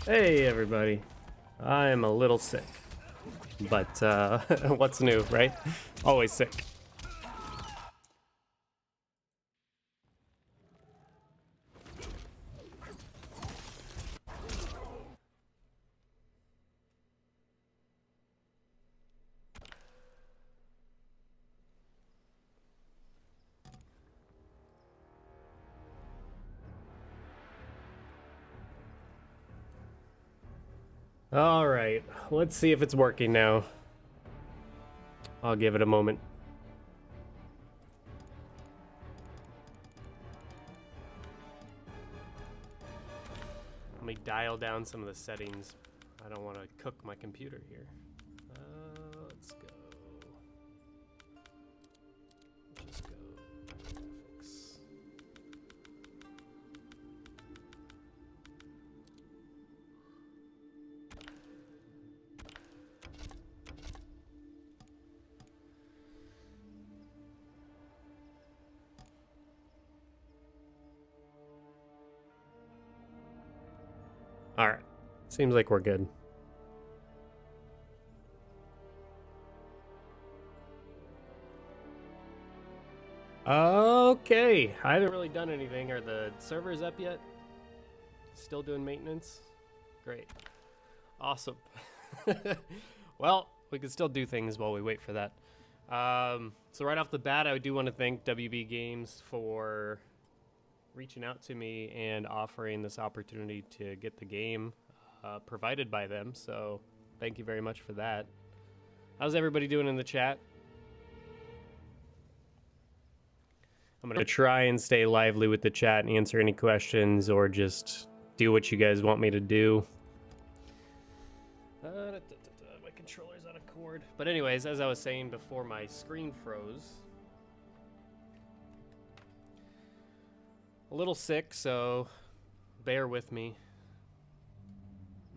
Hey everybody, I'm a little sick, but what's new, right? Always sick. All right, let's see if it's working now. I'll give it a moment. Let me dial down some of the settings. I don't want to cook my computer here. Let's go. Just go graphics. All right, seems like we're good. Okay, I haven't really done anything. Are the servers up yet? Still doing maintenance? Great. Awesome. Well, we can still do things while we wait for that. So right off the bat, I do want to thank WB Games for reaching out to me and offering this opportunity to get the game provided by them. So thank you very much for that. How's everybody doing in the chat? I'm going to try and stay lively with the chat and answer any questions or just do what you guys want me to do. My controller's out of cord. But anyways, as I was saying before my screen froze, a little sick, so bear with me.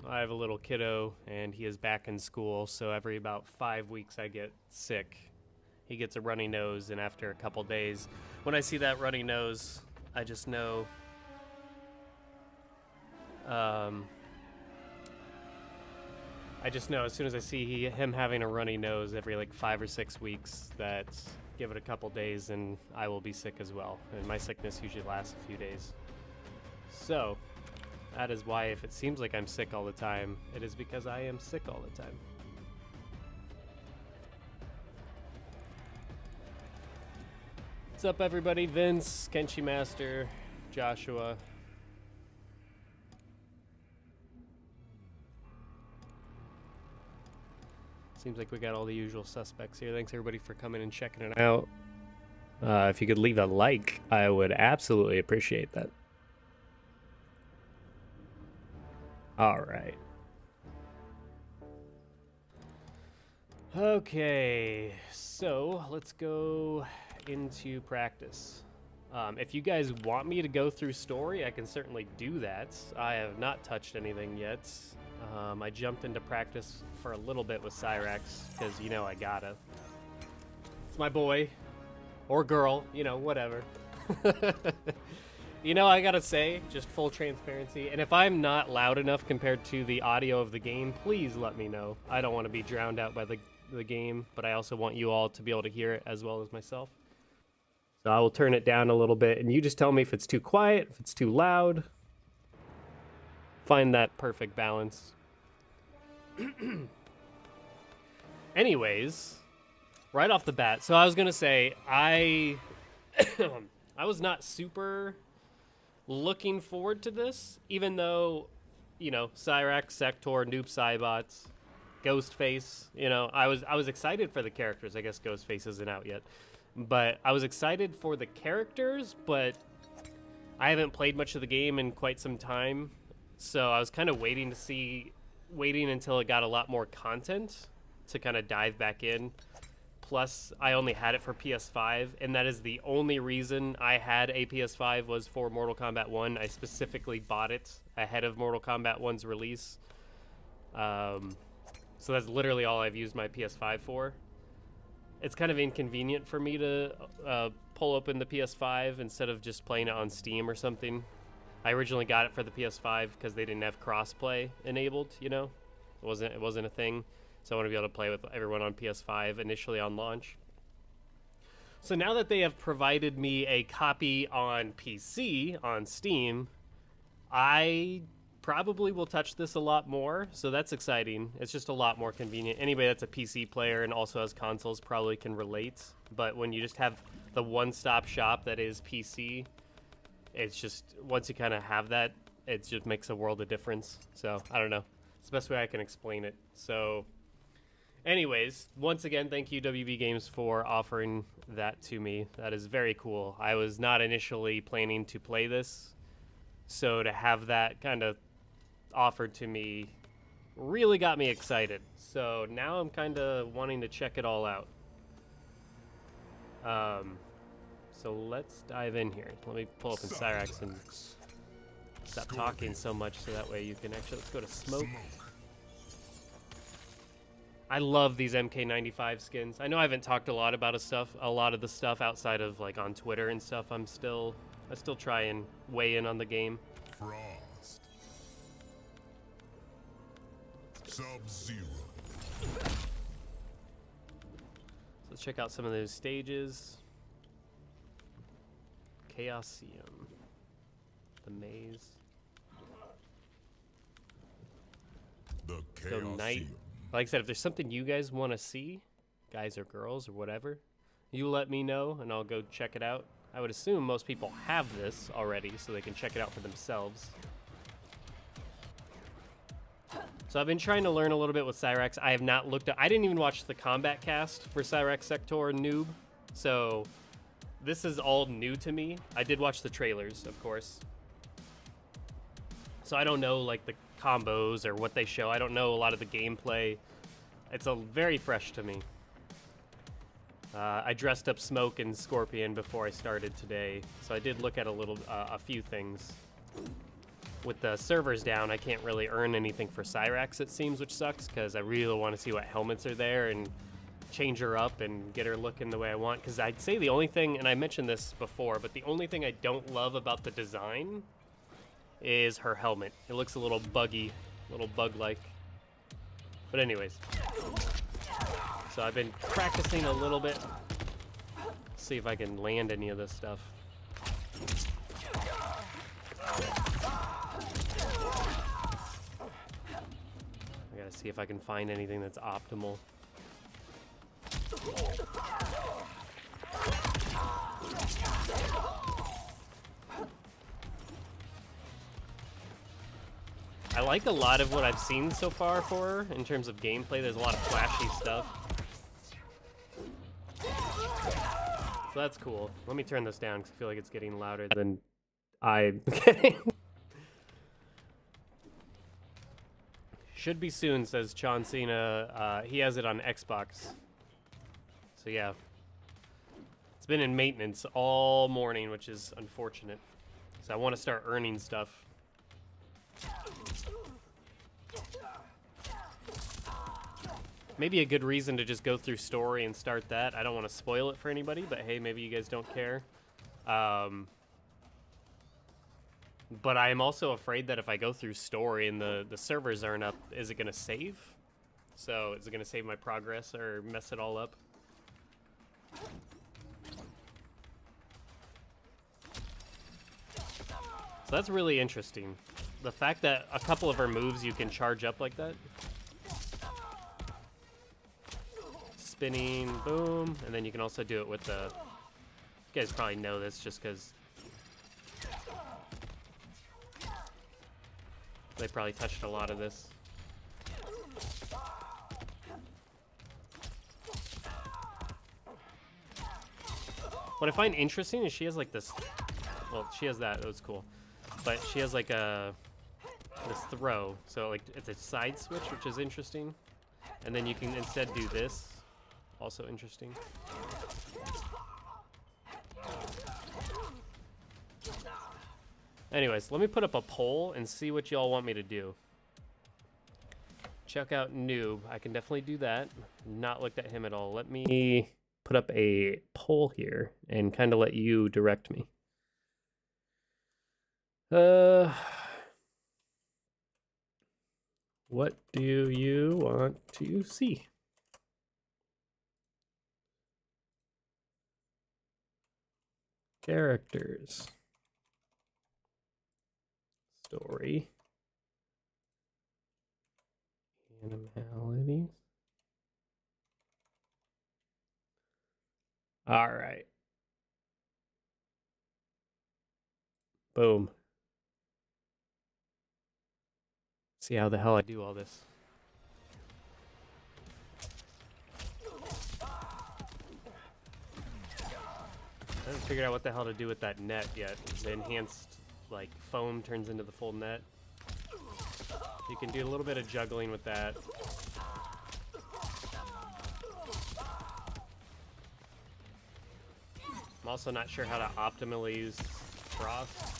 I have a little kiddo, and he is back in school, so every about 5 weeks I get sick. He gets a runny nose, and after a couple days, when I see that runny nose, I just know as soon as I see him having a runny nose every like 5 or 6 weeks that give it a couple days and I will be sick as well. And my sickness usually lasts a few days. So that is why if it seems like I'm sick all the time, it is because I am sick all the time. What's up everybody? Vince, Kenshi Master, Joshua. Seems like we got all the usual suspects here. Thanks everybody for coming and checking it out. If you could leave a like, I would absolutely appreciate that. All right. Okay, so let's go into practice. If you guys want me to go through story, I can certainly do that. I have not touched anything yet. I jumped into practice for a little bit with Cyrax because, you know, I gotta. It's my boy. Or girl, you know, whatever. You know, I gotta say, just full transparency, and if I'm not loud enough compared to the audio of the game, please let me know. I don't want to be drowned out by the game, but I also want you all to be able to hear it as well as myself. So I will turn it down a little bit, and you just tell me if it's too quiet, if it's too loud. Find that perfect balance. Anyways, right off the bat, so I was gonna say I was not super looking forward to this, even though, you know, Cyrax, Sector, Noob Cybots, Ghostface, you know, I was excited for the characters. I guess Ghostface isn't out yet, but I was excited for the characters, but I haven't played much of the game in quite some time, so I was kind of waiting until it got a lot more content to kind of dive back in. Plus, I only had it for PS5, and that is the only reason I had a PS5 was for Mortal Kombat 1. I specifically bought it ahead of Mortal Kombat 1's release. So that's literally all I've used my PS5 for. It's kind of inconvenient for me to pull open the PS5 instead of just playing it on Steam or something. I originally got it for the PS5 because they didn't have crossplay enabled, you know? It wasn't a thing. So I want to be able to play with everyone on PS5 initially on launch. So now that they have provided me a copy on PC on Steam, I probably will touch this a lot more, so that's exciting. It's just a lot more convenient. Anybody that's a PC player and also has consoles probably can relate, but when you just have the one-stop shop that is PC, it's just, once you kind of have that, it just makes a world of difference. So, I don't know. It's the best way I can explain it. So, anyways, once again, thank you WB Games for offering that to me. That is very cool. I was not initially planning to play this, so to have that kind of offered to me really got me excited. So now I'm kind of wanting to check it all out. So let's dive in here. Let me pull up in Cyrax and stop talking so much so that way you can actually, let's go to smoke. I love these MK95 skins. I know I haven't talked a lot about a lot of the stuff outside of like on Twitter and stuff. I still try and weigh in on the game. Frost. Sub-Zero. So let's check out some of those stages. Chaosium. The maze. The So night. Like I said, if there's something you guys want to see, guys or girls or whatever, you let me know and I'll go check it out. I would assume most people have this already so they can check it out for themselves. So I've been trying to learn a little bit with Cyrax. I have not looked at, I didn't even watch the Kombat cast for Cyrax Sector Noob. So this is all new to me. I did watch the trailers, of course. So I don't know like the combos or what they show. I don't know a lot of the gameplay. It's very fresh to me. I dressed up Smoke and Scorpion before I started today, so I did look at a few things. With the servers down, I can't really earn anything for Cyrax, it seems, which sucks, because I really want to see what helmets are there and change her up and get her looking the way I want. Because I'd say the only thing, and I mentioned this before, but the only thing I don't love about the design is her helmet. It looks a little buggy, a little bug-like. But anyways. So I've been practicing a little bit. See if I can land any of this stuff. I gotta see if I can find anything that's optimal. I like a lot of what I've seen so far for her in terms of gameplay. There's a lot of flashy stuff. So that's cool. Let me turn this down because I feel like it's getting louder than I'm getting. Should be soon, says John Cena. He has it on Xbox. So yeah. It's been in maintenance all morning, which is unfortunate. So I want to start earning stuff. Maybe a good reason to just go through story and start that. I don't want to spoil it for anybody, but hey, maybe you guys don't care. But I am also afraid that if I go through story and the servers aren't up, is it going to save? So is it going to save my progress or mess it all up? So that's really interesting. The fact that a couple of her moves you can charge up like that. Spinning, boom, and then you can also do it with the... You guys probably know this just because they probably touched a lot of this. What I find interesting is she has like this... Well, she has that. That was cool. But she has like this throw. So like it's a side switch, which is interesting. And then you can instead do this. Also interesting. Anyways, let me put up a poll and see what y'all want me to do. Check out Noob. I can definitely do that. Not looked at him at all. Let me put up a poll here and kind of let you direct me. What do you want to see? Characters. Story. Animalities. All right. Boom. See how the hell I do all this. I haven't figured out what the hell to do with that net yet. The enhanced, like, foam turns into the full net. You can do a little bit of juggling with that. I'm also not sure how to optimally use frost.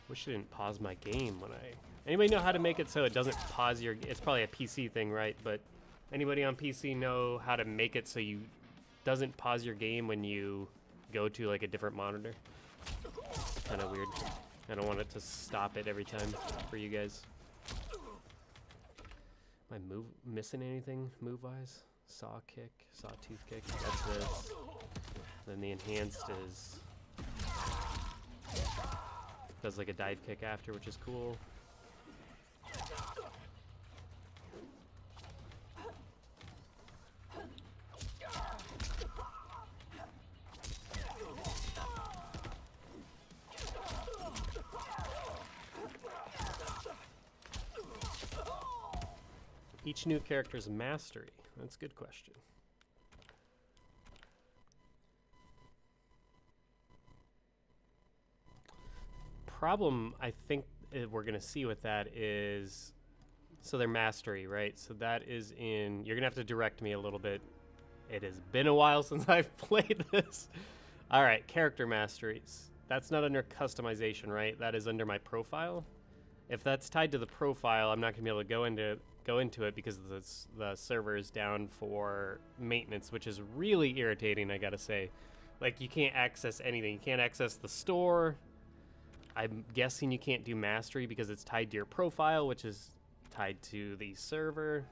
Wish I didn't pause my game when I... Anybody know how to make it so it doesn't pause your... It's probably a PC thing, right? But anybody on PC know how to make it so you doesn't pause your game when you go to like a different monitor? Kind of weird. I don't want it to stop it every time for you guys. Am I missing anything move-wise? Saw kick, sawtooth kick. That's this. Then the enhanced is... Does like a dive kick after, which is cool. Each new character's mastery. That's a good question. Problem I think we're gonna see with that is, so their mastery, right? So that is in, you're gonna have to direct me a little bit. It has been a while since I've played this. All right, character masteries. That's not under customization, right? That is under my profile. If that's tied to the profile, I'm not gonna be able to go into it because the server is down for maintenance, which is really irritating, I gotta say. Like, you can't access anything. You can't access the store. I'm guessing you can't do mastery because it's tied to your profile, which is tied to the server.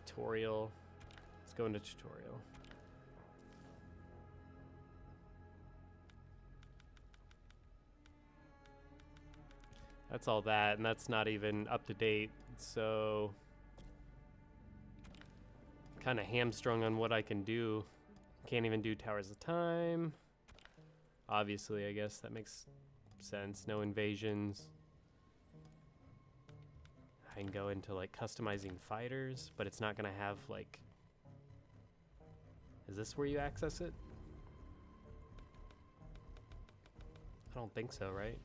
Tutorial. Let's go into tutorial. That's all that, and that's not even up to date, so kind of hamstrung on what I can do. Can't even do Towers of Time. Obviously, I guess that makes sense. No invasions. I can go into like customizing fighters, but it's not gonna have like... Is this where you access it? I don't think so, right?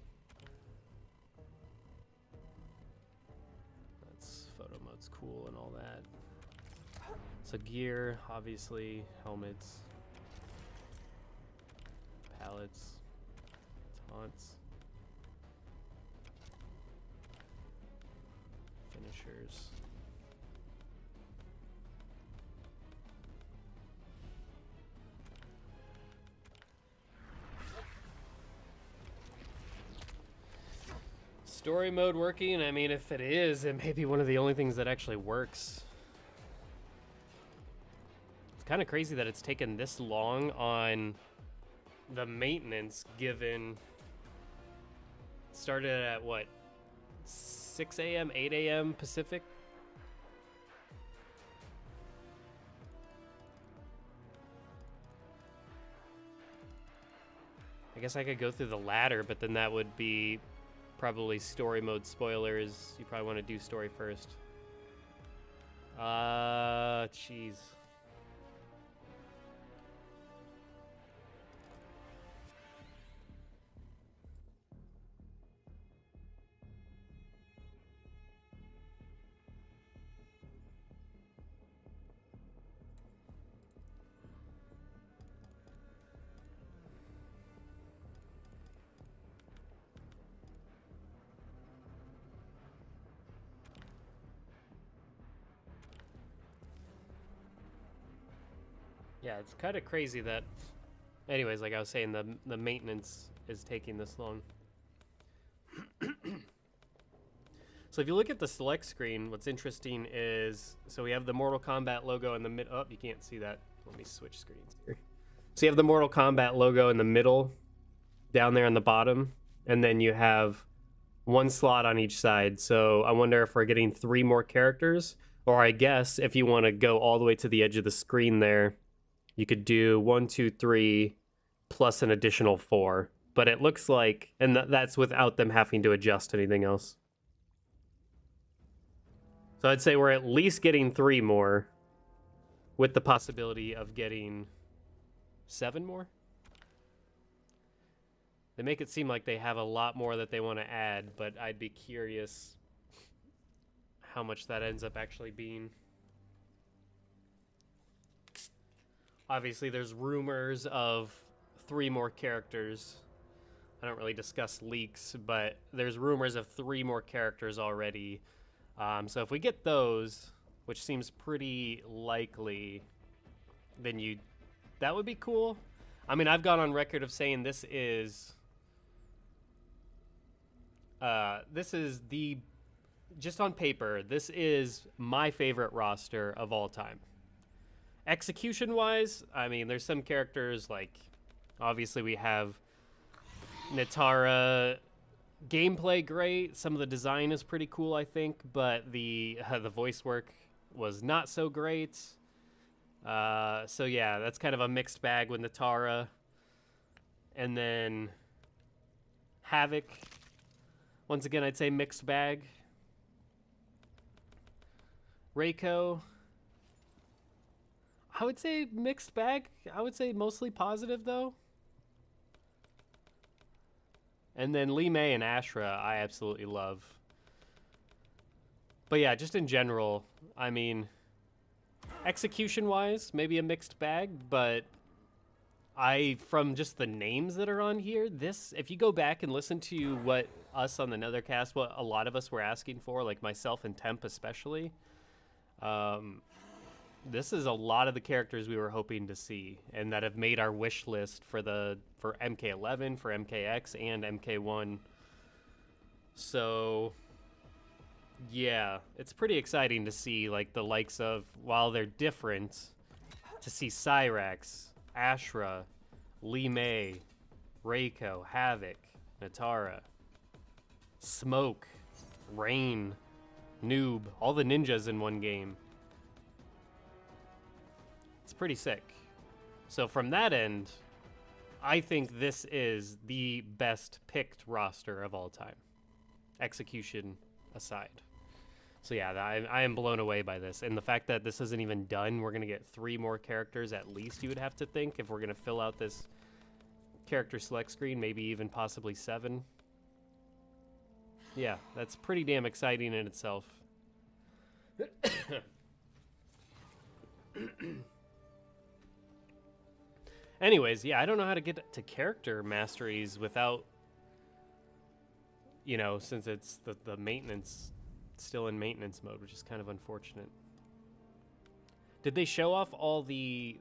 That's photo mode's cool and all that. So gear, obviously, helmets. Pallets, taunts, finishers. Story mode working? I mean, if it is, it may be one of the only things that actually works. It's kind of crazy that it's taken this long on the maintenance, given started at what, 6 a.m., 8 a.m. Pacific? I guess I could go through the ladder, but then that would be probably story mode spoilers. You probably want to do story first. Jeez. Yeah, it's kind of crazy that. Anyways, like I was saying, the maintenance is taking this long. So if you look at the select screen, what's interesting is, so we have the Mortal Kombat logo in the mid. Oh, you can't see that. Let me switch screens here. So you have the Mortal Kombat logo in the middle, down there on the bottom, and then you have one slot on each side. So I wonder if we're getting 3 more characters, or I guess if you want to go all the way to the edge of the screen there, you could do 1, 2, 3, plus an additional 4. But it looks like, and that's without them having to adjust anything else. So I'd say we're at least getting 3 more, with the possibility of getting 7 more. They make it seem like they have a lot more that they want to add, but I'd be curious how much that ends up actually being. Obviously, there's rumors of 3 more characters. I don't really discuss leaks, but there's rumors of 3 more characters already. So if we get those, which seems pretty likely, then that would be cool. I mean, I've gone on record of saying this is just on paper, this is my favorite roster of all time. Execution-wise, I mean, there's some characters like, obviously we have Natara. Gameplay great. Some of the design is pretty cool, I think, but the voice work was not so great. So yeah, that's kind of a mixed bag with Natara. And then Havoc. Once again, I'd say mixed bag. Reiko. I would say mixed bag. I would say mostly positive, though. And then Lee May and Ashra, I absolutely love. But yeah, just in general, I mean, execution-wise, maybe a mixed bag, but from just the names that are on here, if you go back and listen to what us on the NetherKast, what a lot of us were asking for, like myself and Temp especially, this is a lot of the characters we were hoping to see and that have made our wish list for MK11, for MKX, and MK1. So yeah, it's pretty exciting to see like the likes of, while they're different, to see Cyrax, Ashra, Lee May, Reiko, Havoc, Natara, Smoke, Rain, Noob, all the ninjas in one game. It's pretty sick. So from that end, I think this is the best picked roster of all time, execution aside. So yeah, I am blown away by this. And the fact that this isn't even done, we're going to get 3 more characters at least, you would have to think, if we're going to fill out this character select screen, maybe even possibly 7. Yeah, that's pretty damn exciting in itself. Anyways, yeah, I don't know how to get to character masteries without, since it's the maintenance, still in maintenance mode, which is kind of unfortunate. Did they show off all the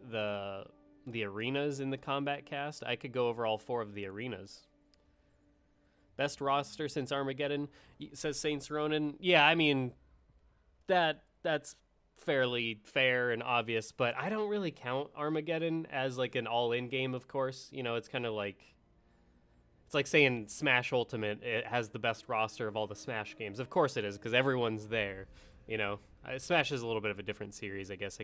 arenas in the Kombat cast? I could go over all 4 of the arenas. Best roster since Armageddon, says Saints Ronin. Yeah, I mean, that's fairly fair and obvious, but I don't really count Armageddon as like an all-in game, of course. It's kind of like, it's like saying Smash Ultimate, it has the best roster of all the Smash games. Of course it is, because everyone's there. Smash is a little bit of a different series, I guess.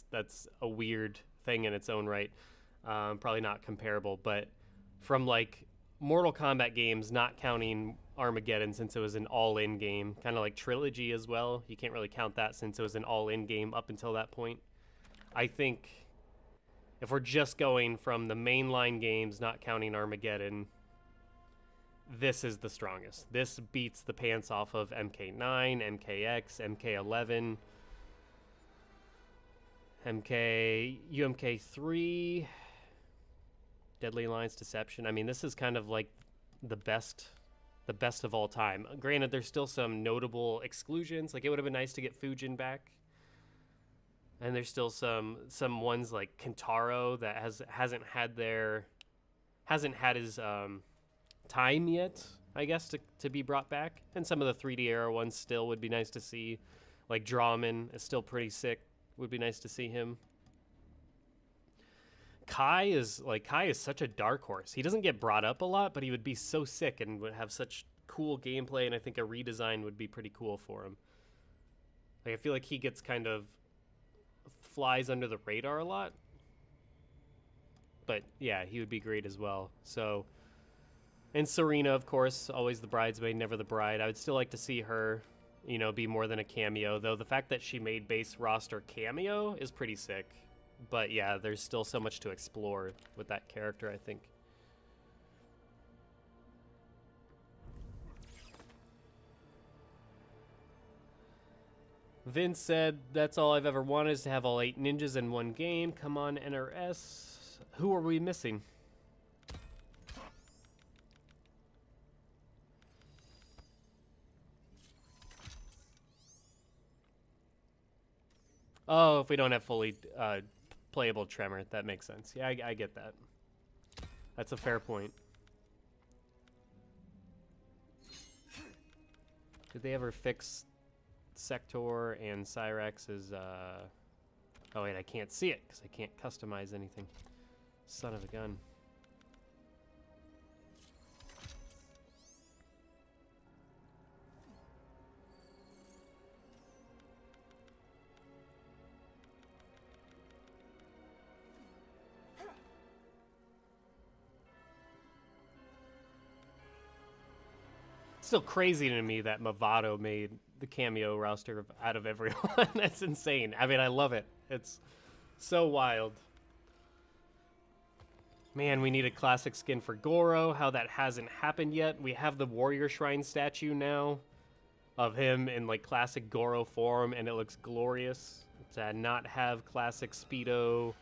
That's a weird thing in its own right. Probably not comparable, but from like Mortal Kombat games, not counting Armageddon since it was an all-in game, kind of like Trilogy as well. You can't really count that since it was an all-in game up until that point. I think if we're just going from the mainline games, not counting Armageddon, this is the strongest. This beats the pants off of MK9, MKX, MK11, UMK3, Deadly Alliance, Deception. I mean, this is kind of like the best of all time. Granted, there's still some notable exclusions. Like, it would have been nice to get Fujin back. And there's still some ones like Kentaro that hasn't had his time yet, I guess, to be brought back. And some of the 3D era ones still would be nice to see. Like Drawman is still pretty sick. Would be nice to see him. Kai is such a dark horse. He doesn't get brought up a lot, but he would be so sick and would have such cool gameplay, and I think a redesign would be pretty cool for him. Like, I feel like he gets kind of flies under the radar a lot. But yeah, he would be great as well. So, and Serena, of course, always the bridesmaid, never the bride. I would still like to see her, you know, be more than a cameo, though the fact that she made base roster cameo is pretty sick. But yeah, there's still so much to explore with that character, I think. Vince said, that's all I've ever wanted is to have all 8 ninjas in one game. Come on, NRS. Who are we missing? Oh, if we don't have fully playable Tremor, that makes sense. Yeah, I get that. That's a fair point. Did they ever fix Sector and Cyrax's, oh wait, I can't see it because I can't customize anything. Son of a gun. Still crazy to me that Movado made the cameo roster out of everyone. That's insane. I mean, I love it. It's so wild. Man, we need a classic skin for Goro. How that hasn't happened yet. We have the Warrior Shrine statue now of him in like classic Goro form, and it looks glorious. To not have classic Speedo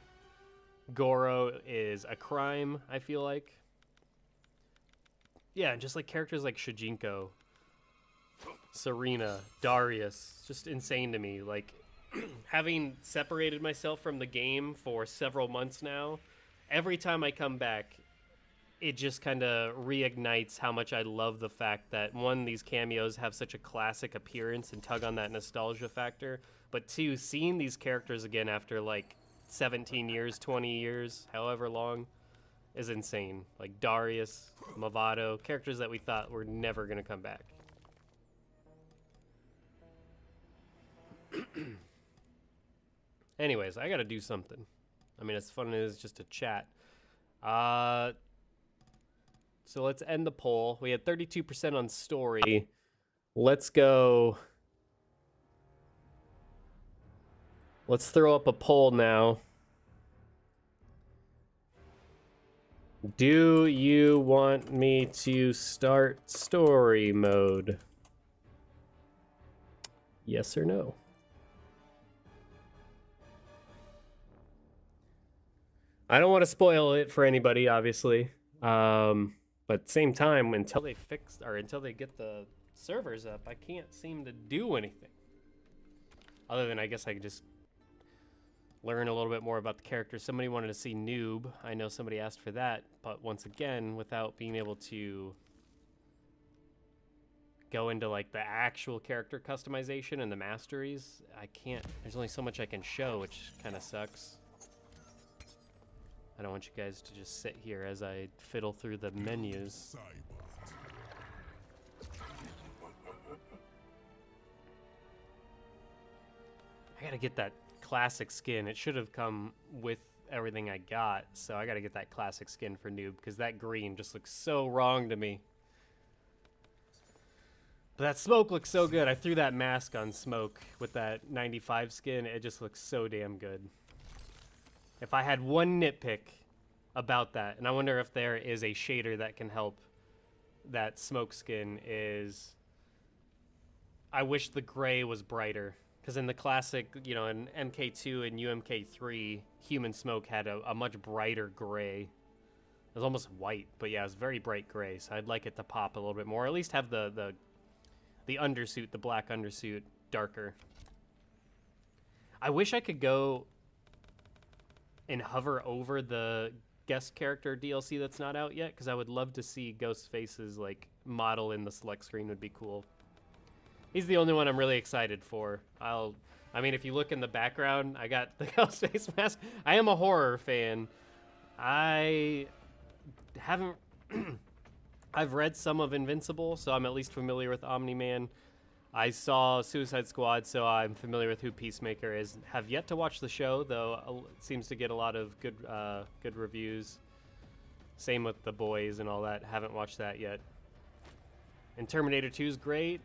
Goro is a crime, I feel like. Yeah, just like characters like Shujinko, Serena, Darius, just insane to me. Like, having separated myself from the game for several months now, every time I come back, it just kind of reignites how much I love the fact that, one, these cameos have such a classic appearance and tug on that nostalgia factor, but two, seeing these characters again after like 17 years, 20 years, however long, is insane. Like Darius, Movado, characters that we thought were never going to come back. Anyways, I got to do something. I mean, as fun as just to chat. So let's end the poll. We had 32% on story. Let's go. Let's throw up a poll now. Do you want me to start story mode? Yes or no? I don't want to spoil it for anybody, obviously. But at the same time, until they fix or until they get the servers up, I can't seem to do anything. Other than I guess I could just learn a little bit more about the characters. Somebody wanted to see Noob. I know somebody asked for that, but once again, without being able to go into like the actual character customization and the masteries, I can't. There's only so much I can show, which kind of sucks. I don't want you guys to just sit here as I fiddle through the menus. I gotta get that classic skin. It should have come with everything I got, so I gotta get that classic skin for Noob, because that green just looks so wrong to me. But that Smoke looks so good. I threw that mask on Smoke with that 95 skin. It just looks so damn good. If I had one nitpick about that, and I wonder if there is a shader that can help that Smoke skin, is I wish the gray was brighter. Because in the classic, you know, in MK2 and UMK3, Human Smoke had a much brighter gray. It was almost white, but yeah, it was very bright gray. So I'd like it to pop a little bit more. Or at least have the undersuit, the black undersuit, darker. I wish I could go and hover over the guest character DLC that's not out yet, because I would love to see Ghostface's like model in the select screen. Would be cool. He's the only one I'm really excited for. I mean, if you look in the background, I got the Ghostface mask. I am a horror fan. I haven't. I've read some of Invincible, so I'm at least familiar with Omni-Man. I saw Suicide Squad, so I'm familiar with who Peacemaker is. Have yet to watch the show, though. It seems to get a lot of good reviews. Same with The Boys and all that. Haven't watched that yet. And Terminator 2 is great.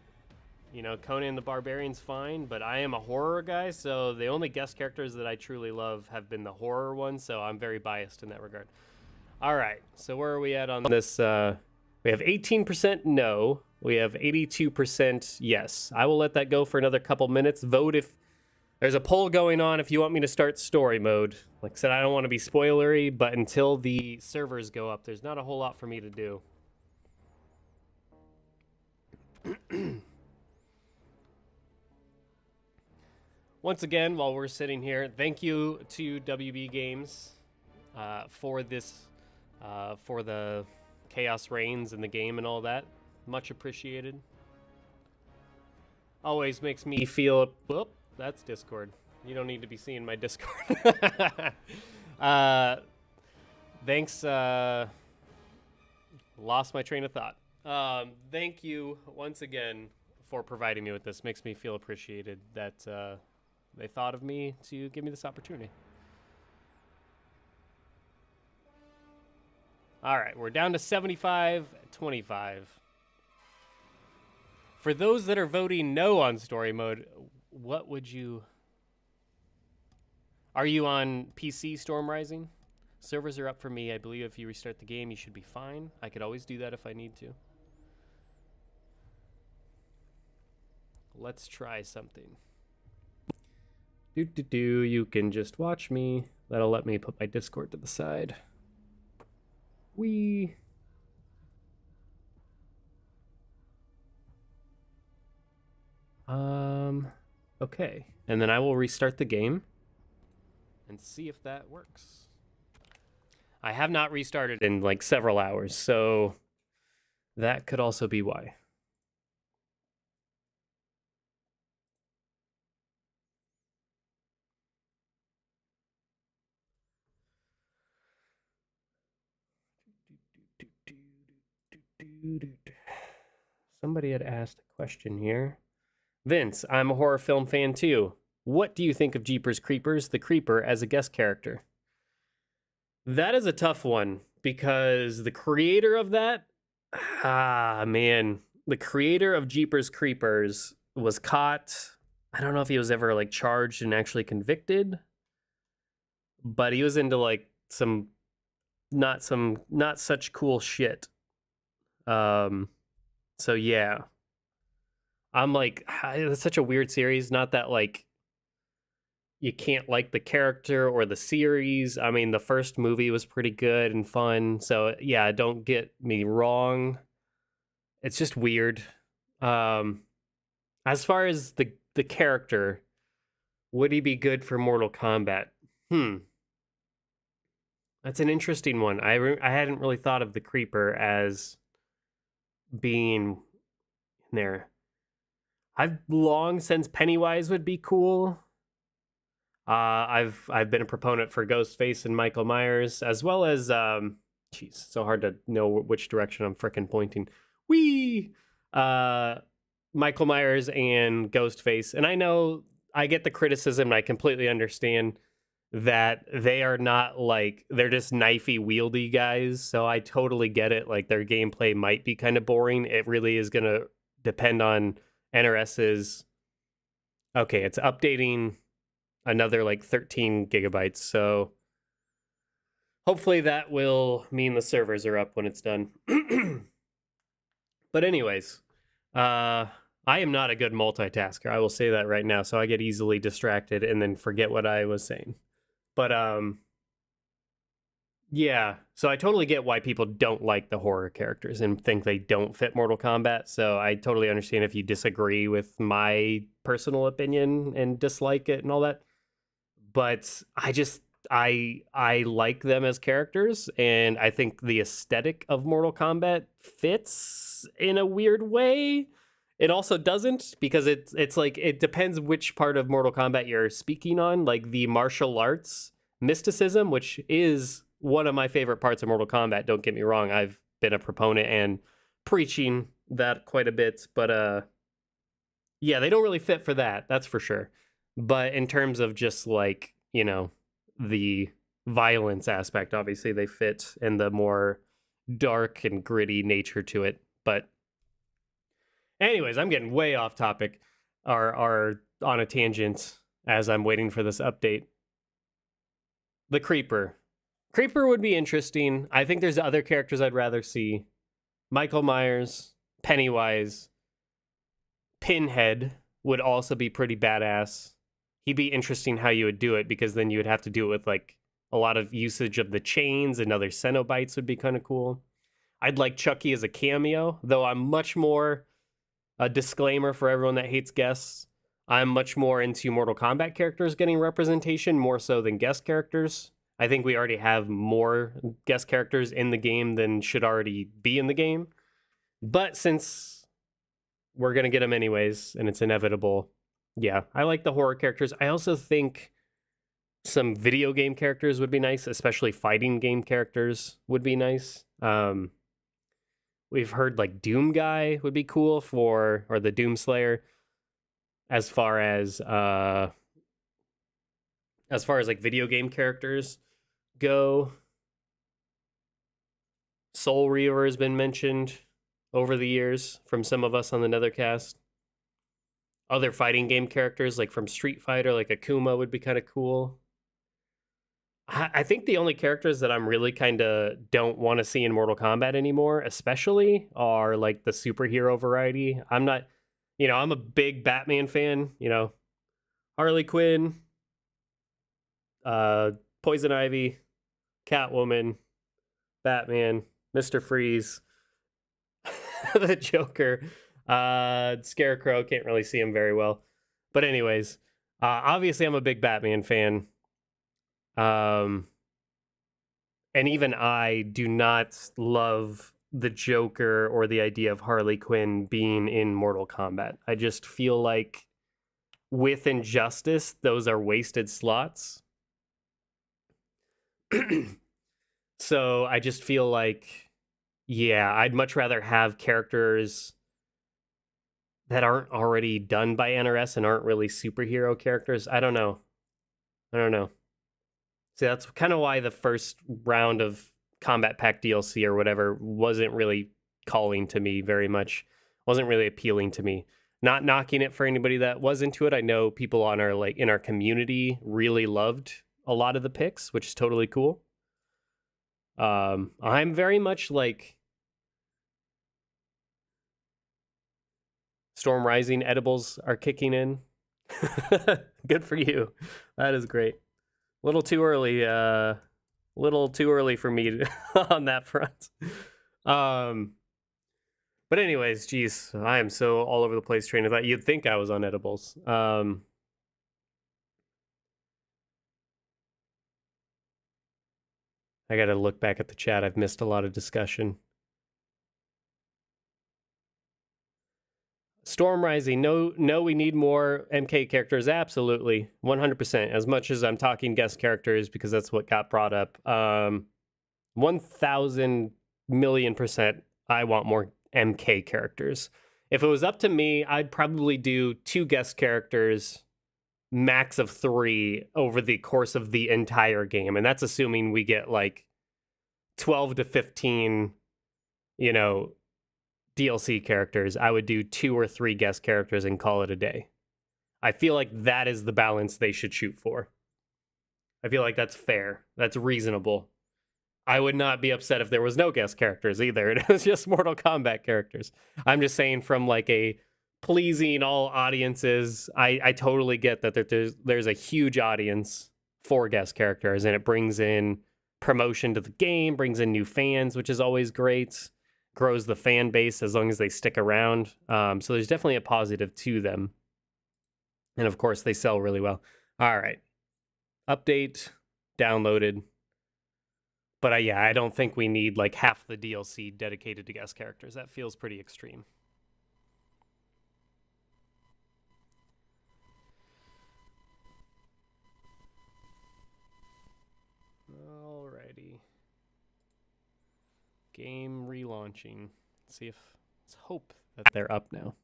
You know, Conan the Barbarian's fine, but I am a horror guy, so the only guest characters that I truly love have been the horror ones, so I'm very biased in that regard. All right, so where are we at on this? We have 18% no. We have 82% yes. I will let that go for another couple minutes. Vote if there's a poll going on if you want me to start story mode. Like I said, I don't want to be spoilery, but until the servers go up, there's not a whole lot for me to do. Once again, while we're sitting here, thank you to WB Games for this, for the Khaos Reigns in the game and all that. Much appreciated. Always makes me feel... Whoop, that's Discord. You don't need to be seeing my Discord. Thanks. Lost my train of thought. Thank you once again for providing me with this. Makes me feel appreciated that they thought of me to give me this opportunity. All right, we're down to 75-25. For those that are voting no on story mode, what would you... Are you on PC Storm Rising? Servers are up for me. I believe if you restart the game, you should be fine. I could always do that if I need to. Let's try something. You can just watch me. That'll let me put my Discord to the side. Okay. And then I will restart the game and see if that works. I have not restarted in like several hours, so that could also be why. Somebody had asked a question here. Vince, I'm a horror film fan too. What do you think of Jeepers Creepers, the Creeper, as a guest character? That is a tough one, because the creator of that, man, the creator of Jeepers Creepers was caught. I don't know if he was ever like charged and actually convicted, but he was into like some not such cool shit. So yeah, I'm like, it's such a weird series. Not that like you can't like the character or the series. I mean, the first movie was pretty good and fun. So yeah, don't get me wrong. It's just weird. As far as the character, would he be good for Mortal Kombat? That's an interesting one. I hadn't really thought of the Creeper as being there. I've long since Pennywise would be cool. I've been a proponent for Ghostface and Michael Myers, as well as so hard to know which direction I'm frickin' pointing. Michael Myers and Ghostface. And I know I get the criticism, and I completely understand that they are not like, they're just knifey, wieldy guys. So I totally get it. Like, their gameplay might be kind of boring. It really is going to depend on NRS's. Okay, it's updating another like 13 gigabytes. So hopefully that will mean the servers are up when it's done. But anyways, I am not a good multitasker. I will say that right now. So I get easily distracted and then forget what I was saying. But yeah, so I totally get why people don't like the horror characters and think they don't fit Mortal Kombat. So I totally understand if you disagree with my personal opinion and dislike it and all that. but I like them as characters, and I think the aesthetic of Mortal Kombat fits in a weird way. It also doesn't, because it's like it depends which part of Mortal Kombat you're speaking on, like the martial arts mysticism, which is one of my favorite parts of Mortal Kombat. Don't get me wrong, I've been a proponent and preaching that quite a bit, but yeah, they don't really fit for that. That's for sure. But in terms of just like, the violence aspect, obviously they fit, and the more dark and gritty nature to it. But anyways, I'm getting way off topic, or on a tangent as I'm waiting for this update. The Creeper. Creeper would be interesting. I think there's other characters I'd rather see. Michael Myers, Pennywise, Pinhead would also be pretty badass. He'd be interesting how you would do it, because then you would have to do it with like a lot of usage of the chains, and other Cenobites would be kind of cool. I'd like Chucky as a cameo, though I'm much more, a disclaimer for everyone that hates guests, I'm much more into Mortal Kombat characters getting representation more so than guest characters. I think we already have more guest characters in the game than should already be in the game. But since we're going to get them anyways, and it's inevitable, yeah, I like the horror characters. I also think some video game characters would be nice, especially fighting game characters would be nice. We've heard like Doom Guy would be cool or the Doom Slayer, as far as like video game characters go. Soul Reaver has been mentioned over the years from some of us on the NetherKast. Other fighting game characters, like from Street Fighter, like Akuma, would be kind of cool. I think the only characters that I'm really kind of don't want to see in Mortal Kombat anymore, especially, are like the superhero variety. I'm a big Batman fan, Harley Quinn, Poison Ivy, Catwoman, Batman, Mr. Freeze, the Joker, Scarecrow. Can't really see him very well, but anyways, obviously I'm a big Batman fan, and even I do not love the Joker or the idea of Harley Quinn being in Mortal Kombat. I just feel like with Injustice, those are wasted slots. So I just feel like, yeah, I'd much rather have characters that aren't already done by NRS and aren't really superhero characters. I don't know. See, that's kind of why the first round of Combat Pack DLC or whatever wasn't really calling to me very much. Wasn't really appealing to me. Not knocking it for anybody that was into it. I know people on in our community really loved a lot of the picks, which is totally cool. I'm very much like Storm Rising edibles are kicking in. Good for you. That is great. Little too early for me on that front. But anyways, geez, I am so all over the place train of thought. You'd think I was on edibles. I gotta look back at the chat. I've missed a lot of discussion. Storm Rising, no, we need more MK characters. Absolutely, 100%. As much as I'm talking guest characters, because that's what got brought up. 1,000 million %, I want more MK characters. If it was up to me, I'd probably do 2 guest characters, max of 3 over the course of the entire game, and that's assuming we get like 12 to 15, DLC characters. I would do 2 or 3 guest characters and call it a day. I feel like that is the balance they should shoot for. I feel like that's fair. That's reasonable. I would not be upset if there was no guest characters either. It was just Mortal Kombat characters. I'm just saying, from like a pleasing all audiences, I totally get that there's a huge audience for guest characters, and it brings in promotion to the game, brings in new fans, which is always great. Grows the fan base as long as they stick around. So there's definitely a positive to them. And of course, they sell really well. All right. Update, downloaded. But I don't think we need like half the DLC dedicated to guest characters. That feels pretty extreme. Alrighty. Game relaunching. Let's hope that they're up now.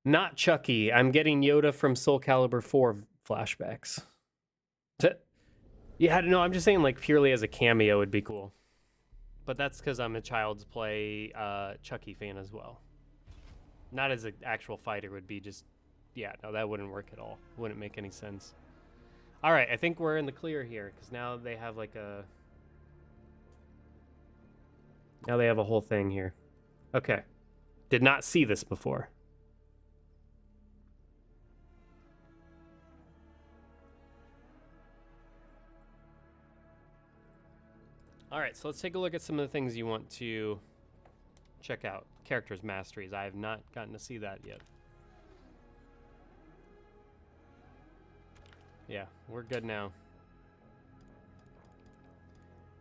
Not Chucky. I'm getting Yoda from Soul Calibur 4 flashbacks. Yeah, no, I'm just saying like purely as a cameo would be cool. But that's because I'm a Child's Play Chucky fan as well. Not as an actual fighter would be just... Yeah, no, that wouldn't work at all. Wouldn't make any sense. Alright, I think we're in the clear here. Because now they have like a... Now they have a whole thing here. Okay. Did not see this before. Alright, so let's take a look at some of the things you want to check out. Characters masteries. I have not gotten to see that yet. Yeah, we're good now.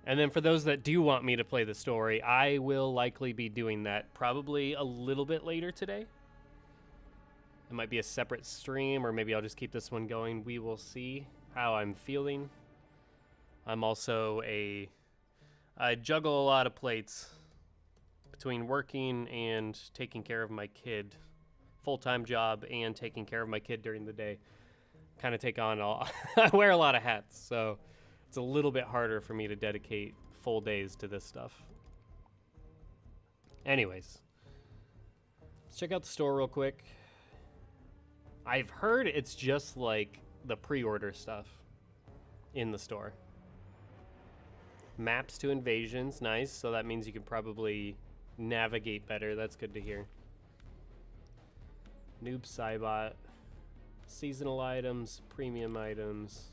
And then for those that do want me to play the story, I will likely be doing that probably a little bit later today. It might be a separate stream, or maybe I'll just keep this one going. We will see how I'm feeling. I'm also I juggle a lot of plates between working and taking care of my kid. Full-time job and taking care of my kid during the day. Kind of take on all... I wear a lot of hats, so it's a little bit harder for me to dedicate full days to this stuff. Anyways, let's check out the store real quick. I've heard it's just like the pre-order stuff in the store. Maps to invasions, nice. So that means you can probably navigate better. That's good to hear. Noob Cybot. Seasonal items, premium items.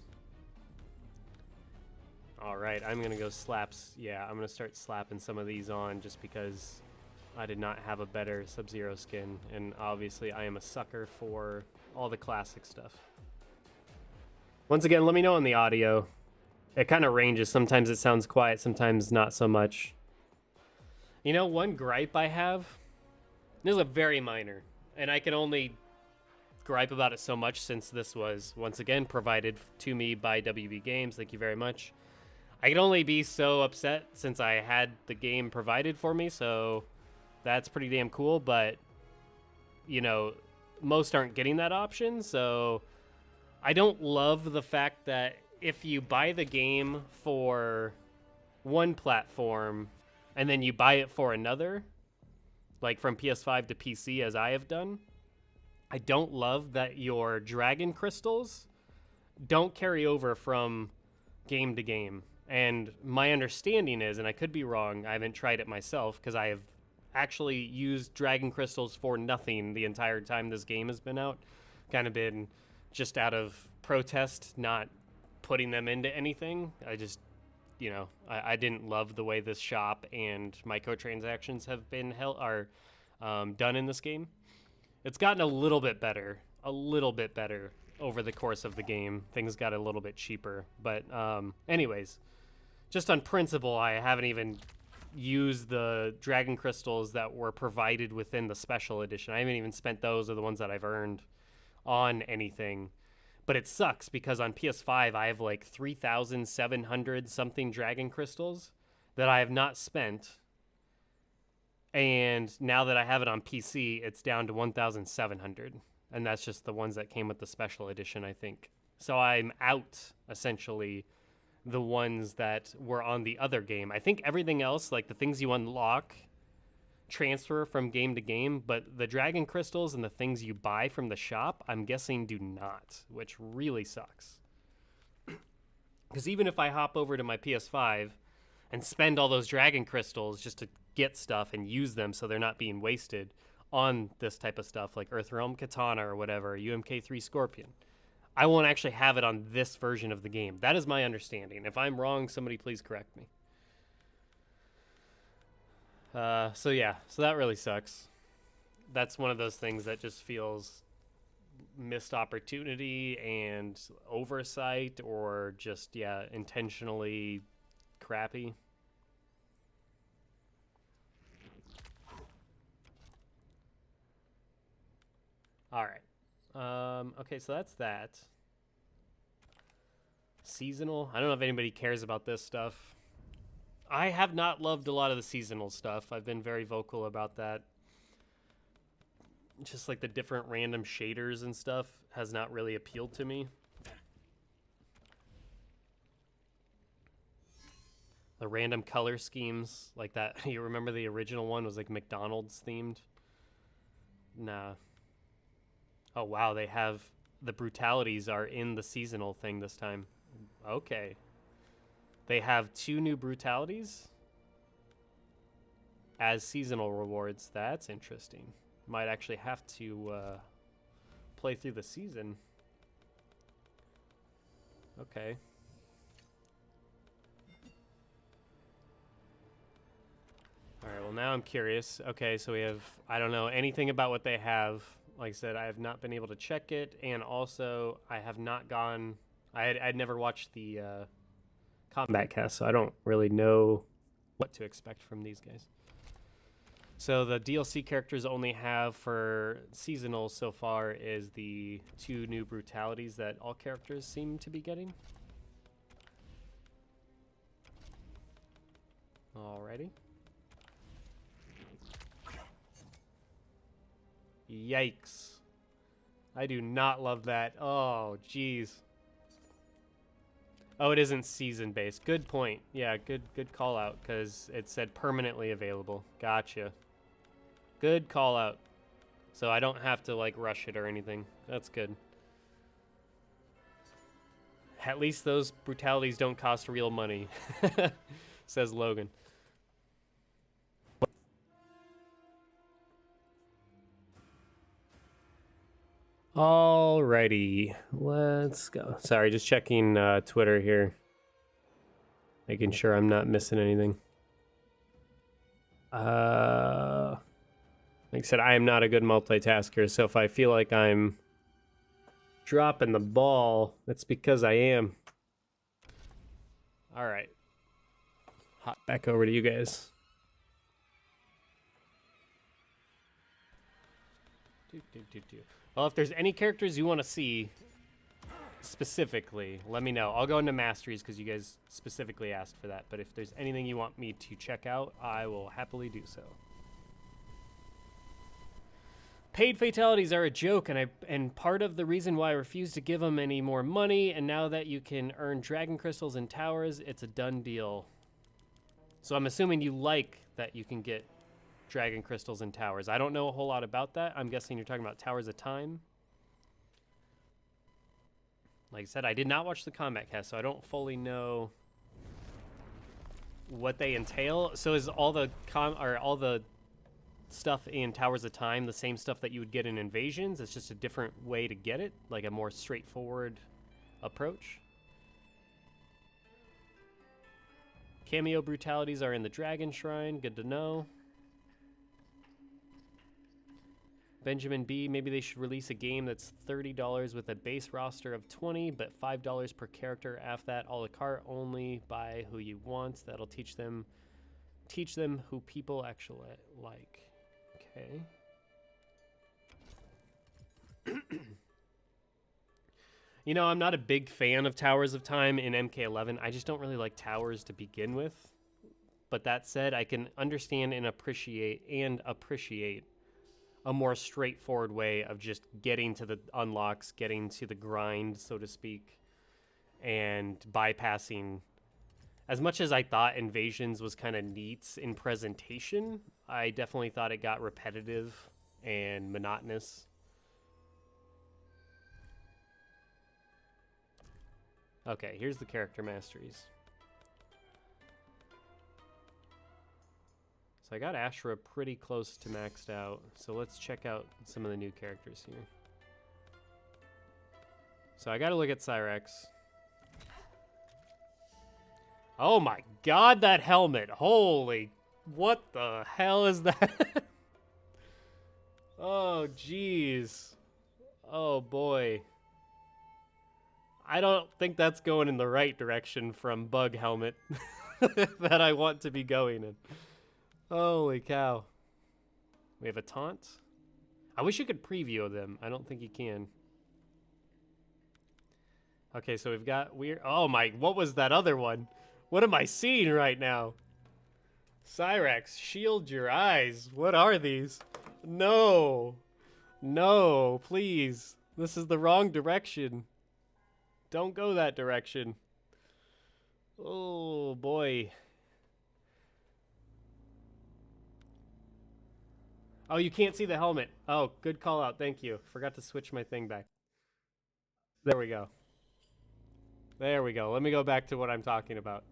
Alright, I'm gonna go slaps. Yeah, I'm gonna start slapping some of these on just because I did not have a better Sub-Zero skin. And obviously I am a sucker for all the classic stuff. Once again, let me know on the audio. It kind of ranges. Sometimes it sounds quiet, sometimes not so much. You know, one gripe I have, this is a very minor, and I can only gripe about it so much since this was, once again, provided to me by WB Games. Thank you very much. I can only be so upset since I had the game provided for me, so that's pretty damn cool, but, you know, most aren't getting that option, so I don't love the fact that if you buy the game for one platform and then you buy it for another, like from PS5 to PC as I have done, I don't love that your dragon crystals don't carry over from game to game. And my understanding is, and I could be wrong, I haven't tried it myself because I have actually used dragon crystals for nothing the entire time this game has been out. Kind of been just out of protest, not putting them into anything. I just, you know, I didn't love the way this shop and microtransactions have been done in this game. It's gotten a little bit better over the course of the game. Things got a little bit cheaper, but anyways, just on principle, I haven't even used the dragon crystals that were provided within the special edition. I haven't even spent those, or the ones that I've earned on anything. But it sucks because on PS5 I have like 3,700 something dragon crystals that I have not spent. And now that I have it on PC, it's down to 1,700. And that's just the ones that came with the special edition, I think. So I'm out, essentially, the ones that were on the other game. I think everything else, like the things you unlock, transfer from game to game, but the dragon crystals and the things you buy from the shop, I'm guessing do not, which really sucks. Because even if I hop over to my PS5 and spend all those dragon crystals just to get stuff and use them so they're not being wasted on this type of stuff like Earthrealm Katana or whatever, UMK3 Scorpion, I won't actually have it on this version of the game. That is my understanding. If I'm wrong, somebody please correct me. So yeah, so that really sucks. That's one of those things that just feels missed opportunity and oversight, or just, yeah, intentionally crappy. All right. Okay, so that's that. Seasonal. I don't know if anybody cares about this stuff. I have not loved a lot of the seasonal stuff. I've been very vocal about that. Just like the different random shaders and stuff has not really appealed to me. The random color schemes like that. You remember the original one was like McDonald's themed? Nah. Oh wow, they have the brutalities are in the seasonal thing this time. Okay. They have 2 new brutalities as seasonal rewards. That's interesting. Might actually have to play through the season. Okay. Alright, well now I'm curious. Okay, so we have, I don't know anything about what they have. Like I said, I have not been able to check it, and also I have not gone, I'd never watched the Kombat cast, so I don't really know what to expect from these guys. So the DLC characters only have for seasonal so far is the 2 new brutalities that all characters seem to be getting. Alrighty. Yikes. I do not love that. Oh, jeez. Oh, it isn't season-based. Good point. Yeah, good call out, because it said permanently available. Gotcha. Good call out. So I don't have to, like, rush it or anything. That's good. At least those brutalities don't cost real money, says Logan. Alrighty, let's go. Sorry, just checking Twitter here. Making sure I'm not missing anything. Like I said, I am not a good multitasker, so if I feel like I'm dropping the ball, that's because I am. Alright. Hop back over to you guys. Well, if there's any characters you want to see specifically, let me know. I'll go into masteries because you guys specifically asked for that. But if there's anything you want me to check out, I will happily do so. Paid fatalities are a joke, and part of the reason why I refuse to give them any more money, and now that you can earn dragon crystals and towers, it's a done deal. So I'm assuming you like that you can get dragon crystals and towers. I don't know a whole lot about that. I'm guessing you're talking about Towers of Time. Like I said, I did not watch the Kombat cast, so I don't fully know what they entail. So is all the stuff in Towers of Time the same stuff that you would get in Invasions? It's just a different way to get it, like a more straightforward approach. Cameo brutalities are in the Dragon Shrine. Good to know. Benjamin B, maybe they should release a game that's $30 with a base roster of 20, but $5 per character. After that, a la carte only. Buy who you want. That'll teach them who people actually like. Okay. You know, I'm not a big fan of Towers of Time in MK11. I just don't really like towers to begin with. But that said, I can understand and appreciate a more straightforward way of just getting to the unlocks, getting to the grind, so to speak, and bypassing. As much as I thought Invasions was kind of neat in presentation, I definitely thought it got repetitive and monotonous. Okay, here's the character masteries. So I got Ashra pretty close to maxed out, so let's check out some of the new characters here. So I gotta look at Cyrax. Oh my god, that helmet! Holy, what the hell is that? Oh jeez. Oh boy. I don't think that's going in the right direction from Bug Helmet that I want to be going in. Holy cow. We have a taunt. I wish you could preview them. I don't think you can. Okay, so we've got weird. Oh my, what was that other one? What am I seeing right now? Cyrax, shield your eyes. What are these? No. No, please. This is the wrong direction. Don't go that direction. Oh boy. Oh, you can't see the helmet. Oh, good call out. Thank you. Forgot to switch my thing back. There we go. There we go. Let me go back to what I'm talking about.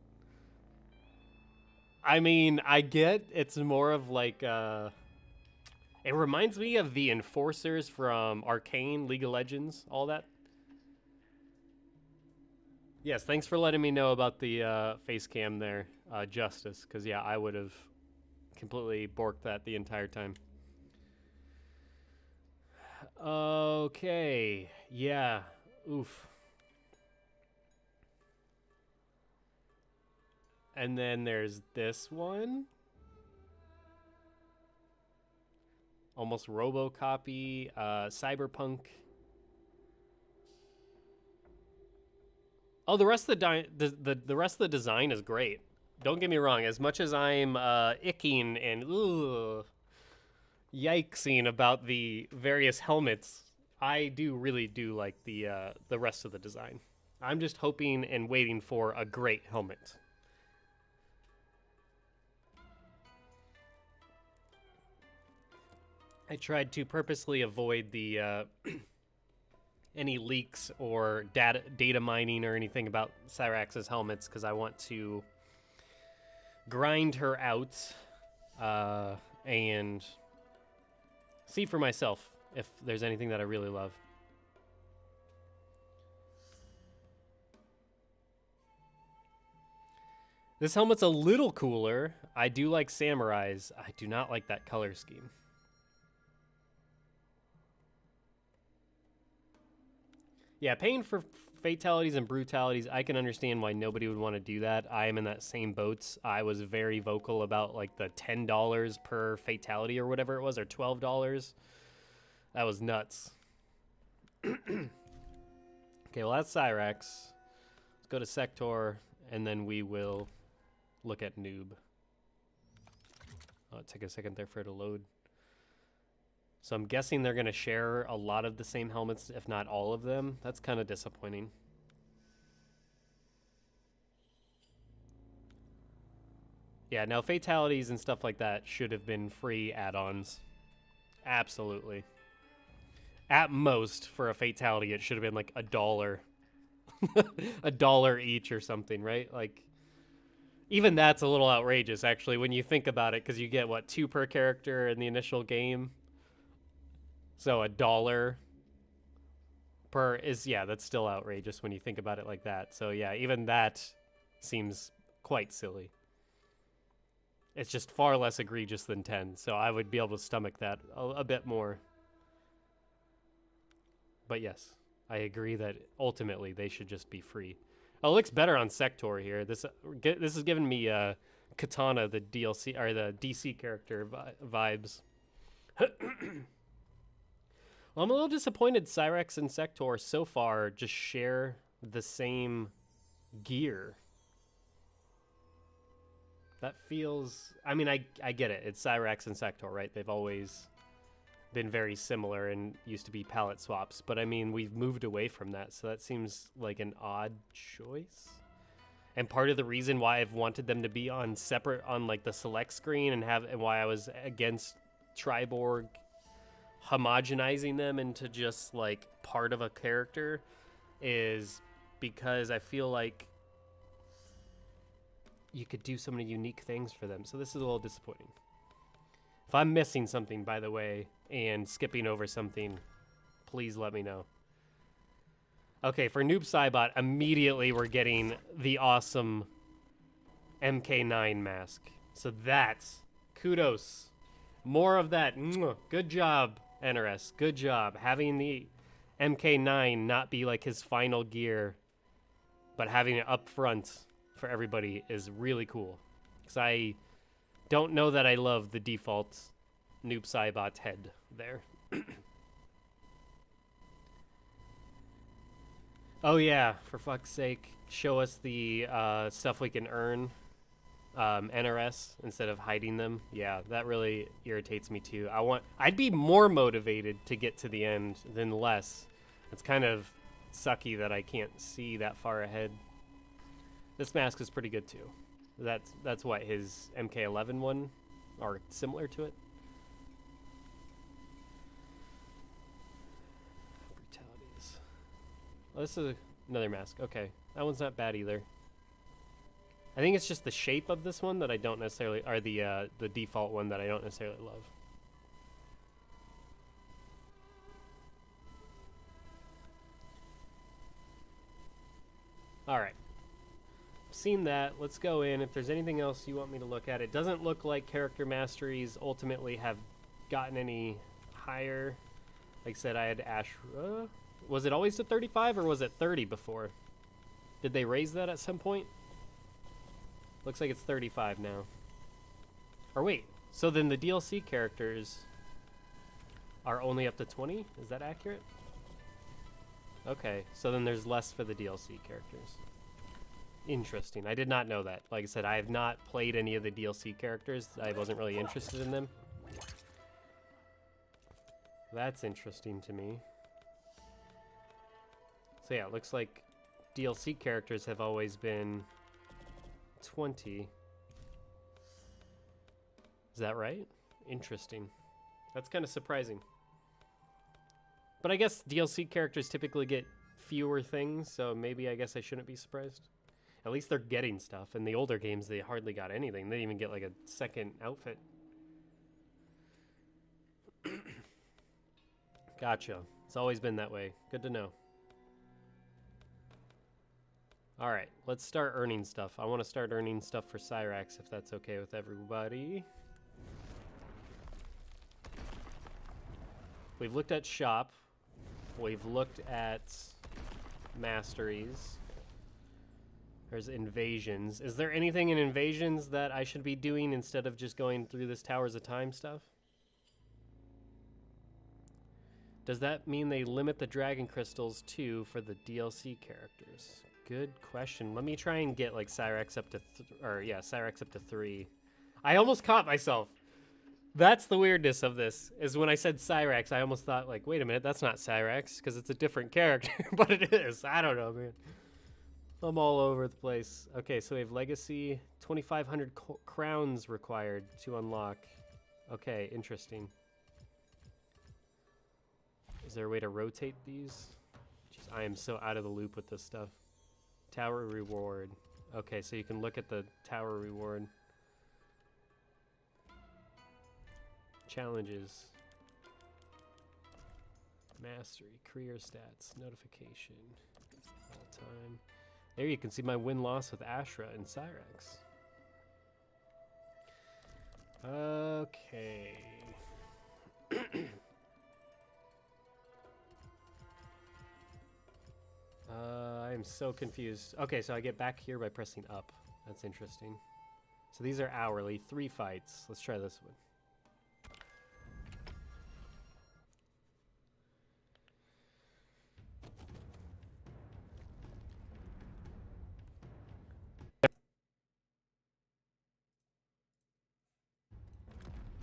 I mean, I get it's more of like it reminds me of the enforcers from Arcane, League of Legends, all that. Yes, thanks for letting me know about the face cam there, Justice, because yeah, I would have completely borked that the entire time. Okay, yeah, oof. And then there's this one. Almost RoboCopy, Cyberpunk. Oh, the rest of the rest of the design is great. Don't get me wrong. As much as I'm icking and yikesing about the various helmets, I really do like the rest of the design. I'm just hoping and waiting for a great helmet. I tried to purposely avoid the any leaks or data mining or anything about Cyrax's helmets because I want to grind her out and see for myself if there's anything that I really love. This helmet's a little cooler. I do like Samurai's. I do not like that color scheme. Yeah, paying for fatalities and brutalities, I can understand why nobody would want to do that. I am in that same boat. I was very vocal about like the $10 per fatality or whatever it was, or $12. That was nuts. Okay, well that's Cyrax. Let's go to Sector, and then we will look at Noob. Oh, it took a second there for it to load. So I'm guessing they're going to share a lot of the same helmets, if not all of them. That's kind of disappointing. Yeah, now fatalities and stuff like that should have been free add-ons. Absolutely. At most, for a fatality, it should have been like $1. $1 each or something, right? Like, even that's a little outrageous, actually, when you think about it, because you get, what, 2 per character in the initial game? So $1 per is, yeah, that's still outrageous when you think about it like that. So yeah, even that seems quite silly. It's just far less egregious than 10, so I would be able to stomach that a bit more. But yes, I agree that ultimately they should just be free. Oh, it looks better on Sector here. This is giving me Katana, the DLC or the DC character vibes. Well, I'm a little disappointed Cyrax and Sector so far just share the same gear. That feels... I mean, I get it. It's Cyrax and Sector, right? They've always been very similar and used to be palette swaps. But, I mean, we've moved away from that, so that seems like an odd choice. And part of the reason why I've wanted them to be on separate, on, like, the select screen and why I was against Triborg homogenizing them into just like part of a character is because I feel like you could do so many unique things for them. So this is a little disappointing. If I'm missing something, by the way, and skipping over something, please let me know. Okay, for Noob Saibot, immediately we're getting the awesome MK9 mask. So that's kudos. More of that. Good job, NRS. Good job having MK9 not be like his final gear, but having it up front for everybody is really cool. Because I don't know that I love the default Noob Saibot head there. Oh yeah, for fuck's sake, show us the stuff we can earn NRS instead of hiding them. Yeah, that really irritates me too. I'd be more motivated to get to the end than less. It's kind of sucky that I can't see that far ahead. This mask is pretty good too. That's what his MK11 one, or similar to it. Brutalities. Oh, this is another mask. Okay, that one's not bad either. I think it's just the shape of this one that I don't necessarily, or the default one that I don't necessarily love. All right. Seen that. Let's go in. If there's anything else you want me to look at, it doesn't look like character masteries ultimately have gotten any higher. Like I said, I had Ashra. Was it always to 35 or was it 30 before? Did they raise that at some point? Looks like it's 35 now. Or wait, so then the DLC characters are only up to 20? Is that accurate? Okay, so then there's less for the DLC characters. Interesting. I did not know that. Like I said, I have not played any of the DLC characters. I wasn't really interested in them. That's interesting to me. So yeah, it looks like DLC characters have always been 20. Is that right? Interesting. That's kind of surprising. But I guess DLC characters typically get fewer things, so maybe I guess I shouldn't be surprised. At least they're getting stuff. In the older games, they hardly got anything. They didn't even get like a second outfit. Gotcha. It's always been that way. Good to know. All right, let's start earning stuff. I want to start earning stuff for Cyrax, if that's okay with everybody. We've looked at shop. We've looked at masteries. There's invasions. Is there anything in invasions that I should be doing instead of just going through this Towers of Time stuff? Does that mean they limit the dragon crystals too for the DLC characters? Good question. Let me try and get like Cyrax up to, Cyrax up to 3. I almost caught myself. That's the weirdness of this, is when I said Cyrax, I almost thought like, wait a minute, that's not Cyrax, because it's a different character, but it is. I don't know, man. I'm all over the place. Okay, so we have Legacy, 2,500 crowns required to unlock. Okay, interesting. Is there a way to rotate these? Jeez, I am so out of the loop with this stuff. Tower reward. Okay, so you can look at the tower reward. Challenges. Mastery, career stats, notification, all time. There you can see my win-loss with Ashra and Cyrax. Okay. I am so confused. Okay, so I get back here by pressing up. That's interesting. So these are hourly, 3 fights. Let's try this one.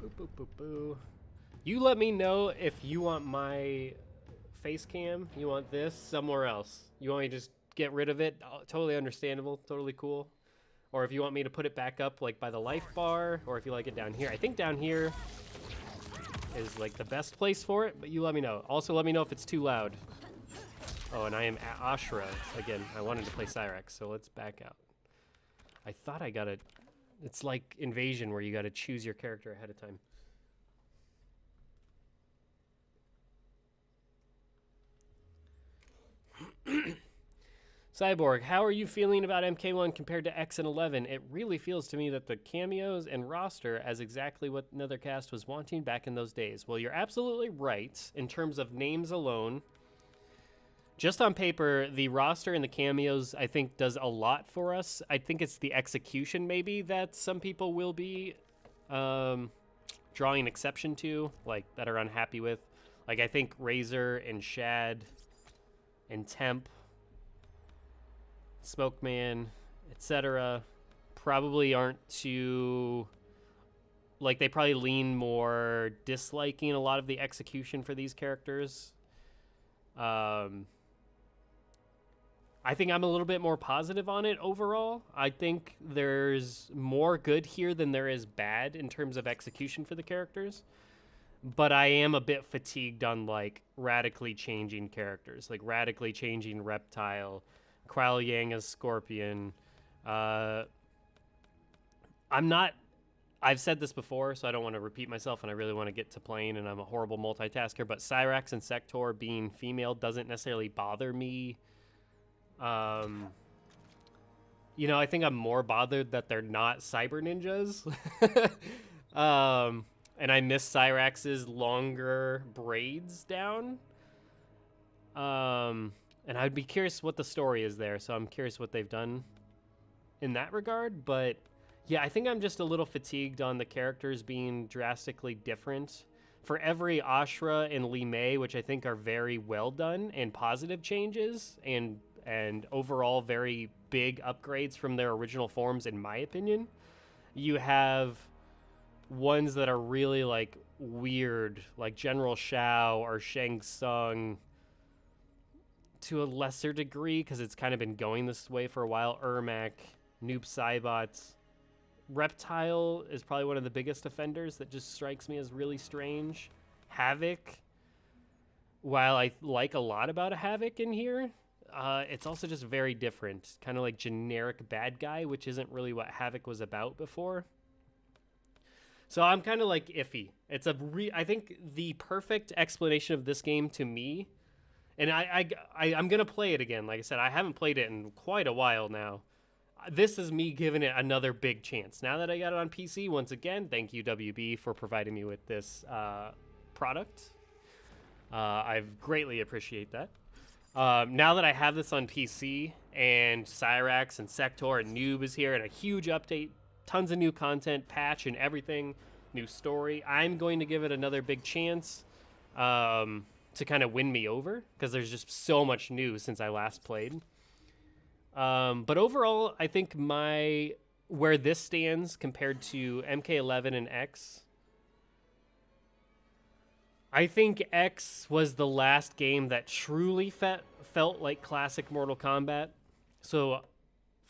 Boop, boop, boop, boo. You let me know if you want my face cam, you want this somewhere else. You want me to just get rid of it? Totally understandable, totally cool. Or if you want me to put it back up like by the life bar, or if you like it down here. I think down here is like the best place for it, but you let me know. Also let me know if it's too loud. Oh, and I am at Ashra again. I wanted to play Cyrax, so let's back out. I thought I got it. It's like Invasion where you got to choose your character ahead of time. Cyborg, how are you feeling about MK1 compared to X and 11? It really feels to me that the cameos and roster as exactly what NetherKast was wanting back in those days. Well, you're absolutely right in terms of names alone. just on paper, the roster and the cameos, I think, does a lot for us. I think it's the execution, maybe, that some people will be drawing an exception to, like, that are unhappy with. Like, I think Razor and Shad and Temp, Smokeman, etc., probably aren't too... Like, they probably lean more disliking a lot of the execution for these characters. I think I'm a little bit more positive on it overall. I think there's more good here than there is bad in terms of execution for the characters. But I am a bit fatigued on, like, radically changing characters. Like, radically changing Reptile, Kryle Yang as Scorpion. I'm not... I've said this before, so I don't want to repeat myself, and I really want to get to playing, and I'm a horrible multitasker, but Cyrax and Sector being female doesn't necessarily bother me. You know, I think I'm more bothered that they're not cyber ninjas. And I miss Cyrax's longer braids down. And I'd be curious what the story is there, so I'm curious what they've done in that regard, but yeah, I think I'm just a little fatigued on the characters being drastically different. For every Ashra and Li Mei, which I think are very well done and positive changes and overall very big upgrades from their original forms, in my opinion, you have ones that are really, like, weird, like General Shao or Shang Tsung to a lesser degree, because it's kind of been going this way for a while. Ermac, Noob Saibot. Reptile is probably one of the biggest offenders that just strikes me as really strange. Havoc, while I like a lot about a Havoc in here, it's also just very different. Kind of like generic bad guy, which isn't really what Havoc was about before. So I'm kind of like iffy. It's I think the perfect explanation of this game to me, and I'm going to play it again. Like I said, I haven't played it in quite a while now. This is me giving it another big chance. Now that I got it on PC, once again, thank you, WB, for providing me with this product. I greatly appreciate that. Now that I have this on PC, and Cyrax and Sector and Noob is here, and a huge update, tons of new content, patch and everything, new story, I'm going to give it another big chance to kind of win me over, because there's just so much new since I last played. But overall, I think where this stands compared to MK11 and X, I think X was the last game that truly felt like classic Mortal Kombat. So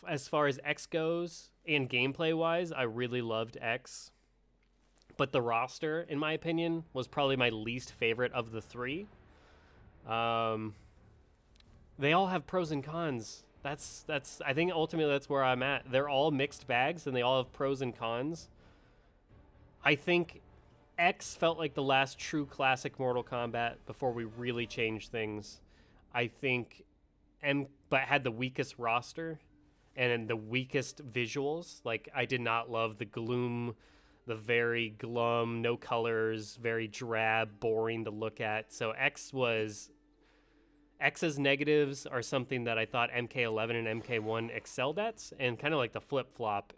as far as X goes and gameplay-wise, I really loved X. But the roster, in my opinion, was probably my least favorite of the three. They all have pros and cons. I think ultimately that's where I'm at. They're all mixed bags, and they all have pros and cons. I think X felt like the last true classic Mortal Kombat before we really changed things. I think but had the weakest roster and the weakest visuals. Like, I did not love the gloom, the very glum, no colors, very drab, boring to look at. So X's negatives are something that I thought MK11 and MK1 excelled at, and kind of like the flip-flop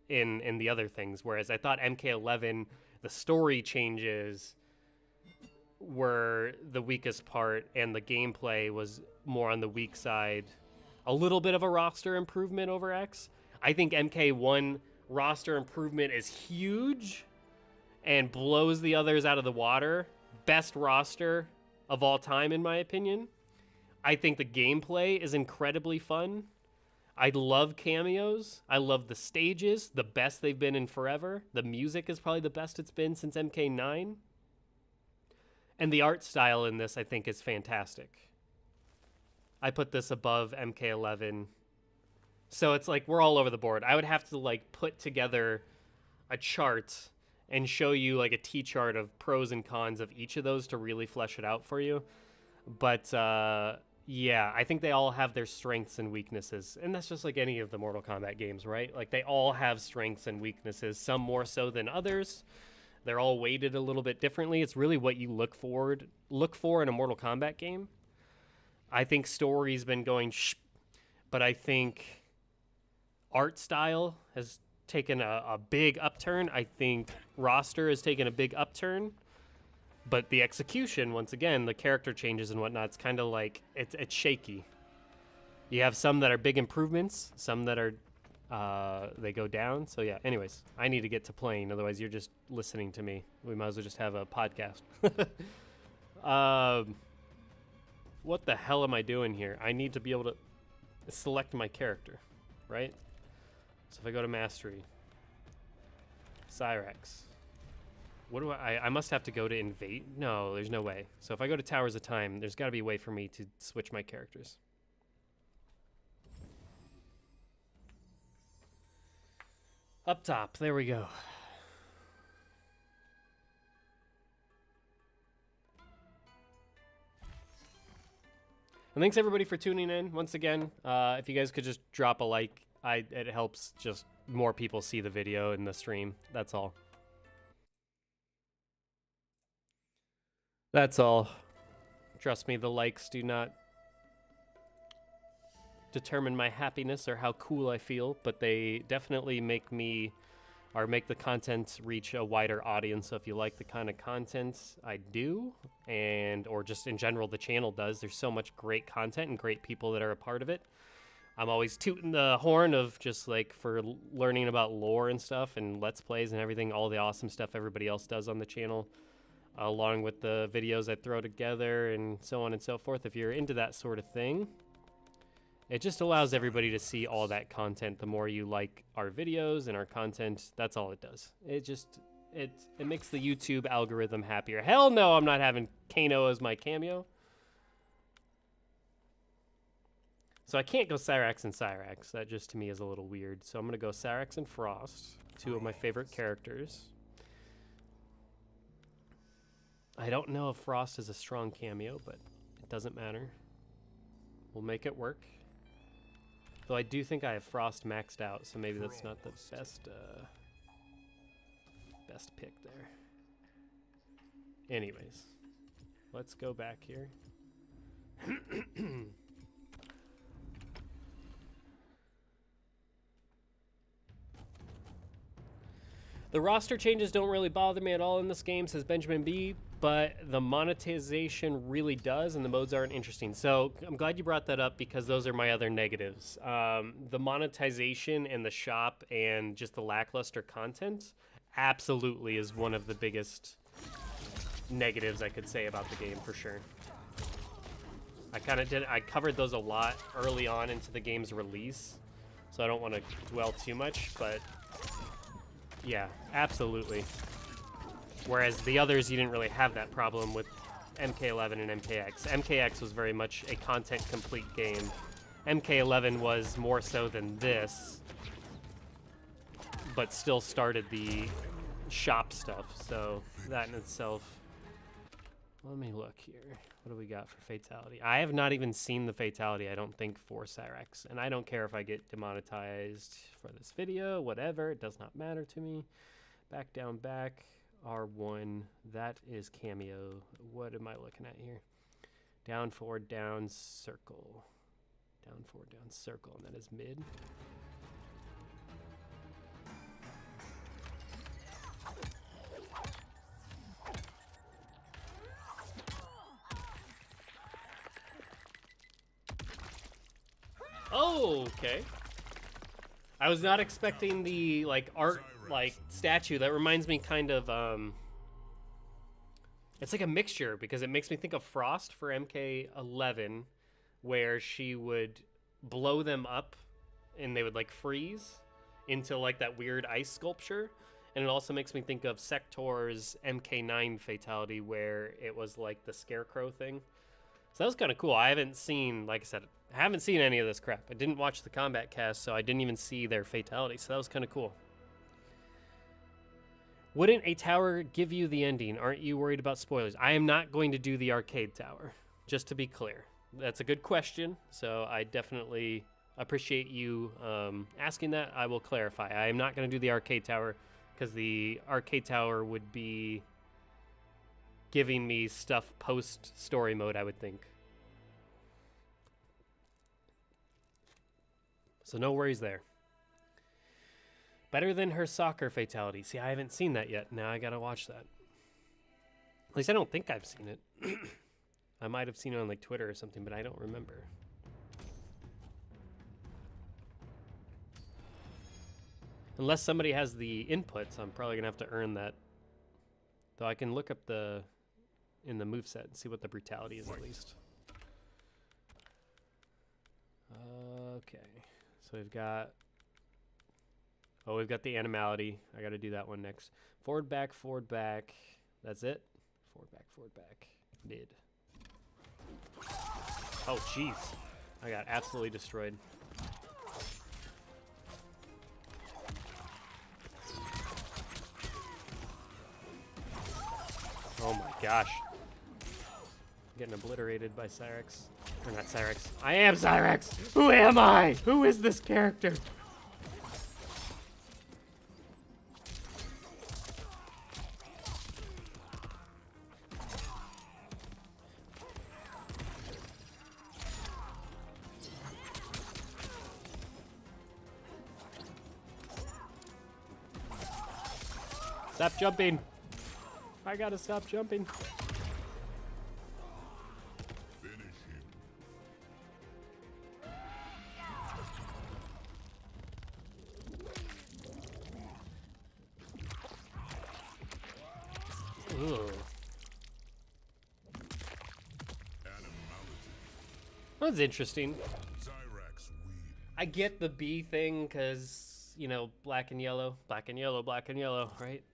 in the other things. Whereas I thought MK11, the story changes were the weakest part, and the gameplay was more on the weak side. A little bit of a roster improvement over X. I think MK1 roster improvement is huge and blows the others out of the water. Best roster of all time, in my opinion. I think the gameplay is incredibly fun. I love cameos. I love the stages, the best they've been in forever. The music is probably the best it's been since MK9. And the art style in this, I think, is fantastic. I put this above MK11. So it's like we're all over the board. I would have to, like, put together a chart and show you, like, a T-chart of pros and cons of each of those to really flesh it out for you. But yeah, I think they all have their strengths and weaknesses. And that's just like any of the Mortal Kombat games, right? Like, they all have strengths and weaknesses, some more so than others. They're all weighted a little bit differently. It's really what you look for in a Mortal Kombat game. I think story's been going but I think art style has taken a big upturn. I think roster has taken a big upturn. But the execution, once again, the character changes and whatnot, it's kind of like, it's shaky. You have some that are big improvements, some that are, they go down. So yeah, anyways, I need to get to playing. Otherwise, you're just listening to me. We might as well just have a podcast. What the hell am I doing here? I need to be able to select my character, right? So if I go to Mastery, Cyrax. What do I must have to go to Invade? No, there's no way. So if I go to Towers of Time, there's got to be a way for me to switch my characters. Up top, there we go. And thanks everybody for tuning in once again. If you guys could just drop a like, it helps just more people see the video and the stream. That's all. That's all. Trust me, the likes do not determine my happiness or how cool I feel, but they definitely make me, or make the content reach a wider audience. So if you like the kind of content I do, and or just in general the channel does, there's so much great content and great people that are a part of it. I'm always tooting the horn of just like for learning about lore and stuff and let's plays and everything, all the awesome stuff everybody else does on the channel, along with the videos I throw together and so on and so forth. If you're into that sort of thing, it just allows everybody to see all that content. The more you like our videos and our content, that's all it does. It just, it makes the YouTube algorithm happier. Hell no, I'm not having Kano as my cameo. So I can't go Cyrax and Cyrax. That just to me is a little weird. So I'm going to go Cyrax and Frost, two of my favorite characters. I don't know if Frost is a strong cameo, but it doesn't matter. We'll make it work. Though I do think I have Frost maxed out, so maybe that's not the best pick there. Anyways, let's go back here. The roster changes don't really bother me at all in this game, says Benjamin B, but the monetization really does, and the modes aren't interesting. So I'm glad you brought that up because those are my other negatives. The monetization and the shop and just the lackluster content absolutely is one of the biggest negatives I could say about the game for sure. I covered those a lot early on into the game's release, so I don't want to dwell too much, but yeah, absolutely. Whereas the others, you didn't really have that problem with MK11 and MKX. MKX was very much a content-complete game. MK11 was more so than this, but still started the shop stuff, so that in itself... Let me look here. What do we got for Fatality? I have not even seen the Fatality, I don't think, for Cyrax. And I don't care if I get demonetized for this video, whatever. It does not matter to me. Back, down, back. R1. That is cameo. What am I looking at here? Down, forward, down, circle. Down, forward, down, circle. And that is mid. Oh, okay. I was not expecting the like art like statue. That reminds me kind of it's like a mixture because it makes me think of Frost for MK11 where she would blow them up and they would like freeze into like that weird ice sculpture. And it also makes me think of Sector's MK9 Fatality where it was like the scarecrow thing. So that was kind of cool. I haven't seen, like I said, I haven't seen any of this crap. I didn't watch the Kombat cast, so I didn't even see their Fatality. So that was kind of cool. Wouldn't a tower give you the ending? Aren't you worried about spoilers? I am not going to do the arcade tower, just to be clear. That's a good question, so I definitely appreciate you asking that. I will clarify. I am not going to do the arcade tower because the arcade tower would be giving me stuff post-story mode, I would think. So no worries there. Better than her soccer fatality. See, I haven't seen that yet. Now I gotta watch that. At least I don't think I've seen it. I might have seen it on like Twitter or something, but I don't remember. Unless somebody has the inputs, I'm probably gonna have to earn that. Though I can look up in the moveset and see what the brutality is at least. Okay, so we've got the animality. I got to do that one next. Forward back. That's it. Forward back. Mid. Oh jeez, I got absolutely destroyed. Oh my gosh. Getting obliterated by Cyrax. Or not Cyrax. I am Cyrax! Who am I? Who is this character? Stop jumping! I gotta stop jumping. Finish him. Ooh. Animality. That's interesting. Cyrax wins. I get the bee thing because, you know, black and yellow, right?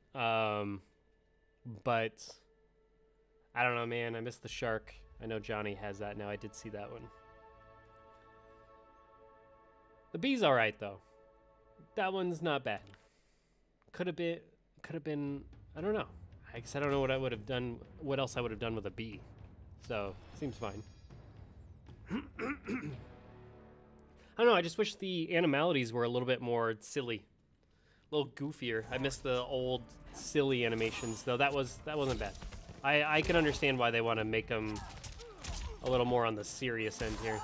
But I don't know, man. I missed the shark. I know Johnny has that now. I did see that one. The bee's all right though. That one's not bad. Could have been. I don't know. I guess I don't know what I would have done. What else I would have done with a bee. So seems fine. I don't know. I just wish the animalities were a little bit more silly, a little goofier. I miss the old silly animations, though. That wasn't bad. I can understand why they want to make them a little more on the serious end here.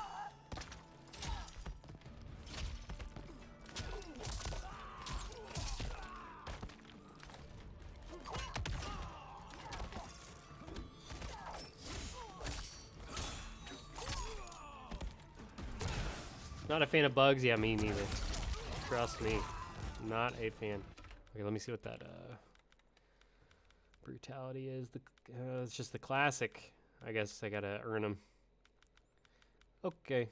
Not a fan of bugs? Yeah, me neither. Trust me. Not a fan. Okay, let me see what that brutality is. It's just the classic. I guess I gotta earn them. Okay.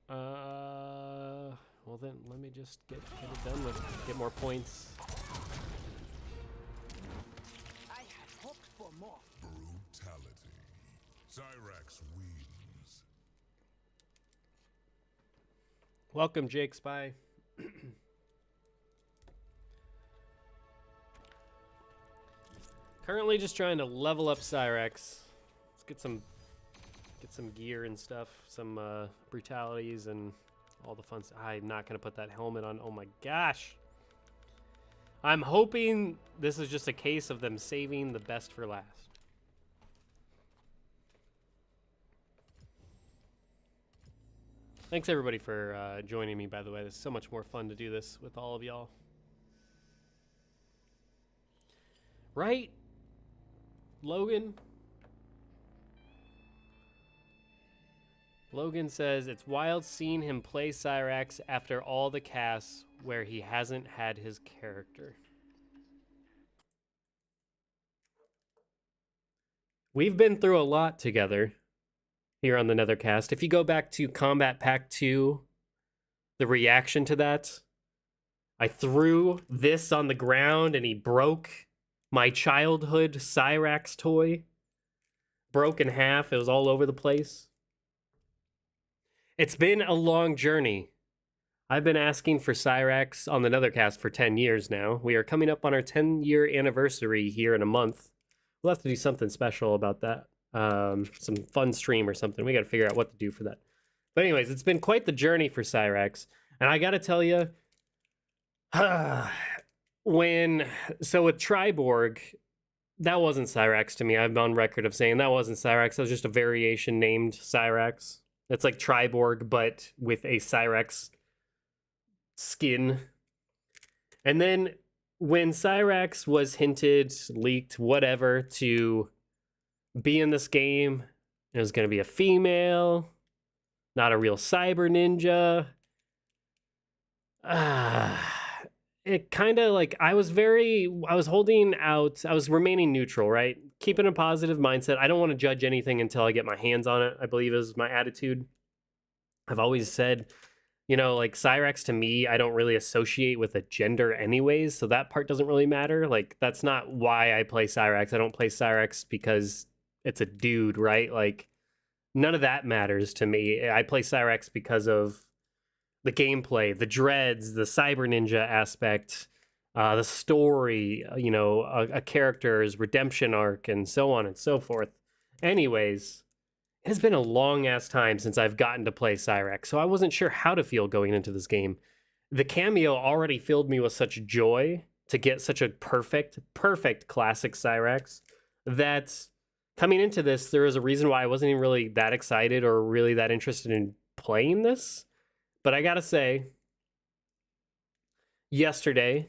Well then, let me just get it done with. Get more points. I had hoped for more. Brutality. Cyrax wins. Welcome, Jake Spy. Currently just trying to level up Cyrax. Let's get some gear and stuff, some brutalities and all the fun stuff. I'm not gonna put that helmet on. Oh my gosh. I'm hoping this is just a case of them saving the best for last. Thanks everybody for joining me, by the way. It's so much more fun to do this with all of y'all. Right? Logan? Logan says, it's wild seeing him play Cyrax after all the casts where he hasn't had his character. We've been through a lot together here on the NetherKast. If you go back to Kombat Pack 2, the reaction to that, I threw this on the ground and he broke my childhood Cyrax toy. Broke in half. It was all over the place. It's been a long journey. I've been asking for Cyrax on the NetherKast for 10 years now. We are coming up on our 10-year anniversary here in a month. We'll have to do something special about that. Some fun stream or something. We got to figure out what to do for that. But anyways, it's been quite the journey for Cyrax. And I got to tell you, so with Triborg, that wasn't Cyrax to me. I'm on record of saying that wasn't Cyrax. That was just a variation named Cyrax. It's like Triborg, but with a Cyrax skin. And then when Cyrax was hinted, leaked, whatever, to be in this game, it was going to be a female, not a real cyber ninja. It kind of like I was holding out, I was remaining neutral, right? Keeping a positive mindset. I don't want to judge anything until I get my hands on it, I believe is my attitude. I've always said, you know, like Cyrax to me, I don't really associate with a gender anyways, so that part doesn't really matter. Like, that's not why I play Cyrax. I don't play Cyrax because it's a dude, right? Like, none of that matters to me. I play Cyrax because of the gameplay, the dreads, the cyber ninja aspect, the story, you know, a character's redemption arc, and so on and so forth. Anyways, it has been a long ass time since I've gotten to play Cyrax, so I wasn't sure how to feel going into this game. The cameo already filled me with such joy to get such a perfect classic Cyrax that coming into this, there was a reason why I wasn't even really that excited or really that interested in playing this. But I gotta say, yesterday,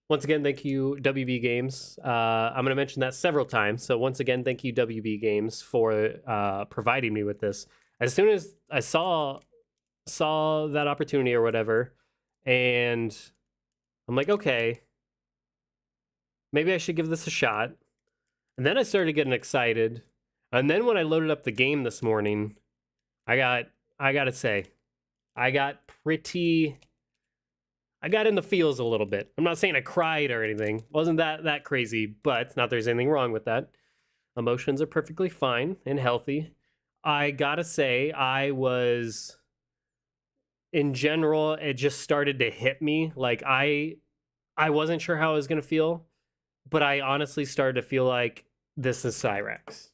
once again, thank you, WB Games. I'm gonna mention that several times. So once again, thank you, WB Games, for providing me with this. As soon as I saw that opportunity or whatever, and I'm like, okay, maybe I should give this a shot. And then I started getting excited. And then when I loaded up the game this morning, I gotta say, I got in the feels a little bit. I'm not saying I cried or anything. Wasn't that crazy, but not there's anything wrong with that. Emotions are perfectly fine and healthy. I gotta say, in general, it just started to hit me. Like, I wasn't sure how I was gonna feel, but I honestly started to feel like this is Cyrax.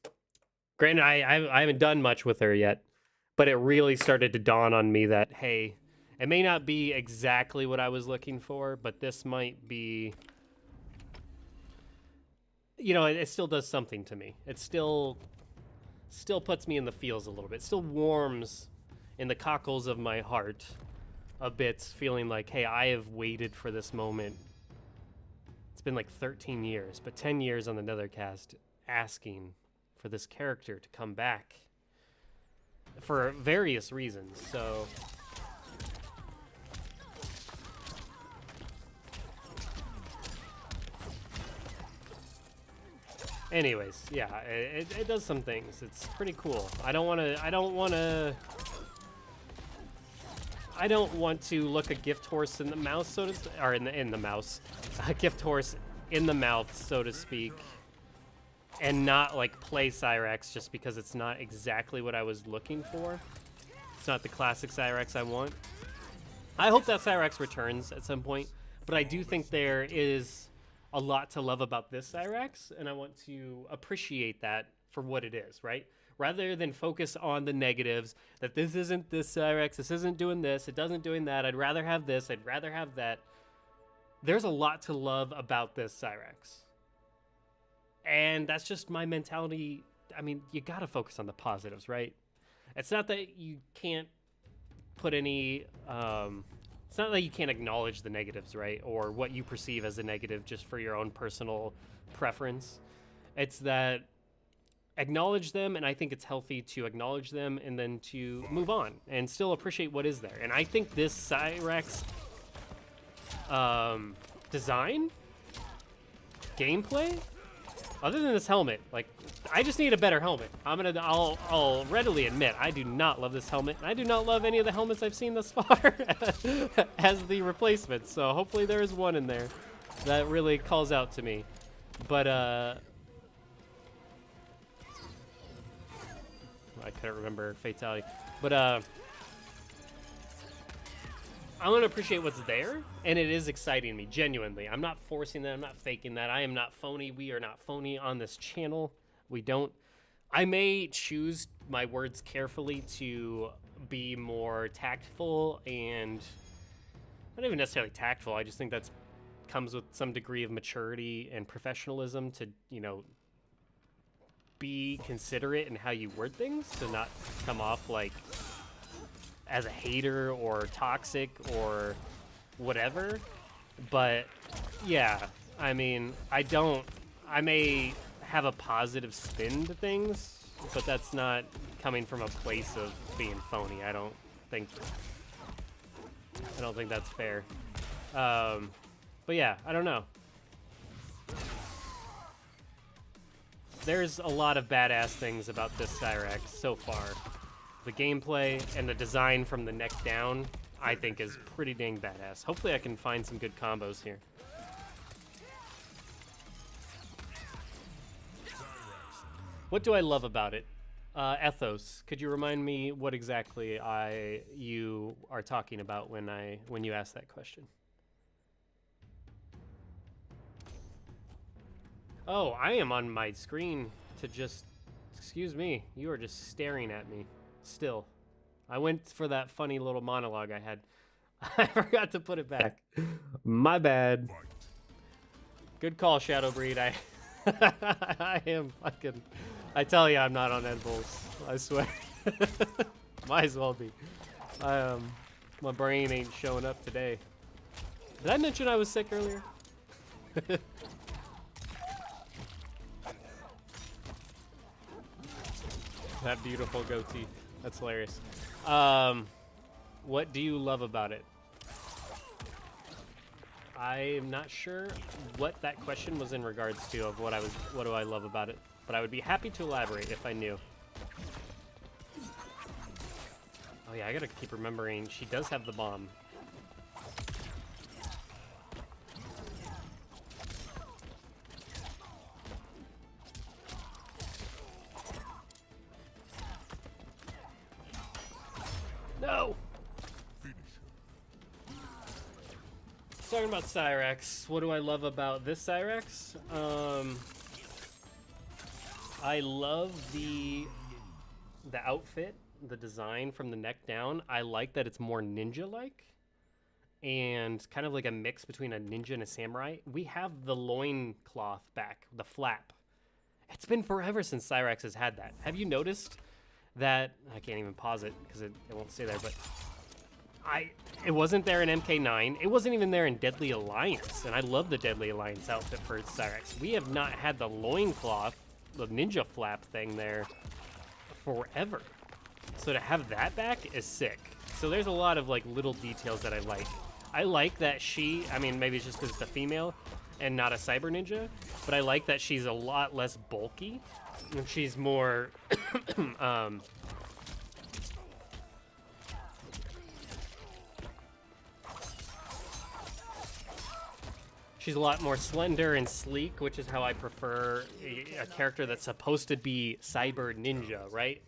Granted, I haven't done much with her yet, but it really started to dawn on me that, hey, it may not be exactly what I was looking for, but this might be, you know, it still does something to me. It still puts me in the feels a little bit. It still warms in the cockles of my heart a bit, feeling like, hey, I have waited for this moment. It's been like 13 years, but 10 years on the NetherKast asking for this character to come back for various reasons. So anyways, yeah, it does some things. It's pretty cool. I don't want to look a gift horse in the mouth, so to or in the mouse, a gift horse in the mouth, so to speak, and not like play Cyrax just because it's not exactly what I was looking for. It's not the classic Cyrax I want. I hope that Cyrax returns at some point, but I do think there is a lot to love about this Cyrax, and I want to appreciate that for what it is, right? Rather than focus on the negatives, that this isn't this Cyrax, this isn't doing this, it doesn't doing that, I'd rather have this, I'd rather have that. There's a lot to love about this Cyrax. And that's just my mentality. I mean, you gotta focus on the positives, right? It's not that you can't put any, it's not that you can't acknowledge the negatives, right? Or what you perceive as a negative just for your own personal preference. It's that acknowledge them, and I think it's healthy to acknowledge them and then to move on and still appreciate what is there. And I think this Cyrax design, gameplay, other than this helmet, like, I just need a better helmet. I'll readily admit, I do not love this helmet. And I do not love any of the helmets I've seen thus far as the replacement. So hopefully there is one in there that really calls out to me. But, I couldn't remember Fatality. But, I want to appreciate what's there, and it is exciting me, genuinely. I'm not forcing that. I'm not faking that. I am not phony. We are not phony on this channel. We don't. I may choose my words carefully to be more tactful and not even necessarily tactful. I just think that's comes with some degree of maturity and professionalism to, you know, be considerate in how you word things to not come off like as a hater or toxic or whatever. But yeah, I mean, I may have a positive spin to things, but that's not coming from a place of being phony. I don't think that's fair. But yeah, I don't know. There's a lot of badass things about this Cyrax so far. The gameplay and the design from the neck down, I think, is pretty dang badass. Hopefully I can find some good combos here. What do I love about it? Ethos. Could you remind me what exactly you are talking about when you ask that question? Oh, I am on my screen to just... Excuse me, you are just staring at me. Still. I went for that funny little monologue I had. I forgot to put it back. My bad. Good call, Shadowbreed. I am fucking... I tell you, I'm not on edibles. I swear. Might as well be. My brain ain't showing up today. Did I mention I was sick earlier? That beautiful goatee. That's hilarious. What do you love about it? I'm not sure what that question was in regards to of what do I love about it, but I would be happy to elaborate if I knew. Oh yeah, I gotta keep remembering she does have the bomb. No! Talking about Cyrax, what do I love about this Cyrax? I love the outfit, the design from the neck down. I like that it's more ninja-like and kind of like a mix between a ninja and a samurai. We have the loincloth back, the flap. It's been forever since Cyrax has had that. Have you noticed that? I can't even pause it because it won't stay there, but it wasn't there in MK9. It wasn't even there in Deadly Alliance, and I love the Deadly Alliance outfit for Cyrax. We have not had the loincloth, the ninja flap thing there forever. So to have that back is sick. So there's a lot of like little details that I like. I like that maybe it's just because it's a female and not a cyber ninja, but I like that she's a lot less bulky and she's more she's a lot more slender and sleek, which is how I prefer a character that's supposed to be cyber ninja, right?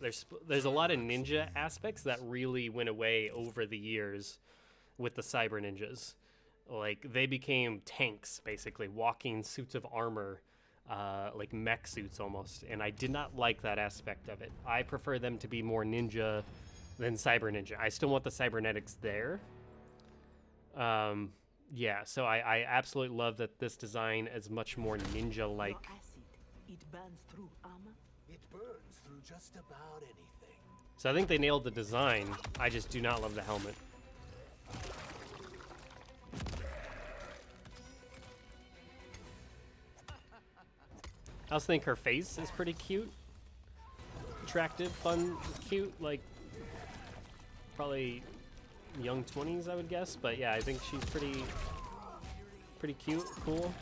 There's a lot of ninja aspects that really went away over the years with the cyber ninjas. Like, they became tanks, basically, walking suits of armor, like mech suits almost, and I did not like that aspect of it. I prefer them to be more ninja than cyber ninja. I still want the cybernetics there. Yeah, so I absolutely love that this design is much more ninja-like. It burns through armor. It burns through just about anything. So I think they nailed the design. I just do not love the helmet. I also think her face is pretty cute. Attractive, fun, cute, like probably young 20s, I would guess, but yeah, I think she's pretty cute, cool.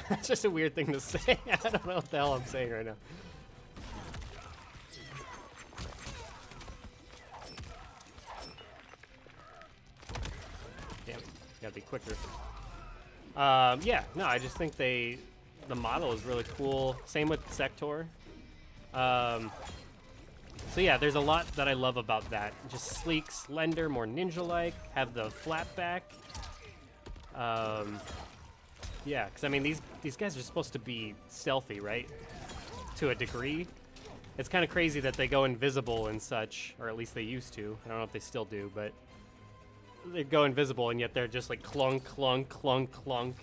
That's just a weird thing to say. I don't know what the hell I'm saying right now. Damn, gotta be quicker. Yeah, no, I just think the model is really cool. Same with Sector. So yeah, there's a lot that I love about that. Just sleek, slender, more ninja-like, have the flat back. Yeah, because I mean, these guys are supposed to be stealthy, right? To a degree. It's kind of crazy that they go invisible and such, or at least they used to. I don't know if they still do, but they go invisible and yet they're just like clunk, clunk, clunk, clunk.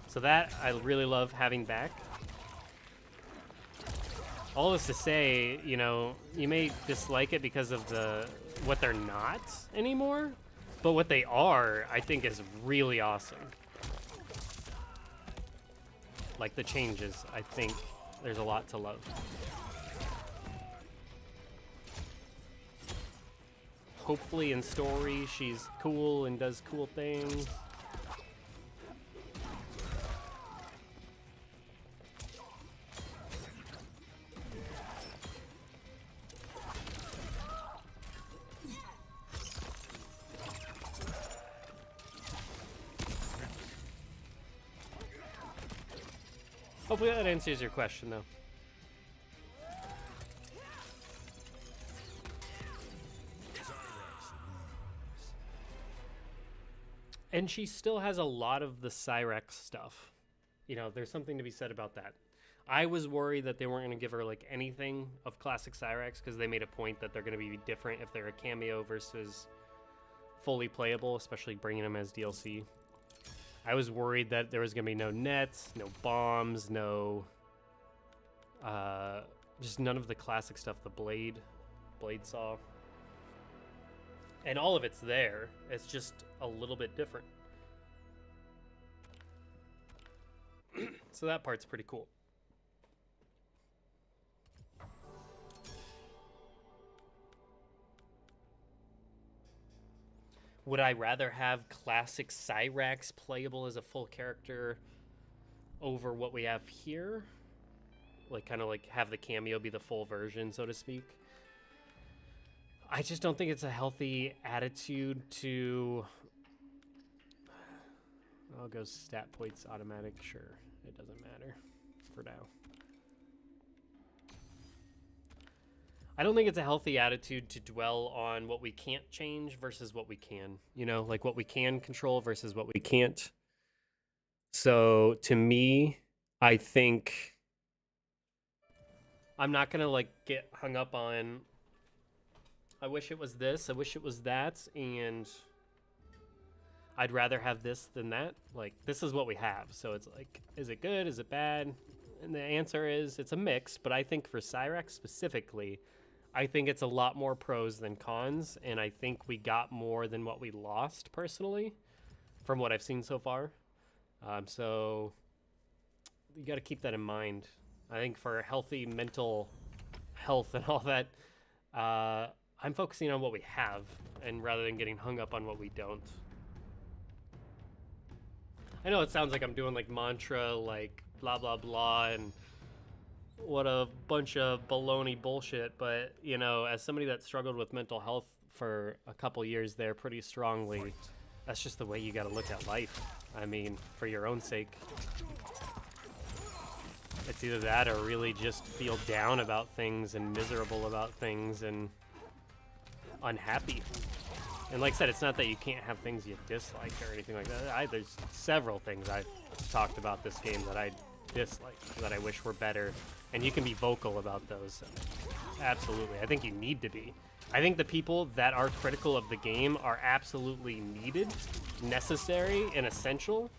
So that I really love having back. all this to say, you know, you may dislike it because of what they're not anymore, but what they are, I think, is really awesome. Like the changes, I think there's a lot to love. Hopefully in story, she's cool and does cool things. Hopefully that answers your question, though. And she still has a lot of the Cyrax stuff. You know, there's something to be said about that. I was worried that they weren't going to give her, like, anything of classic Cyrax because they made a point that they're going to be different if they're a cameo versus fully playable, especially bringing them as DLC. I was worried that there was going to be no nets, no bombs, no... just none of the classic stuff. The blade saw. And all of it's there. It's just a little bit different. So that part's pretty cool. Would I rather have classic Cyrax playable as a full character over what we have here? Like, kind of like have the cameo be the full version, so to speak? I just don't think it's a healthy attitude to... I'll go stat points automatic. Sure, it doesn't matter for now. I don't think it's a healthy attitude to dwell on what we can't change versus what we can. You know, like what we can control versus what we can't. So to me, I think I'm not gonna like get hung up on I wish it was this, I wish it was that, and I'd rather have this than that. Like, this is what we have. So it's like, is it good? Is it bad? And the answer is it's a mix, but I think for Cyrax specifically, I think it's a lot more pros than cons, and I think we got more than what we lost personally from what I've seen so far. So you got to keep that in mind. I think for healthy mental health and all that, I'm focusing on what we have, and rather than getting hung up on what we don't. I know it sounds like I'm doing like mantra, like blah, blah, blah, and what a bunch of baloney bullshit. But, you know, as somebody that struggled with mental health for a couple years there pretty strongly, that's just the way you got to look at life. I mean, for your own sake. It's either that or really just feel down about things and miserable about things and unhappy. And like I said, it's not that you can't have things you dislike or anything like that. There's several things I've talked about this game that I dislike, that I wish were better. And you can be vocal about those. Absolutely. I think you need to be. I think the people that are critical of the game are absolutely needed, necessary, and essential,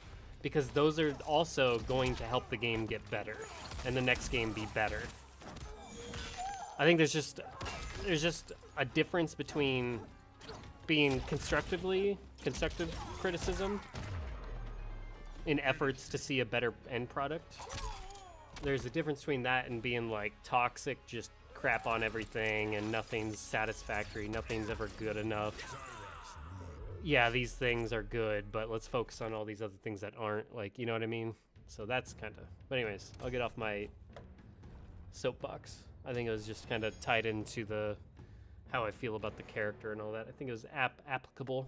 because those are also going to help the game get better and the next game be better. I think there's just a difference between being constructive criticism in efforts to see a better end product. There's a difference between that and being like toxic, just crap on everything and nothing's satisfactory, nothing's ever good enough. Yeah, these things are good, but let's focus on all these other things that aren't, like, you know what I mean? So that's kind of, but anyways, I'll get off my soapbox. I think it was just kind of tied into the how I feel about the character and all that. I think it was applicable.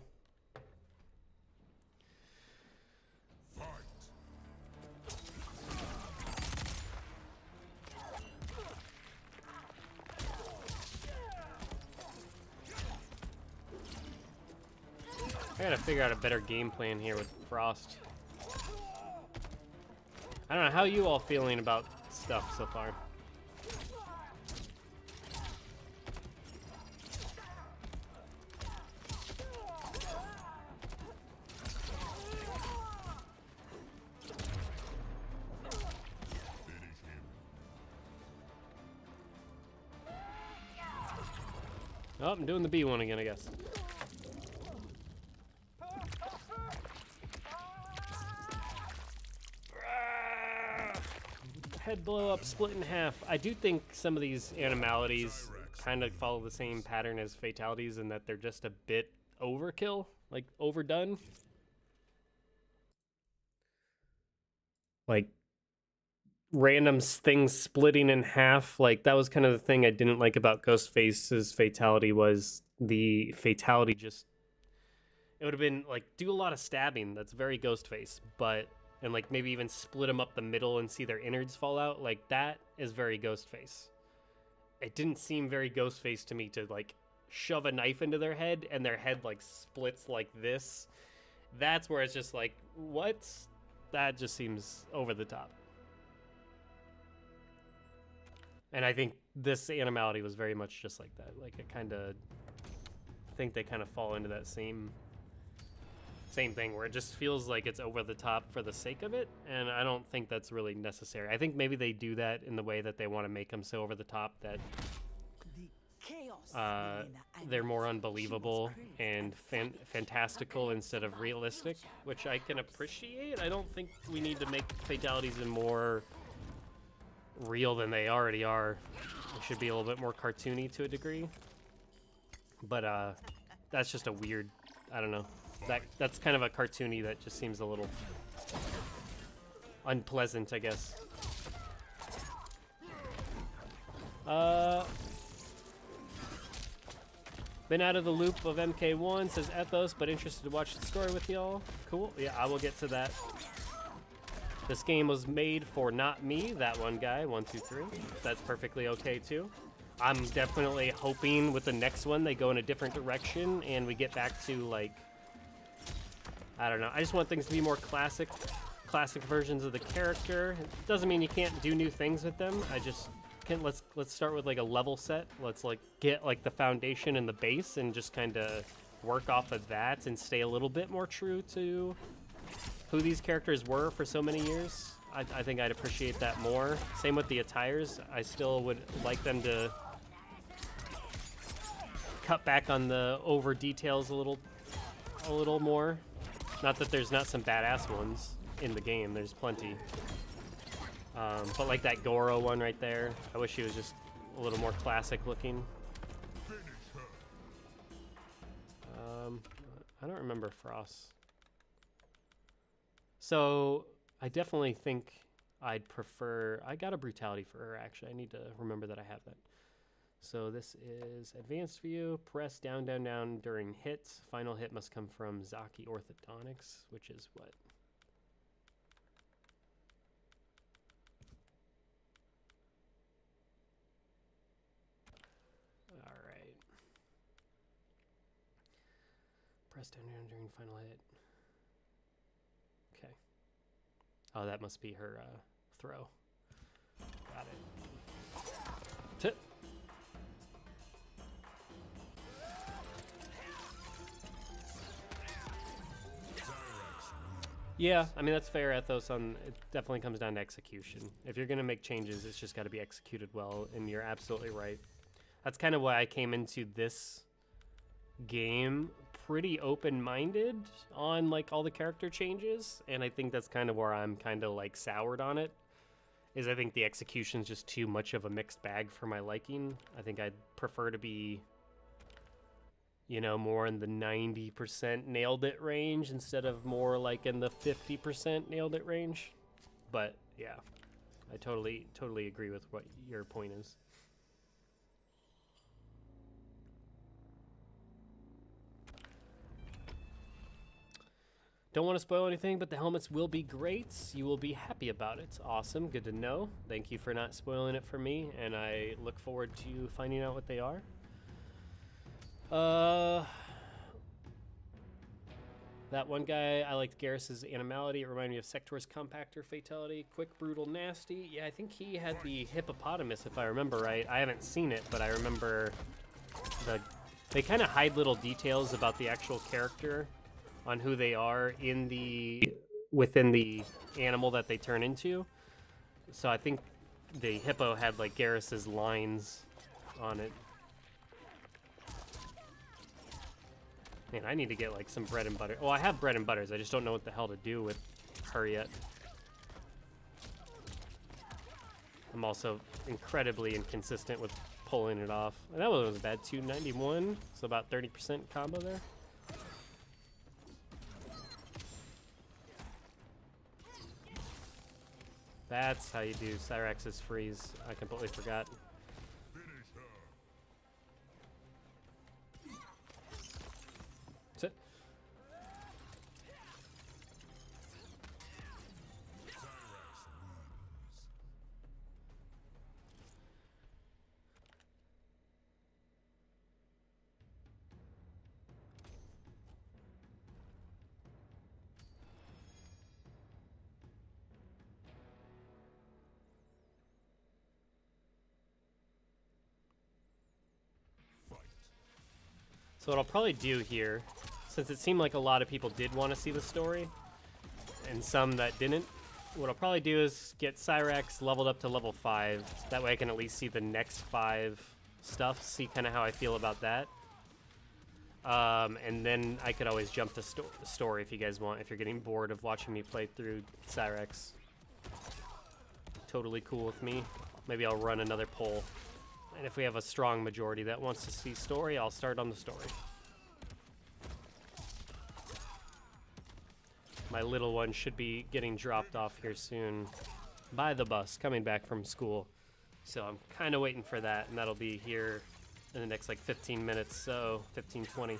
I gotta figure out a better game plan here with Frost. I don't know, how are you all feeling about stuff so far? Oh, I'm doing the B one again, I guess. Head blow up, split in half. I do think some of these animalities kind of follow the same pattern as fatalities in that they're just a bit overkill, like overdone. Like random things splitting in half. Like that was kind of the thing I didn't like about Ghostface's fatality was the fatality just, it would have been like do a lot of stabbing. That's very Ghostface, but and like maybe even split them up the middle and see their innards fall out. Like that is very Ghostface. It didn't seem very Ghostface to me to like shove a knife into their head and their head like splits like this. That's where it's just like, what? That just seems over the top. And I think this animality was very much just like that. Like it kind of, I think they kind of fall into that same thing where it just feels like it's over the top for the sake of it, and I don't think that's really necessary. I think maybe they do that in the way that they want to make them so over the top that they're more unbelievable and fantastical instead of realistic, which I can appreciate. I don't think we need to make fatalities more real than they already are. They should be a little bit more cartoony to a degree, but that's just a weird, I don't know. That's kind of a cartoony that just seems a little unpleasant, I guess. Been out of the loop of MK1, says Ethos, but interested to watch the story with y'all. Cool. Yeah, I will get to that. This game was made for not me, that one guy, 123. That's perfectly okay too. I'm definitely hoping with the next one they go in a different direction and we get back to like, I don't know. I just want things to be more classic versions of the character. It doesn't mean you can't do new things with them. I just can. Let's start with like a level set. Let's like get like the foundation and the base and just kind of work off of that and stay a little bit more true to who these characters were for so many years. I think I'd appreciate that more. Same with the attires. I still would like them to cut back on the over details a little more. Not that there's not some badass ones in the game. There's plenty. But like that Goro one right there, I wish he was just a little more classic looking. I don't remember Frost. So I definitely think I'd prefer, I got a brutality for her actually. I need to remember that I have that. So this is advanced view, press down, down, down during hits. Final hit must come from Zaki Orthodontics, which is what? All right. Press down, down during final hit. Okay. Oh, that must be her throw. Got it. Tip. Yeah, I mean, that's fair, Ethos. It definitely comes down to execution. If you're going to make changes, it's just got to be executed well, and you're absolutely right. That's kind of why I came into this game pretty open-minded on, like, all the character changes, and I think that's kind of where I'm kind of, like, soured on it, is I think the execution's just too much of a mixed bag for my liking. I think I'd prefer to be, you know, more in the 90% nailed it range instead of more like in the 50% nailed it range. But yeah, I totally agree with what your point is. Don't want to spoil anything, but the helmets will be great. You will be happy about it. Awesome, good to know. Thank you for not spoiling it for me, and I look forward to finding out what they are. That one guy, I liked Garrus's animality. It reminded me of Sector's compactor fatality. Quick, brutal, nasty. Yeah, I think he had the hippopotamus, if I remember right. I haven't seen it, but I remember they kind of hide little details about the actual character on who they are within the animal that they turn into. So I think the hippo had like Garrus's lines on it. Man, I need to get like some bread and butter. Well, I have bread and butters. I just don't know what the hell to do with her yet. I'm also incredibly inconsistent with pulling it off. And that one was bad. 291, so about 30% combo there. That's how you do Cyrax's freeze. I completely forgot. That's it. So what I'll probably do here, since it seemed like a lot of people did want to see the story, and some that didn't, what I'll probably do is get Cyrax leveled up to level 5. That way I can at least see the next 5 stuff, see kind of how I feel about that. And then I could always jump to story if you guys want, if you're getting bored of watching me play through Cyrax. Totally cool with me. Maybe I'll run another poll. And if we have a strong majority that wants to see story, I'll start on the story. My little one should be getting dropped off here soon by the bus coming back from school. So I'm kind of waiting for that, and that'll be here in the next like 15 minutes, so 15, 20.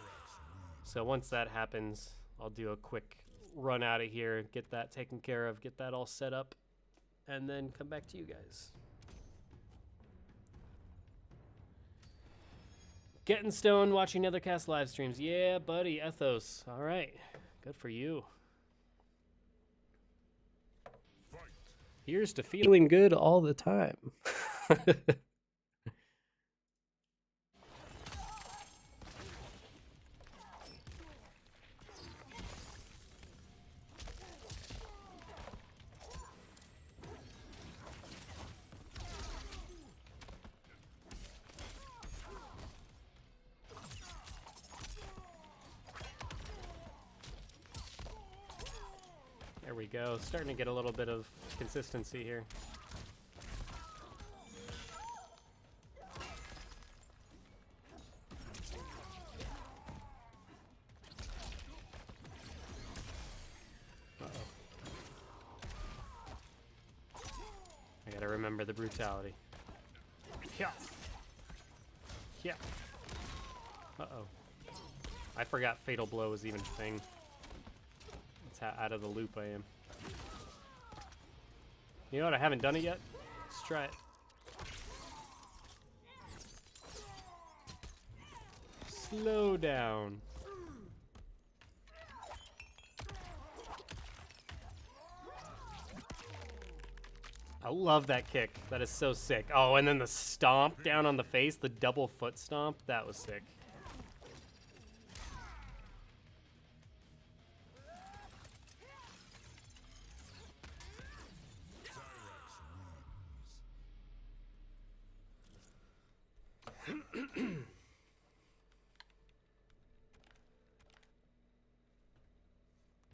So once that happens, I'll do a quick run out of here, get that taken care of, get that all set up, and then come back to you guys. Getting stoned, watching NetherKast live streams. Yeah, buddy, Ethos. All right, good for you. Here's to feeling good all the time. There we go. Starting to get a little bit of consistency here. Uh-oh. I gotta remember the brutality. Yeah. Yeah. Uh-oh. I forgot Fatal Blow was even a thing. That's how out of the loop I am. You know what? I haven't done it yet. Let's try it. Slow down. I love that kick. That is so sick. Oh, and then the stomp down on the face, the double foot stomp. That was sick.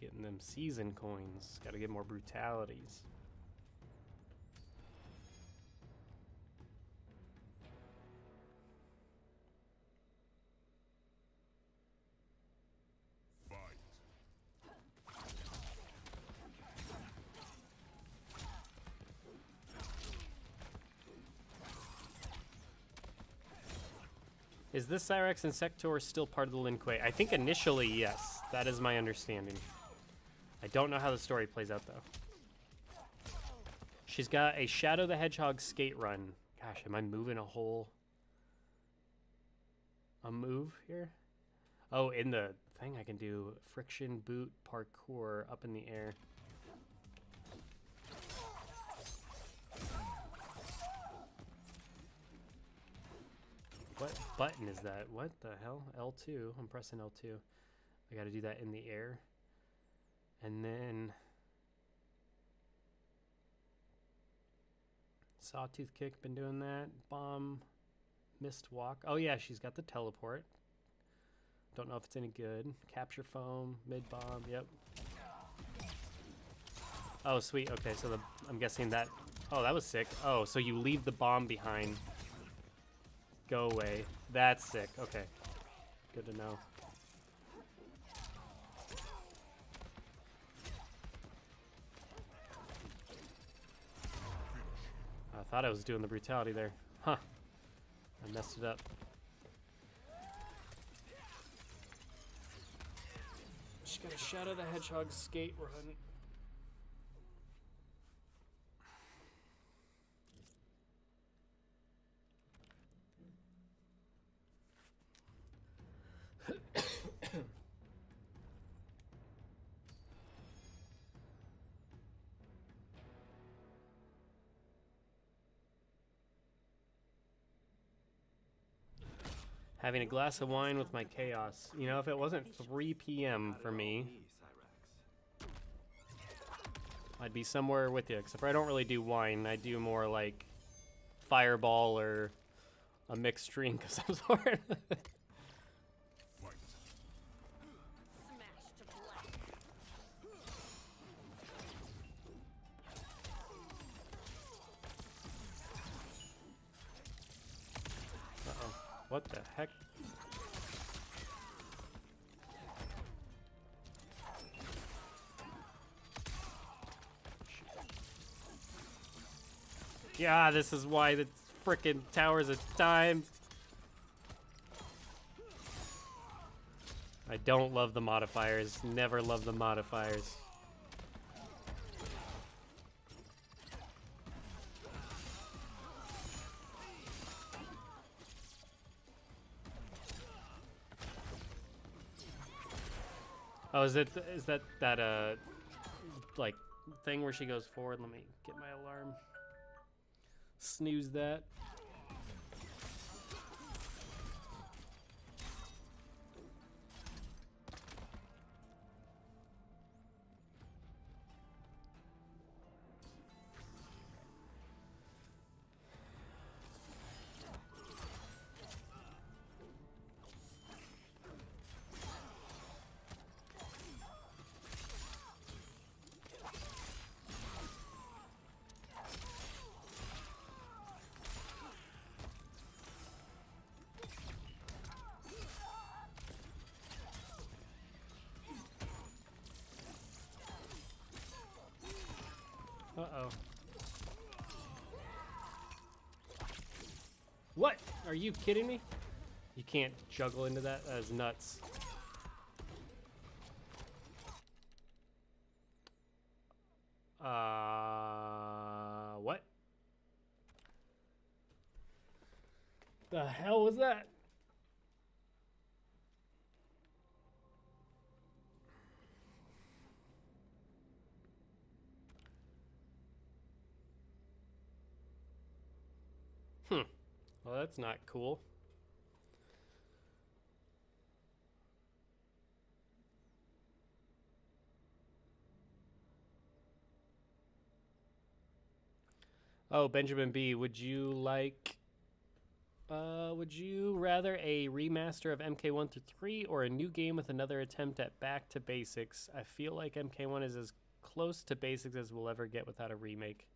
Getting them season coins. Gotta get more brutalities. Is this Cyrax Insector still part of the Lin Kuei? I think initially, yes. That is my understanding. I don't know how the story plays out, though. She's got a Shadow the Hedgehog skate run. Gosh, am I moving a move here? Oh, in the thing I can do friction boot parkour up in the air. What button is that? What the hell? L2. I'm pressing L2. I gotta do that in the air. And then Sawtooth kick, been doing that. Bomb, missed walk. Oh yeah, she's got the teleport. Don't know if it's any good. Capture foam, mid bomb. Yep. Oh, sweet. Okay, so I'm guessing that. Oh, that was sick. Oh, so you leave the bomb behind. Go away. That's sick. Okay. Good to know. I thought I was doing the brutality there. Huh. I messed it up. Just got a Shadow the Hedgehog skate run. Having a glass of wine with my chaos. You know, if it wasn't 3 p.m. for me, I'd be somewhere with you. Except for I don't really do wine. I do more like Fireball or a mixed drink of some sort. Fight. Smash to black. Uh-oh. What the heck? Yeah, this is why the frickin' towers of time. I don't love the modifiers. Never love the modifiers. Oh, is that like thing where she goes forward? Let me get my alarm. Snooze that. Uh-oh. What? Are you kidding me? You can't juggle into that? That is nuts. What? The hell was that? Well, that's not cool. Oh, Benjamin B, would you rather a remaster of MK1 through 3 or a new game with another attempt at back to basics? I feel like MK1 is as close to basics as we'll ever get without a remake.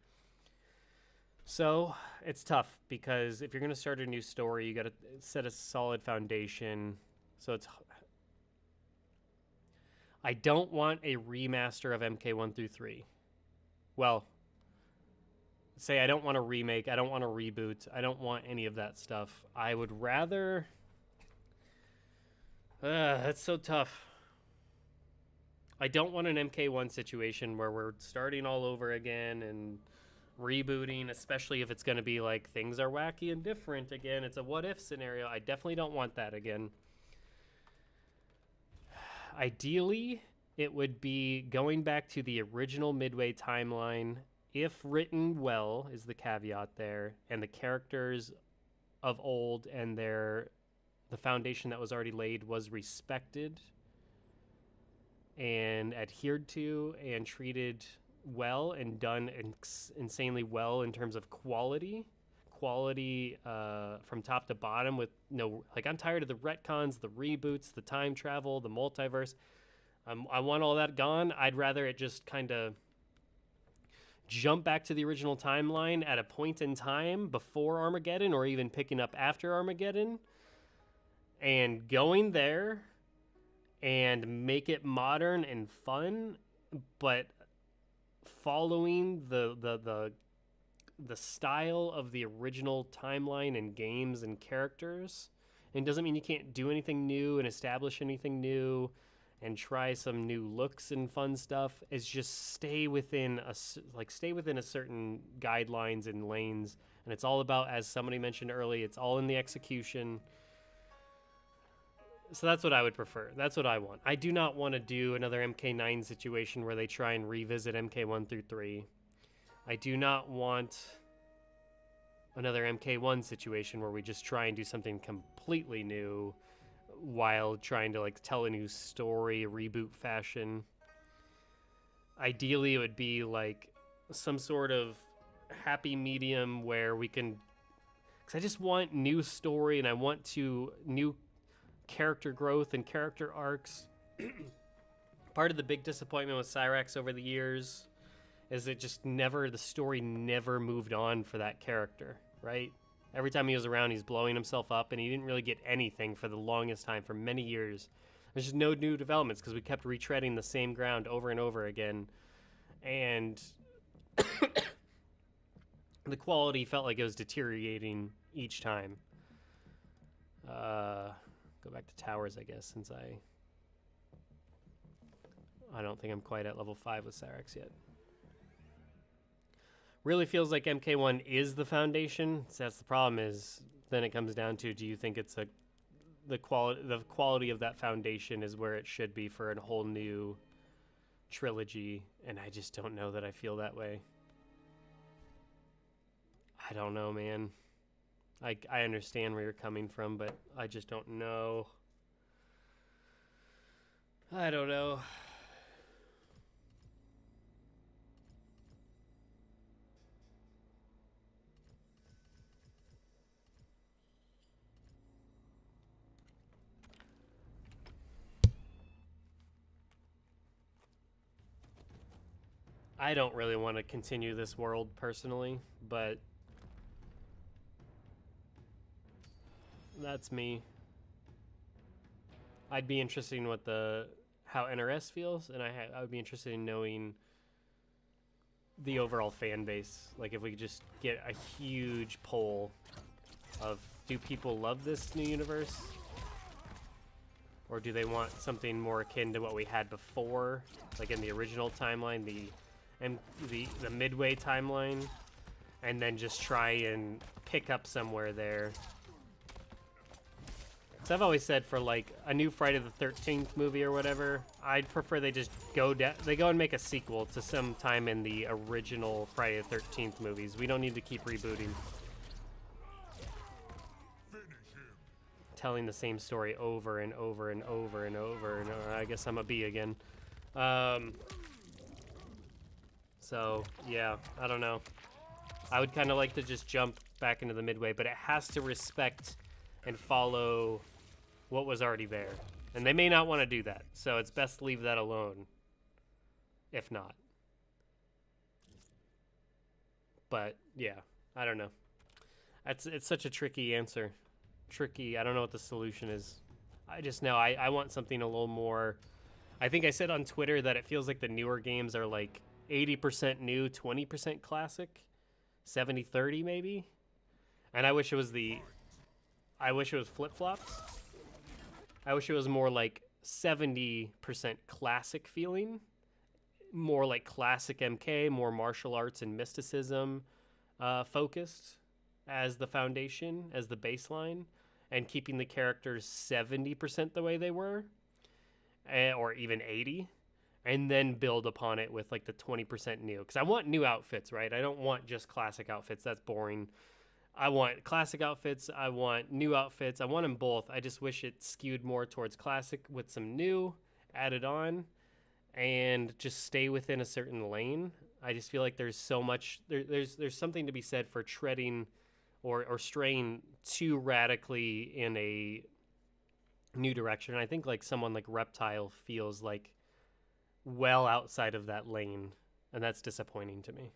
So it's tough because if you're going to start a new story, you got to set a solid foundation. So I don't want a remaster of MK1 through 3. Well, say I don't want a remake. I don't want a reboot. I don't want any of that stuff. I would rather... that's so tough. I don't want an MK1 situation where we're starting all over again and rebooting, especially if it's going to be like things are wacky and different again. It's a what if scenario. I definitely don't want that again. Ideally, it would be going back to the original Midway timeline, if written well, is the caveat there, and the characters of old and the foundation that was already laid was respected and adhered to and treated well and done insanely well in terms of quality from top to bottom with no, like, I'm tired of the retcons, the reboots, the time travel, the multiverse. I want all that gone. I'd rather it just kind of jump back to the original timeline at a point in time before Armageddon, or even picking up after Armageddon, and going there and make it modern and fun, but following the style of the original timeline and games and characters. And doesn't mean you can't do anything new and establish anything new and try some new looks and fun stuff. It's just stay within a certain guidelines and lanes. And it's all about, as somebody mentioned earlier, it's all in the execution. So that's what I would prefer. That's what I want. I do not want to do another MK9 situation where they try and revisit MK1 through 3. I do not want another MK1 situation where we just try and do something completely new while trying to, like, tell a new story, reboot fashion. Ideally, it would be like some sort of happy medium where we can, because I just want new story and I want to new character growth and character arcs. Part of the big disappointment with Cyrax over the years is it just never, the story never moved on for that character, right? Every time he was around, he's blowing himself up, and he didn't really get anything for the longest time, for many years. There's just no new developments because we kept retreading the same ground over and over again. And the quality felt like it was deteriorating each time. Go back to towers, I guess, since I don't think I'm quite at level 5 with Cyrax yet. Really feels like MK1 is the foundation. So that's the problem, is then it comes down to, do you think it's the quality of that foundation is where it should be for a whole new trilogy? And I just don't know that I feel that way. I don't know, man. I understand where you're coming from, but I just don't know. I don't know. I don't really want to continue this world personally, but that's me. I'd be interested in how NRS feels, and I would be interested in knowing the overall fan base. Like, if we could just get a huge poll of, do people love this new universe, or do they want something more akin to what we had before, like in the original timeline, the midway timeline, and then just try and pick up somewhere there. So I've always said, for like a new Friday the 13th movie or whatever, I'd prefer they just go and make a sequel to some time in the original Friday the 13th movies. We don't need to keep rebooting, telling the same story over and over and over and over and over. I guess I'm a B again. So yeah, I don't know. I would kind of like to just jump back into the midway, but it has to respect and follow what was already there. And they may not want to do that, so it's best to leave that alone, if not. But yeah, I don't know. It's such a tricky answer. Tricky. I don't know what the solution is. I just know I want something a little more. I think I said on Twitter that it feels like the newer games are like 80% new, 20% classic, 70-30 maybe. And I wish it was flip-flops. I wish it was more like 70% classic feeling, more like classic MK, more martial arts and mysticism focused as the foundation, as the baseline, and keeping the characters 70% the way they were, or even 80%. And then build upon it with like the 20% new. Because I want new outfits, right? I don't want just classic outfits. That's boring. I want classic outfits. I want new outfits. I want them both. I just wish it skewed more towards classic with some new added on, and just stay within a certain lane. I just feel like there's so much. There's something to be said for treading or straying too radically in a new direction. I think like someone like Reptile feels like well outside of that lane, and that's disappointing to me.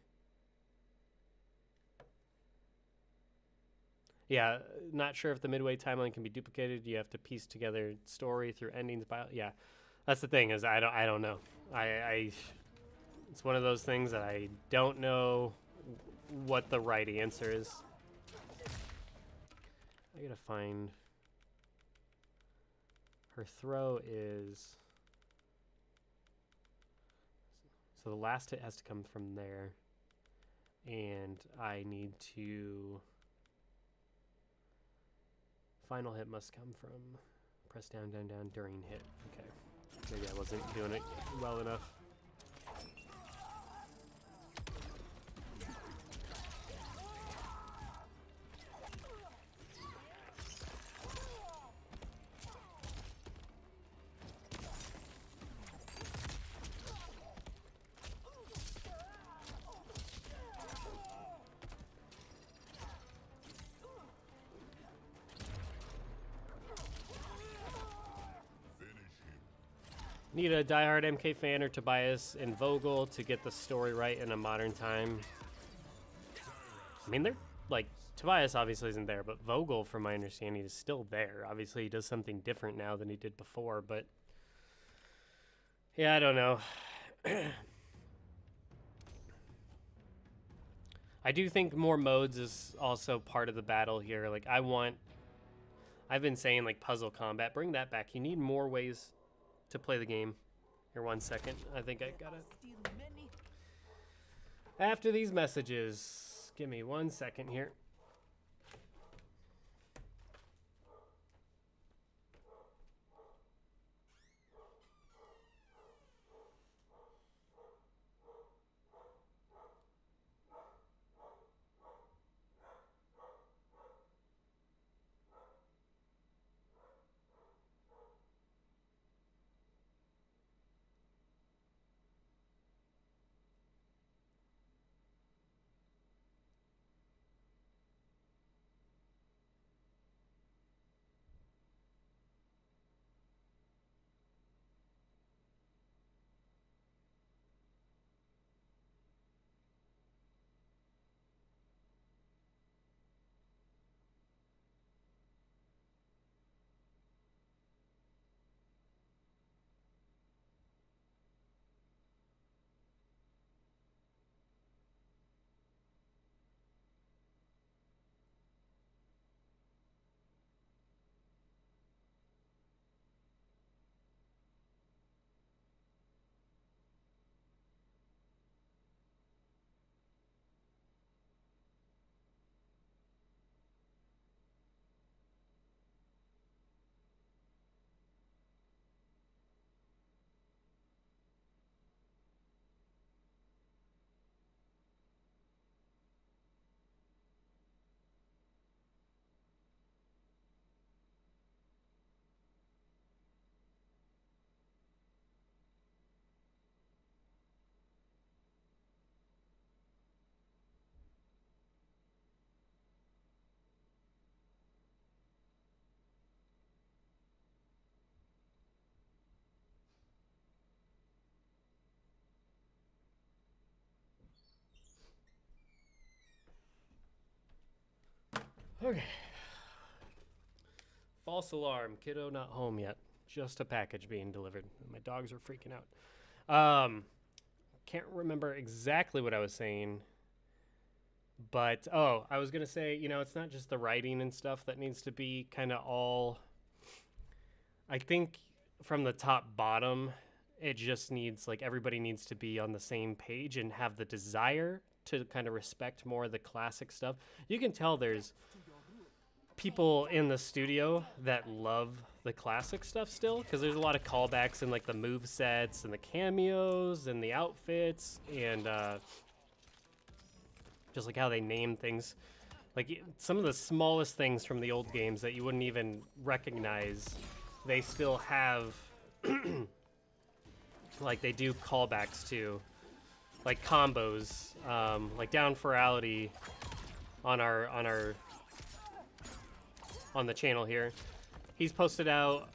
Yeah, not sure if the midway timeline can be duplicated. You have to piece together story through endings. Yeah, that's the thing, is I don't know. I it's one of those things that I don't know what the right answer is. I gotta find. Her throw is. So the last hit has to come from there, and I need to. Final hit must come from press down, down, down during hit. Okay. Maybe I wasn't doing it well enough. Need a diehard MK fan or Tobias and Vogel to get the story right in a modern time. I mean, they're like, Tobias obviously isn't there, but Vogel, from my understanding, is still there. Obviously, he does something different now than he did before, but yeah, I don't know. I do think more modes is also part of the battle here. Like, I've been saying, like, puzzle combat, bring that back. You need more ways to play the game. Here, 1 second. I think I got it. After these messages, give me 1 second here. Okay. False alarm. Kiddo not home yet. Just a package being delivered. My dogs are freaking out. Can't remember exactly what I was saying. But, I was going to say, it's not just the writing and stuff that needs to be kind of all... I think from the top bottom, it just needs, like, everybody needs to be on the same page and have the desire to kind of respect more of the classic stuff. You can tell there's people in the studio that love the classic stuff still, because there's a lot of callbacks in like the move sets and the cameos and the outfits and just like how they name things, like some of the smallest things from the old games that you wouldn't even recognize, they still have like they do callbacks to, like combos, like down Ferality on our on the channel here. He's posted out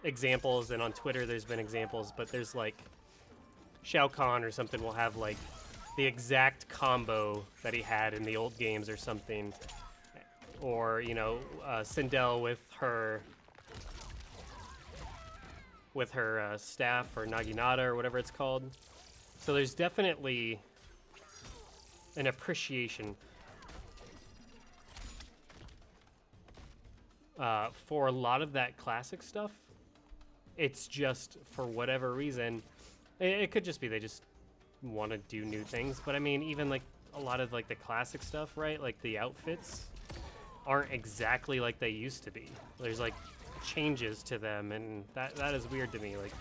examples, and on Twitter there's been examples, but there's like Shao Kahn or something will have like the exact combo that he had in the old games or something, or you know, Sindel with her staff or Naginata or whatever it's called. So there's definitely an appreciation for a lot of that classic stuff. It's just, for whatever reason, it could just be they just want to do new things. But I mean, even like a lot of like the classic stuff, right? Like the outfits aren't exactly like they used to be. There's like changes to them, and that is weird to me. Like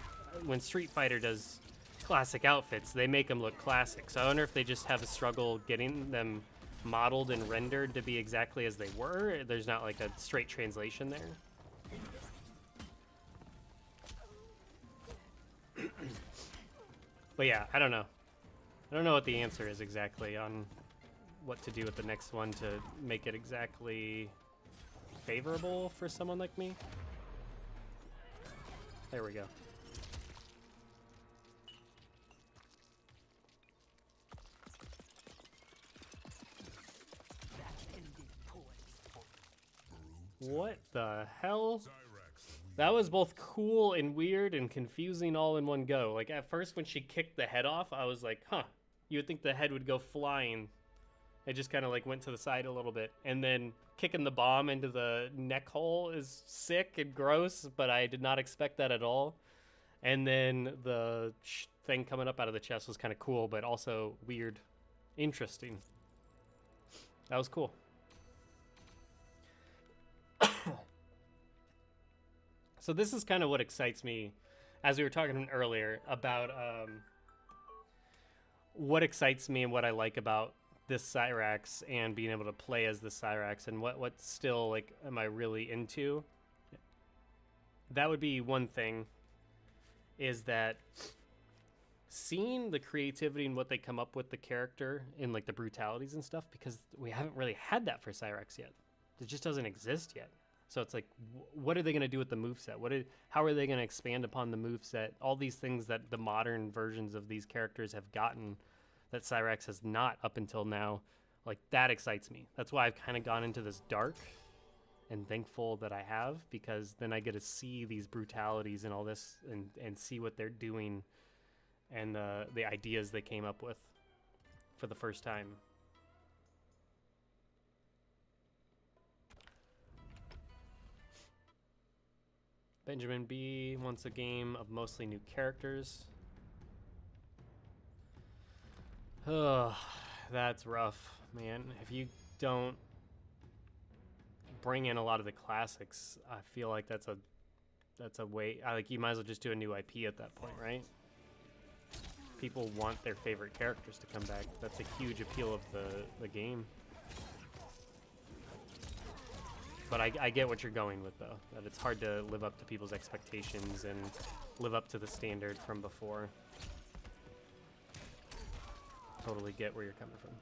when Street Fighter does classic outfits, they make them look classic. So I wonder if they just have a struggle getting them modeled and rendered to be exactly as they were. There's not like a straight translation there. But yeah, I don't know. I don't know what the answer is exactly on what to do with the next one to make it exactly favorable for someone like me. There we go. What the hell? That was both cool and weird and confusing all in one go. Like at first when she kicked the head off, I was like, huh, you would think the head would go flying. It just kind of like went to the side a little bit. And then kicking the bomb into the neck hole is sick and gross, but I did not expect that at all. And then the thing coming up out of the chest was kind of cool, but also weird. Interesting. That was cool. So this is kind of what excites me, as we were talking earlier, about what excites me and what I like about this Cyrax and being able to play as the Cyrax, and what still like am I really into. That would be one thing, is that seeing the creativity and what they come up with the character in like the brutalities and stuff, because we haven't really had that for Cyrax yet. It just doesn't exist yet. So it's like, what are they going to do with the moveset? How are they going to expand upon the moveset? All these things that the modern versions of these characters have gotten that Cyrax has not up until now. Like, that excites me. That's why I've kind of gone into this dark, and thankful that I have, because then I get to see these brutalities and all this and see what they're doing and the ideas they came up with for the first time. Benjamin B wants a game of mostly new characters. Oh, that's rough, man. If you don't bring in a lot of the classics, I feel like that's a way. Like, you might as well just do a new IP at that point, right? People want their favorite characters to come back. That's a huge appeal of the game. But I get what you're going with, though. That it's hard to live up to people's expectations and live up to the standard from before. Totally get where you're coming from.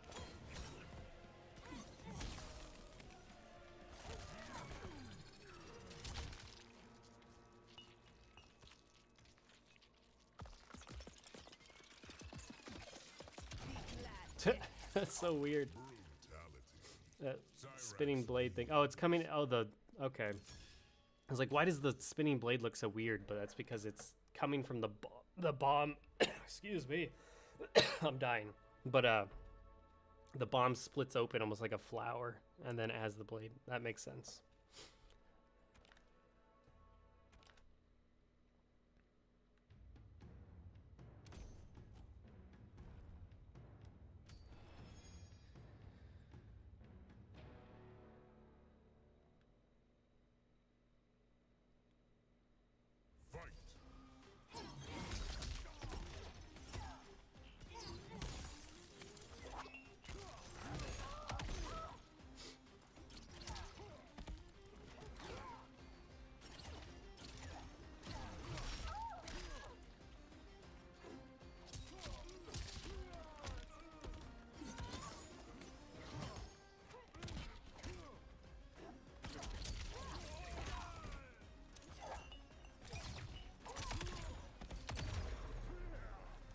That's so weird. That spinning blade thing. Oh, it's coming. Oh, okay. I was like, why does the spinning blade look so weird? But that's because it's coming from the bomb. Excuse me. I'm dying. But the bomb splits open almost like a flower, and then it has the blade. That makes sense.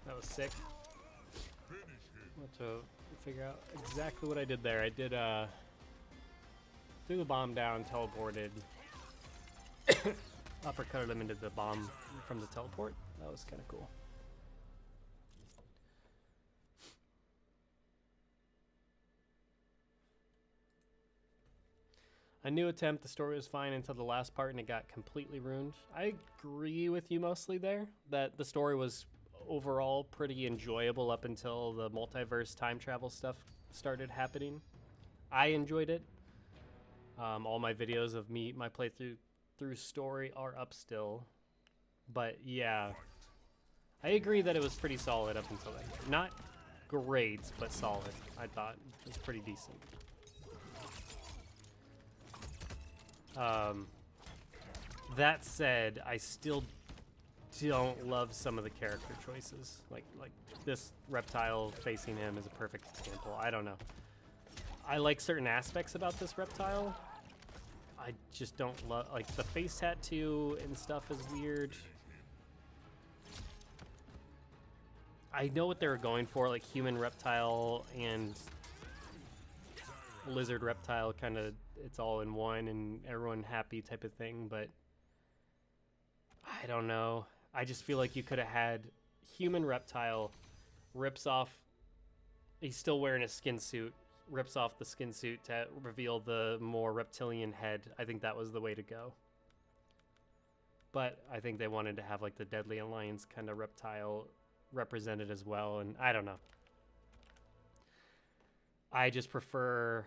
That was sick. Want to figure out exactly what I did there. I did threw the bomb down, teleported, uppercutted him into the bomb from the teleport. That was kind of cool. A new attempt. The story was fine until the last part and it got completely ruined. I agree with you mostly there, that the story was overall pretty enjoyable up until the multiverse time travel stuff started happening. I enjoyed it. All my videos of my playthrough story are up still. But yeah, I agree that it was pretty solid up until then. Not great, but solid. I thought it was pretty decent. That said, I still don't love some of the character choices. Like this reptile facing him is a perfect example. I don't know. I like certain aspects about this reptile. I just don't love, like, the face tattoo and stuff is weird. I know what they were going for, like human reptile and lizard reptile, kind of, it's all in one and everyone happy type of thing, but I don't know. I just feel like you could have had human reptile rips off, he's still wearing a skin suit, rips off the skin suit to reveal the more reptilian head. I think that was the way to go. But I think they wanted to have like the Deadly Alliance kind of reptile represented as well, and I don't know. I just prefer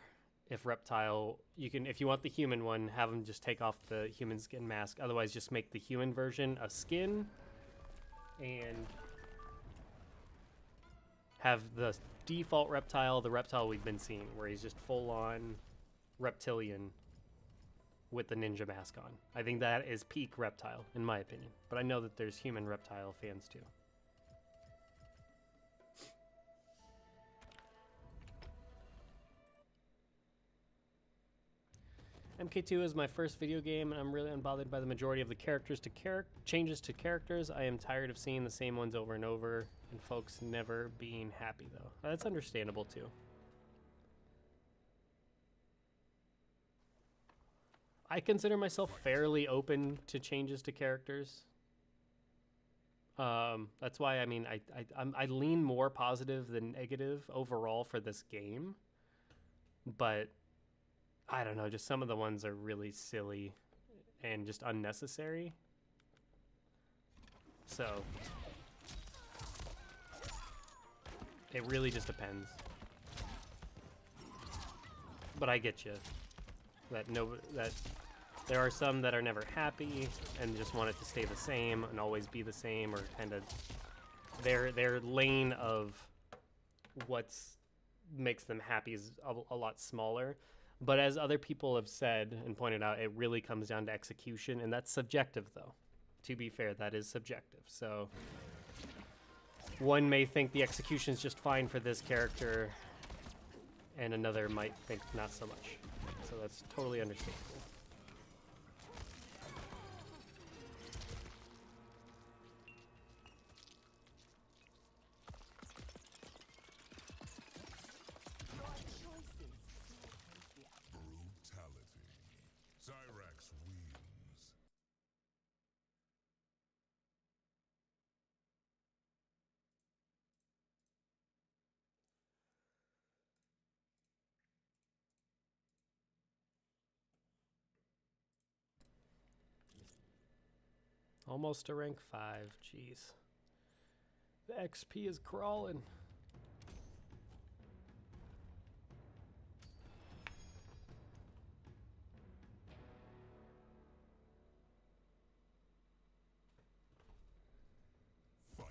if reptile, you can, if you want the human one, have them just take off the human skin mask. Otherwise, just make the human version a skin and have the default reptile, the reptile we've been seeing, where he's just full-on reptilian with the ninja mask on. I think that is peak reptile, in my opinion. But I know that there's human reptile fans too. MK2 is my first video game, and I'm really unbothered by the majority of the changes to characters. I am tired of seeing the same ones over and over, and folks never being happy, though. That's understandable, too. I consider myself fairly open to changes to characters. That's why, I mean, I lean more positive than negative overall for this game, but I don't know, just some of the ones are really silly and just unnecessary. So it really just depends. But I get you that there are some that are never happy and just want it to stay the same and always be the same, or kind of their lane of what's makes them happy is a lot smaller. But as other people have said and pointed out, it really comes down to execution, and that's subjective, though. To be fair, that is subjective. So one may think the execution is just fine for this character, and another might think not so much. So that's totally understandable. Brutality. Cyrax wins. Almost to rank 5, jeez. The XP is crawling. Fight.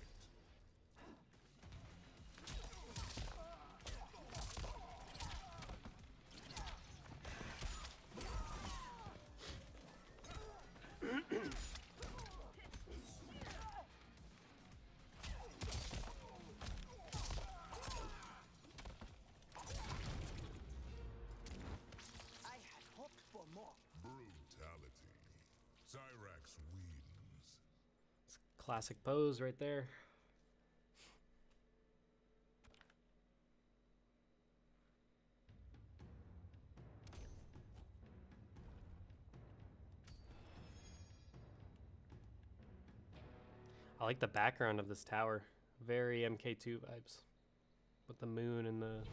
I had hoped for more. Brutality. Cyrax wins. Classic pose right there. I like the background of this tower. Very MK2 vibes. With the moon and the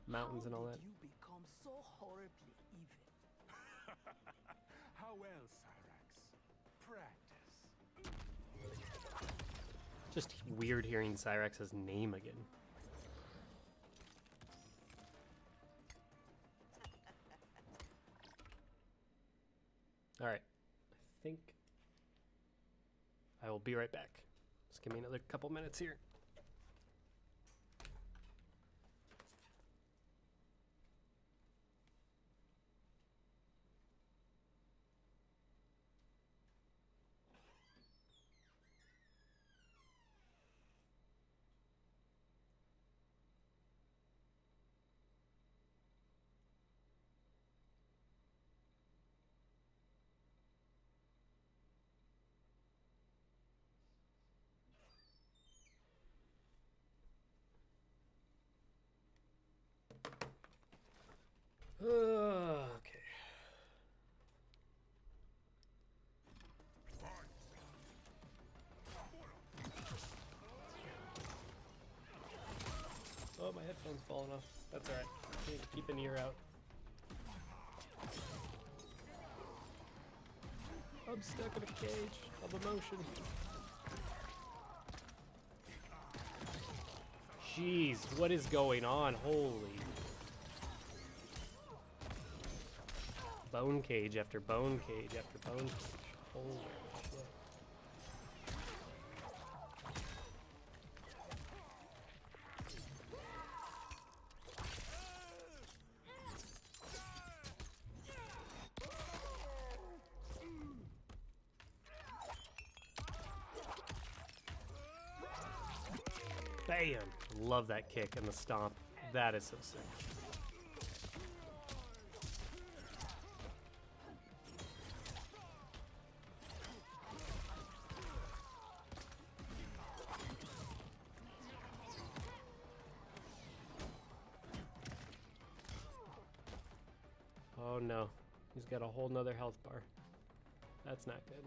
mountains and all that. You become so horribly evil. How well, Cyrax? Practice. Just weird hearing Cyrax's name again. Alright. I think I will be right back. Just give me another couple minutes here. Okay. Oh, my headphone's falling off. That's alright. Need to keep an ear out. I'm stuck in a cage of emotion. Jeez, what is going on? Holy. Bone cage after bone cage after bone cage. Holy shit. Bam! Love that kick and the stomp. That is so sick. Oh no, he's got a whole nother health bar. That's not good.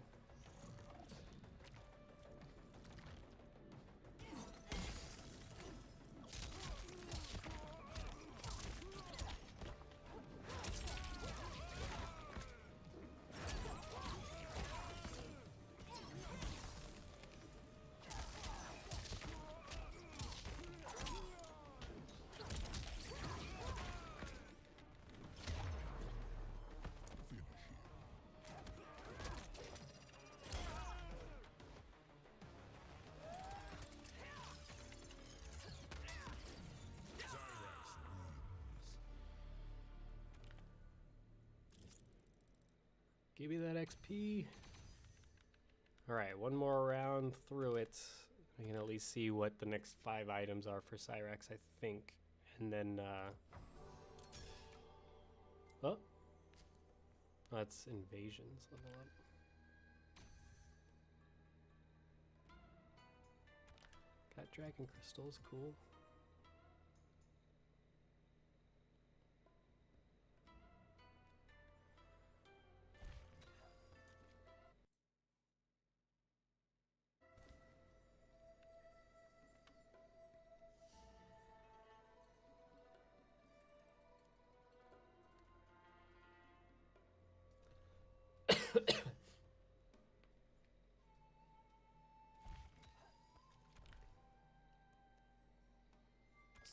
Give me that XP. Alright, one more round through it. I can at least see what the next 5 items are for Cyrax, I think. And then, oh. That's invasions level up. Got dragon crystals, cool.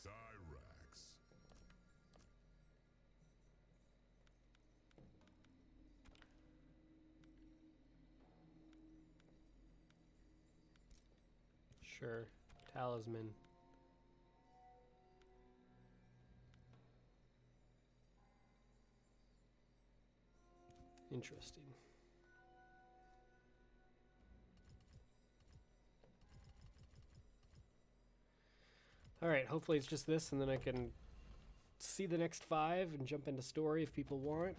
Cyrax. Sure. Talisman. Interesting. Alright, hopefully it's just this and then I can see the next 5 and jump into story if people want.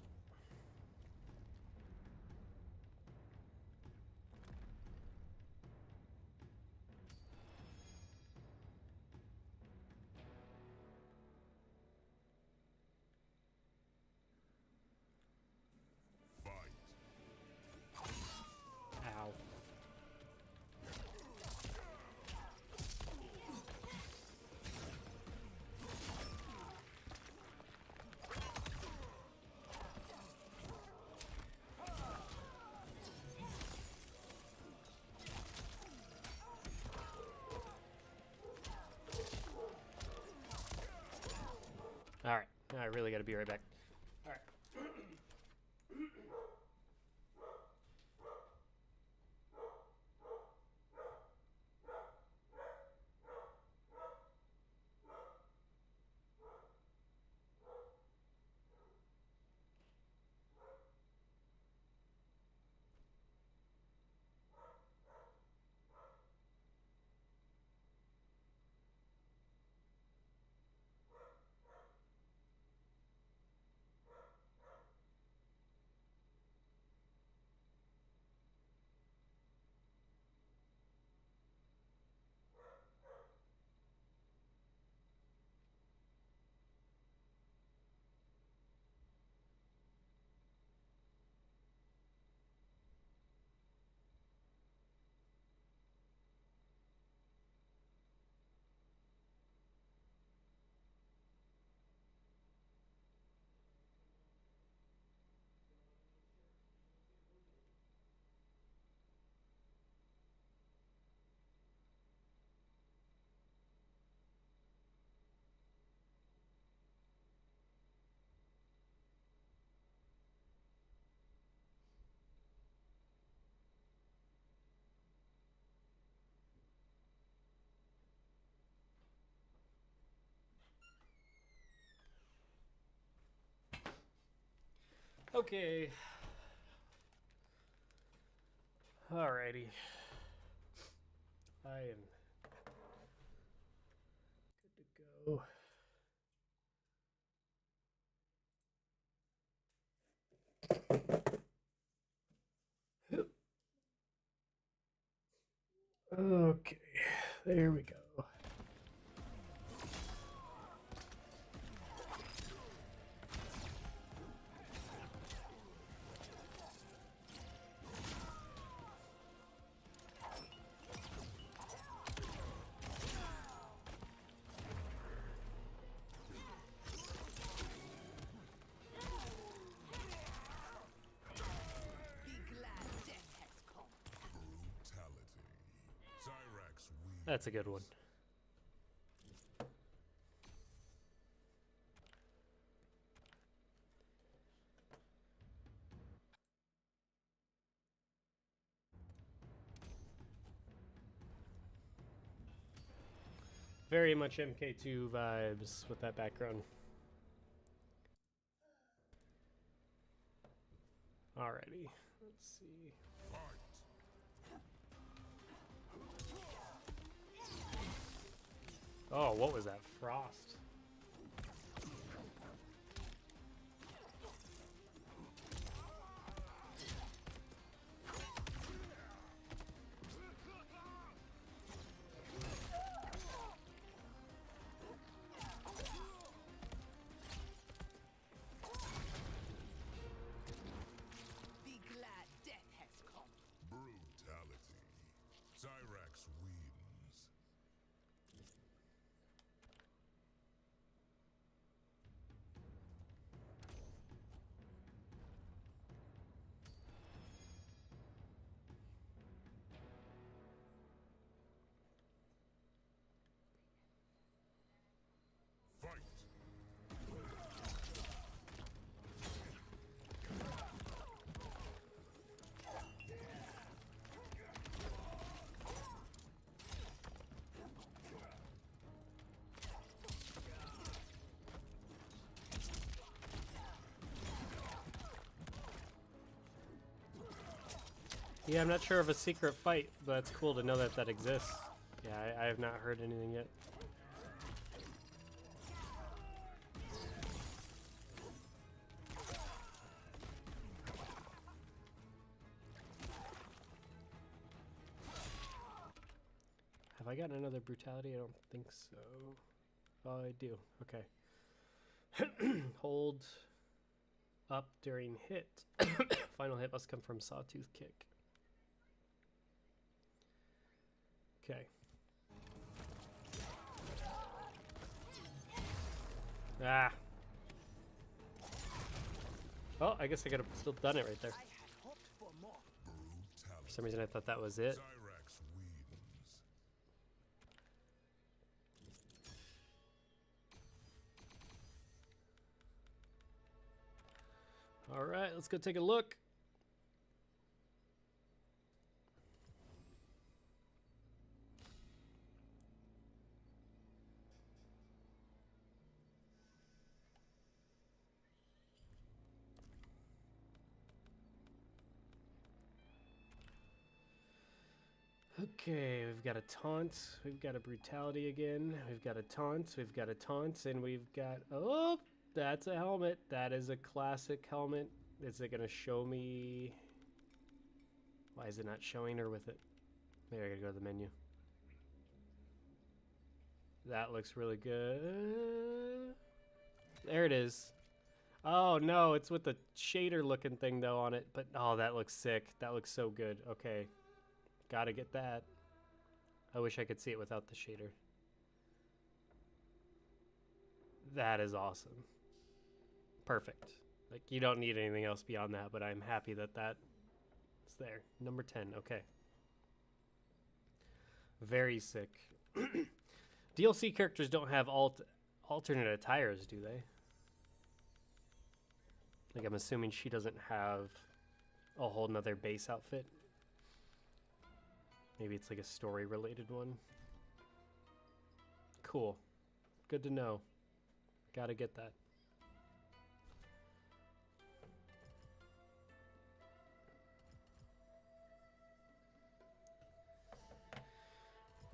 Fight. Ow. I really got to be right back. All right. Okay. Alrighty. I am good to go. Okay, there we go. Be glad death has come. Brutality. Cyrax wins. That's a good one. Very much MK2 vibes with that background. Alrighty, let's see. Fight. Oh, what was that? Frost. Be glad death has come. Brutality. Cyrax wins. Fight. Yeah, I'm not sure of a secret fight, but it's cool to know that that exists. Yeah, I have not heard anything yet. Have I gotten another brutality? I don't think so. Oh, I do. Okay. Hold up during hit. Final hit must come from Sawtooth Kick. Okay. Ah. Oh, I guess I could have still done it right there. I had hoped for more. For some reason, I thought that was it. Cyrax wins. All right, let's go take a look. Okay, we've got a taunt, we've got a brutality again, we've got a taunt, we've got a taunt, and we've got, oh, that's a helmet. That is a classic helmet. Is it gonna show me? Why is it not showing her with it? Maybe I gotta go to the menu. That looks really good. There it is. Oh no, it's with the shader looking thing though on it, but oh, that looks sick. That looks so good. Okay. Gotta get that. I wish I could see it without the shader. That is awesome. Perfect. Like, you don't need anything else beyond that, but I'm happy that that is there. Number 10, okay. Very sick. DLC characters don't have alternate attires, do they? Like, I'm assuming she doesn't have a whole nother base outfit. Maybe it's like a story-related one. Cool. Good to know. Gotta get that.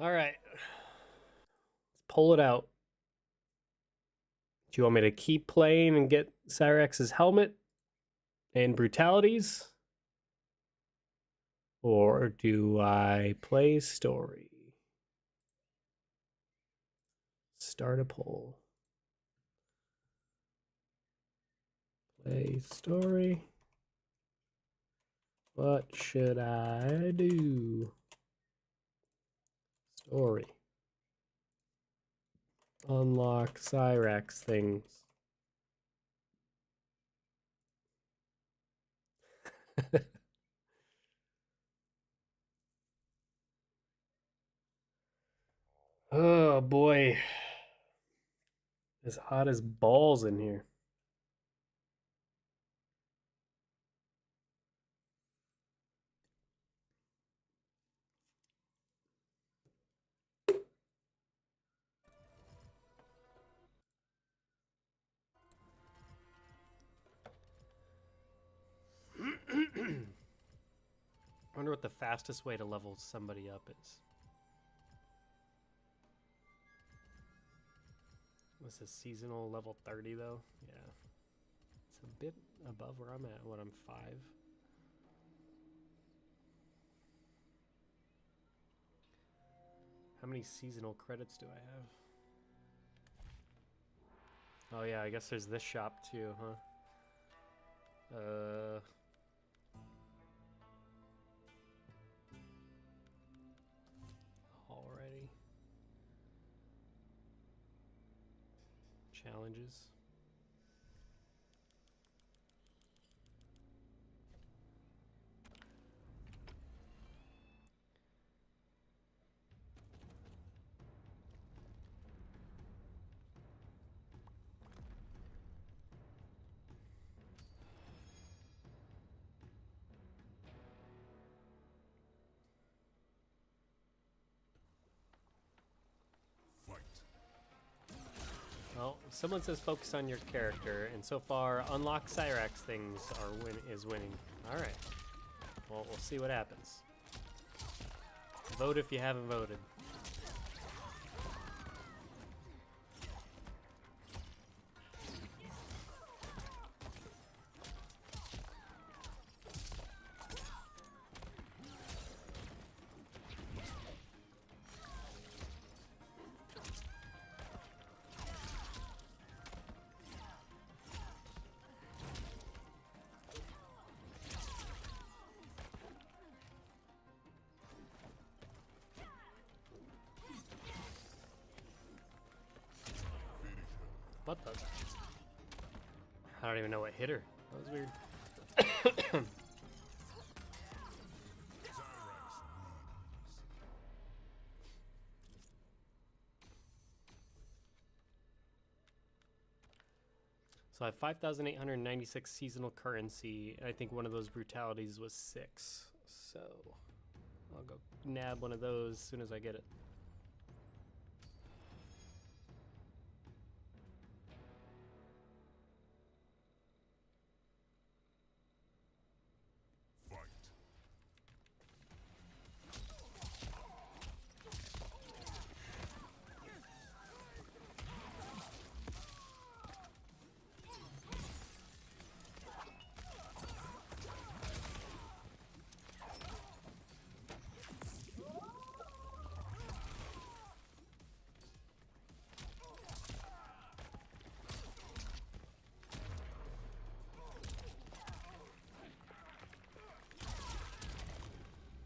All right. Let's pull it out. Do you want me to keep playing and get Cyrax's helmet and brutalities? Or do I play story? Start a poll. Play story. What should I do? Story. Unlock Cyrax things. Oh boy. As hot as balls in here. I wonder what the fastest way to level somebody up is. This is seasonal level 30 though. Yeah. It's a bit above where I'm at. What, I'm 5? How many seasonal credits do I have? Oh yeah, I guess there's this shop too, huh? Already. Challenges. Fight. Well, someone says focus on your character, and so far, unlock Cyrax things is winning. All right. Well, we'll see what happens. Vote if you haven't voted. What the? I don't even know what hit her. That was weird. Cyrax So I have 5,896 seasonal currency, and I think one of those brutalities was 6. So I'll go nab one of those as soon as I get it. Fight.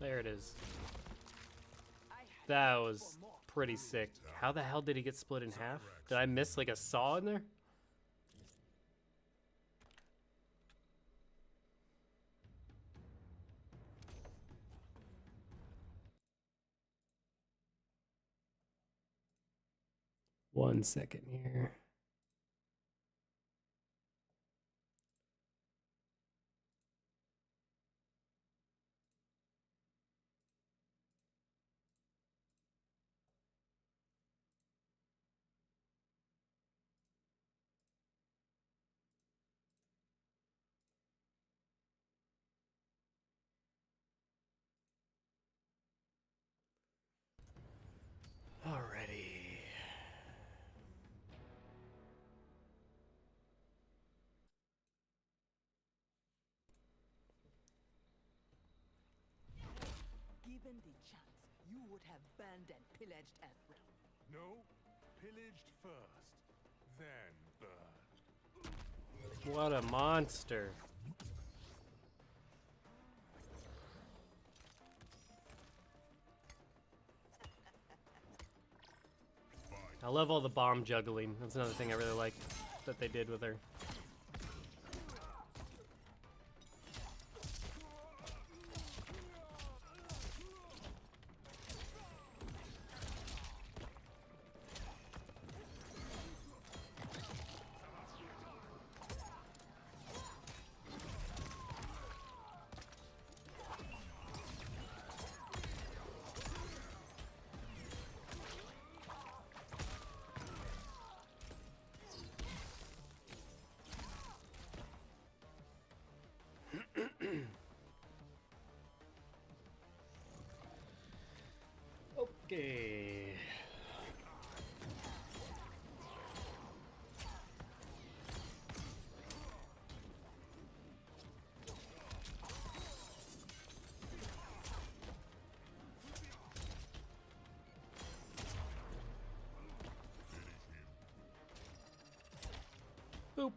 There it is. That was pretty sick. How the hell did he get split in half? Did I miss like a saw in there? One second here. Alrighty. Given the chance, you would have burned and pillaged Earthrealm. No, pillaged first, then burned. What a monster. I love all the bomb juggling. That's another thing I really like that they did with her. Okay. Boop.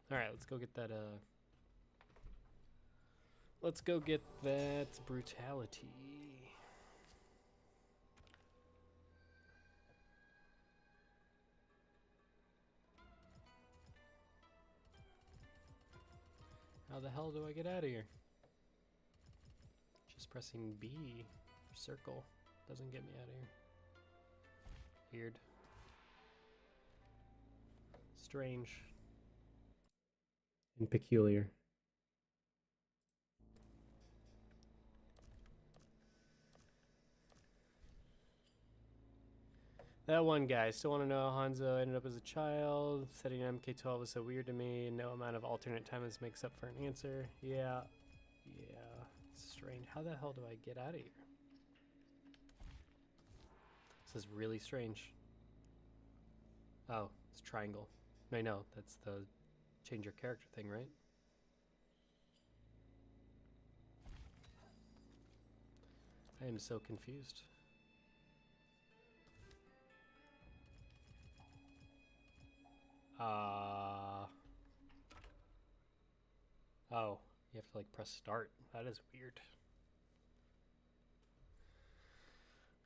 All right, let's go get that. Let's go get that brutality. How the hell do I get out of here? Just pressing B or circle doesn't get me out of here. Weird. Strange. And peculiar. That one guy, still want to know how Hanzo ended up as a child. Setting MK12 was so weird to me. No amount of alternate timelines makes up for an answer. Yeah. It's strange. How the hell do I get out of here? This is really strange. Oh, it's triangle. No, that's the change your character thing, right? I am so confused. Oh, you have to like press start. That is weird.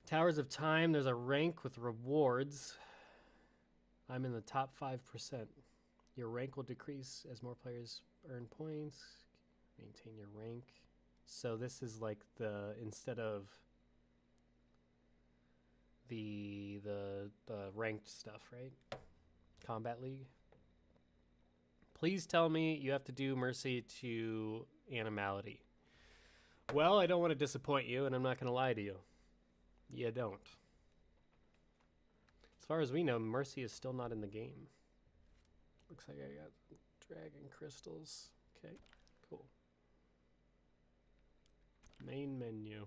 Towers of Time, there's a rank with rewards. I'm in the top 5%. Your rank will decrease as more players earn points. Maintain your rank. So this is like the instead of the ranked stuff, right? Combat League. Please tell me you have to do Mercy to Animality. Well, I don't want to disappoint you, and I'm not going to lie to you. You don't. As far as we know, Mercy is still not in the game. Looks like I got dragon crystals. Okay, cool. Main menu.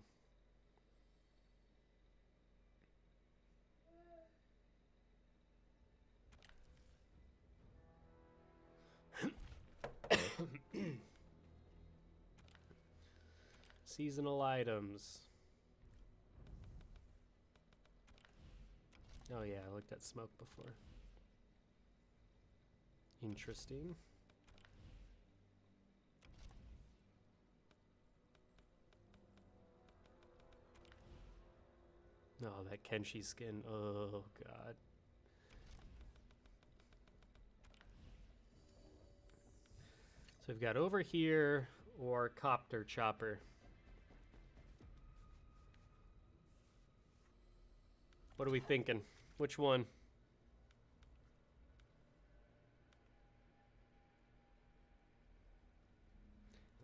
Seasonal items. Oh yeah, I looked at smoke before. Interesting. Oh, that Kenshi skin. Oh god. So we've got over here or copter chopper. What are we thinking? Which one?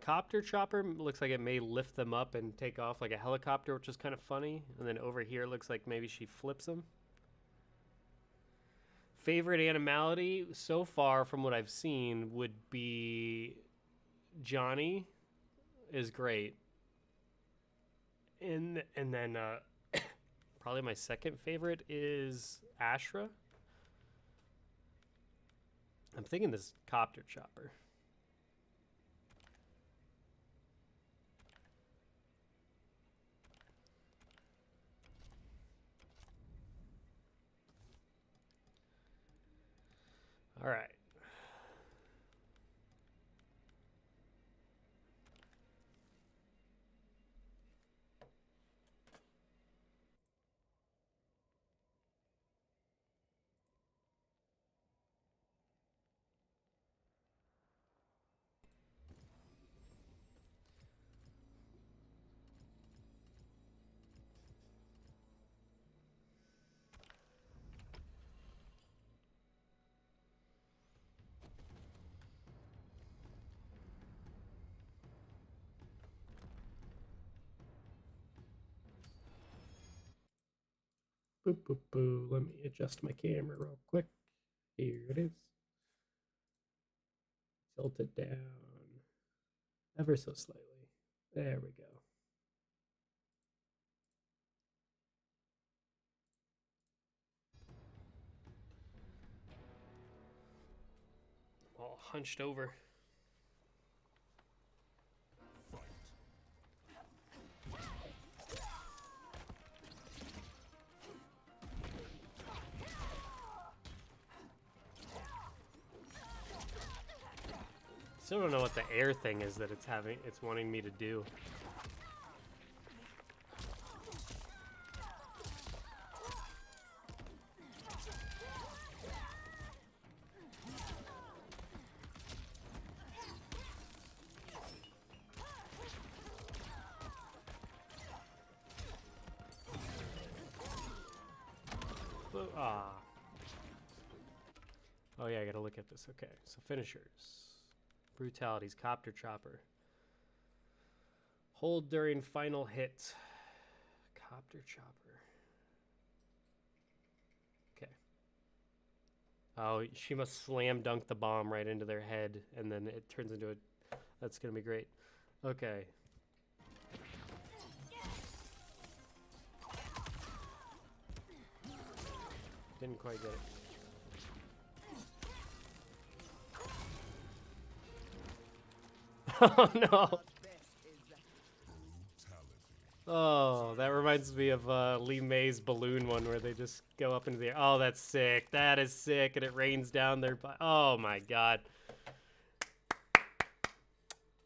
Copter chopper looks like it may lift them up and take off like a helicopter, which is kind of funny. And then over here looks like maybe she flips them. Favorite animality so far from what I've seen would be Johnny is great. And then probably my second favorite is Ashra. I'm thinking this copter chopper. All right. Boop, boop, boo. Let me adjust my camera real quick. Here it is. Tilt it down ever so slightly. There we go. All hunched over. Still don't know what the air thing is that it's wanting me to do. Ah. Oh yeah, I gotta look at this. Okay, so finishers. Brutalities, copter chopper. Hold during final hit. Copter chopper. Okay. Oh, she must slam dunk the bomb right into their head, and then it turns into a... That's gonna be great. Okay. Didn't quite get it. Oh no! Oh, that reminds me of Lee May's balloon one where they just go up into the air. Oh, that's sick. That is sick, and it rains down their... Oh my god.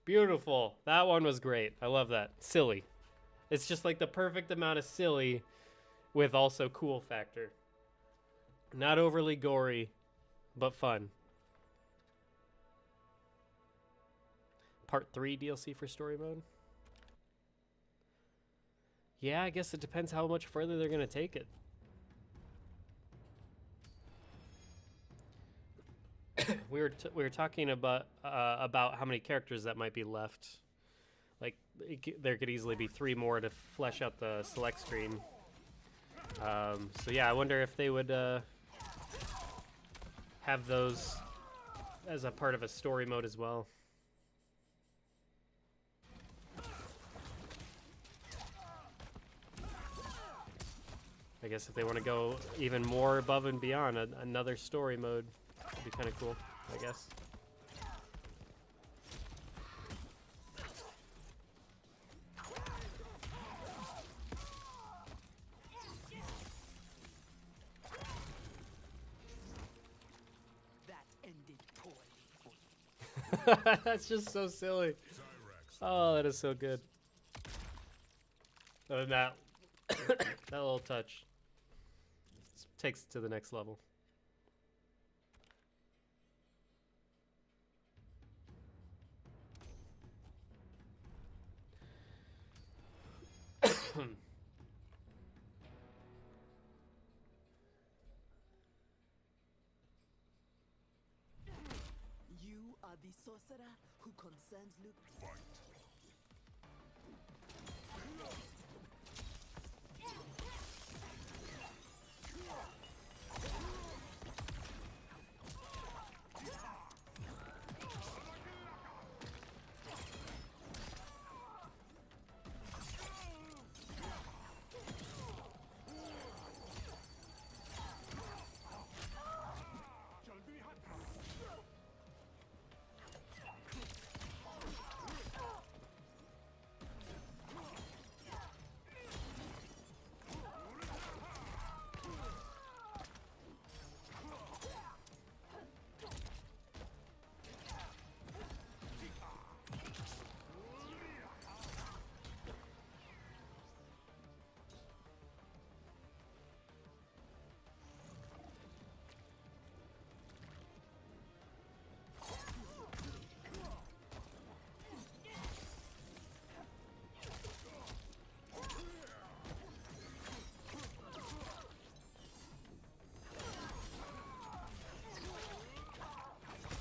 Beautiful. That one was great. I love that. Silly. It's just like the perfect amount of silly with also cool factor. Not overly gory, but fun. Part 3 DLC for story mode. Yeah, I guess it depends how much further they're gonna take it. we were talking about how many characters that might be left. Like there could easily be 3 more to flesh out the select screen. So yeah, I wonder if they would have those as a part of a story mode as well. I guess if they want to go even more above and beyond, another story mode would be kind of cool, I guess. That ended poorly for you. That's just so silly. Cyrax. Oh, that is so good. And that that little touch takes it to the next level. You are the sorcerer who concerns Luke. Fight.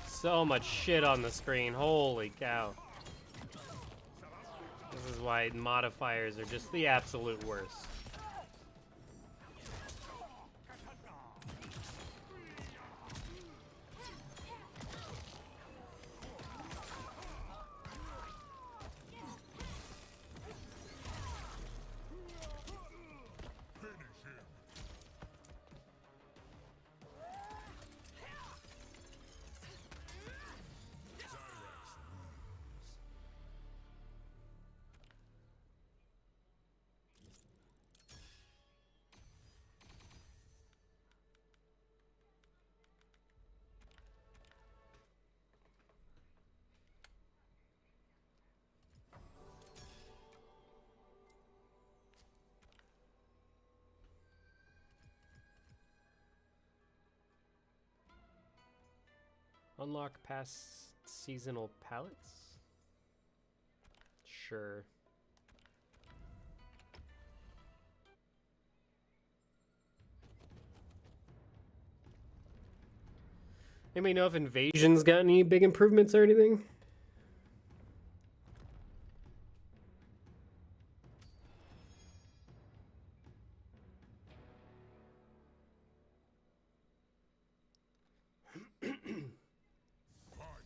So much shit on the screen. Holy cow. This is why modifiers are just the absolute worst. Finish him. Cyrax wins. Unlock past seasonal palettes? Sure. Anybody know if Invasion's got any big improvements or anything? Fight.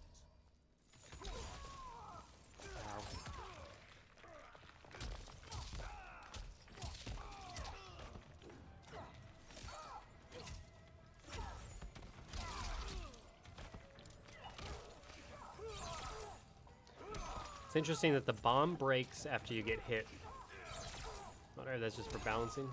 It's interesting that the bomb breaks after you get hit. I wonder if that's just for balancing.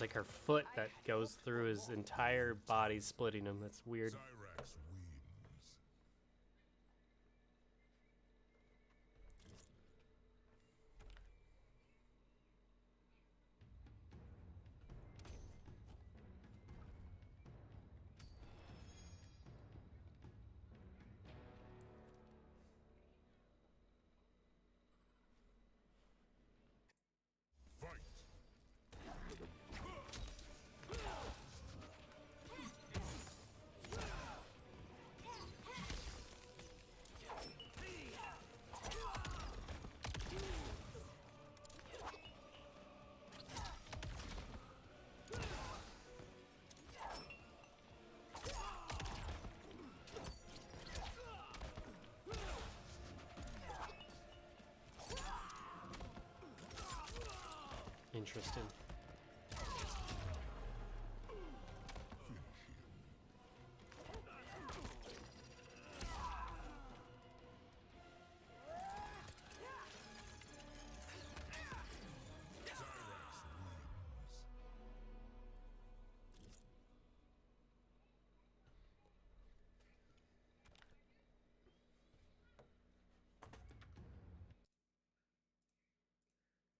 like her foot that goes through his entire body, splitting him. That's weird. Cyrax wins. Fight. Interesting.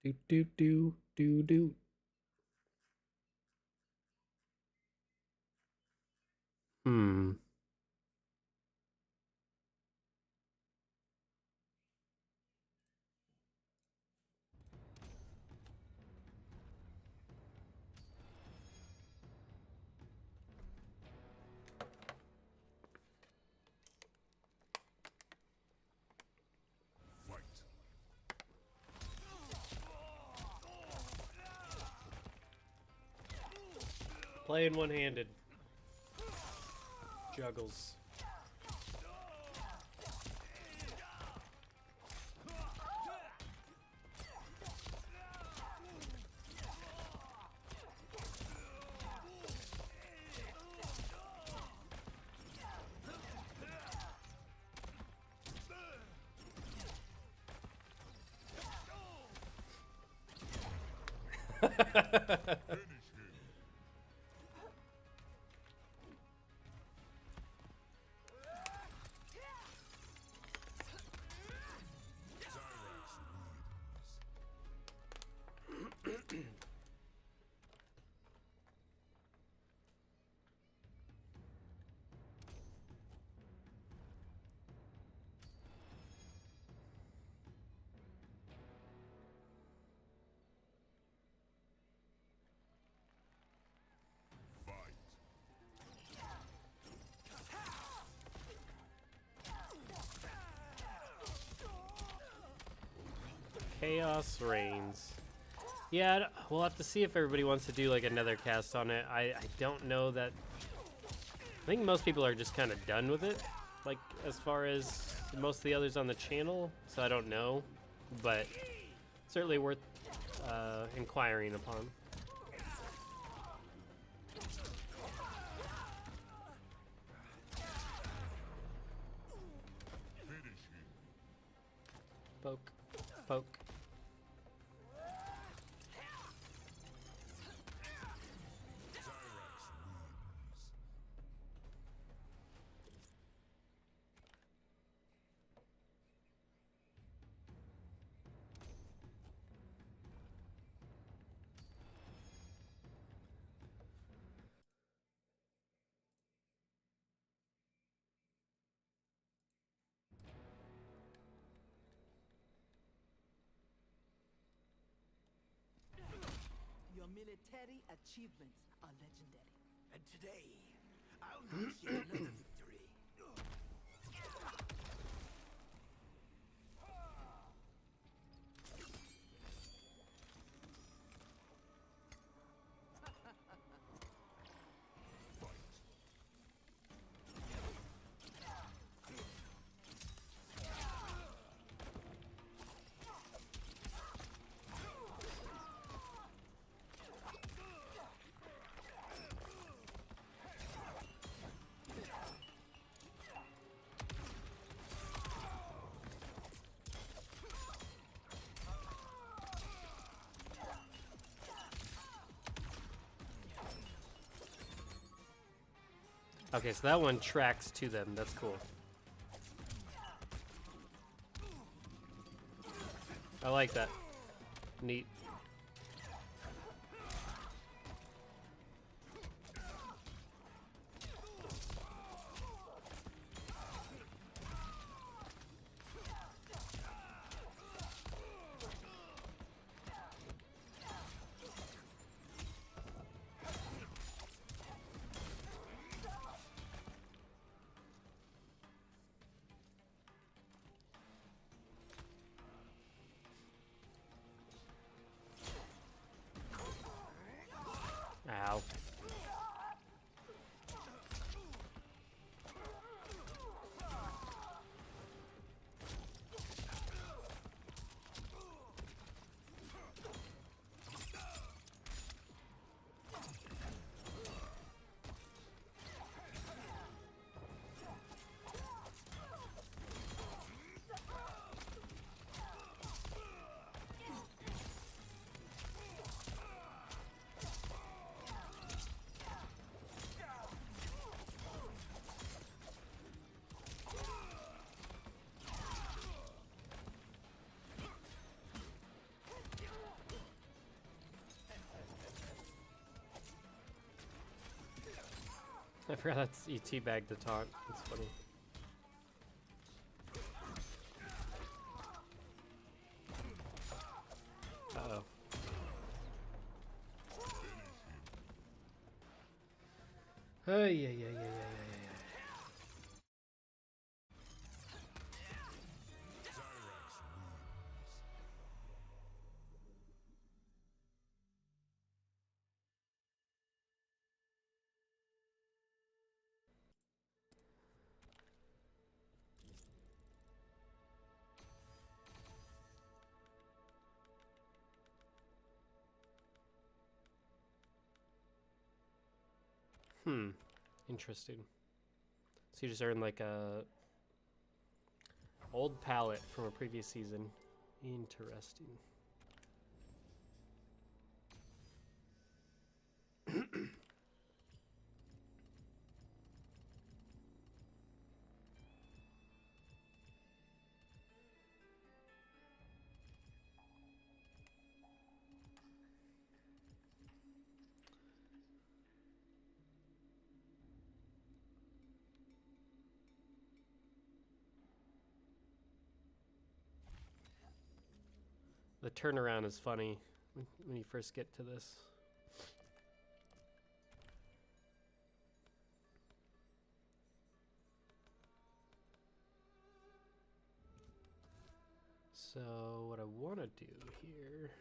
Do do do do do. Hmm. Fight. Playing one-handed. Juggles. Finish him. Cyrax wins. Fight. Khaos Reigns. Yeah, we'll have to see if everybody wants to do like another cast on it. I don't know that. I think most people are just kind of done with it, like as far as most of the others on the channel. So I don't know, but certainly worth inquiring upon. Finish him. Poke, poke. Cyrax wins. Your military achievements are legendary. And today, I'll negotiate another victory. Okay, so that one tracks to them. That's cool. I like that. Neat. Ow. I forgot that's ET bag to taunt. That's funny. Uh-oh. Oh, yeah. Cyrax wins. Interesting. So you just earned like a old palette from a previous season. Interesting. The turnaround is funny when you first get to this. So what I want to do here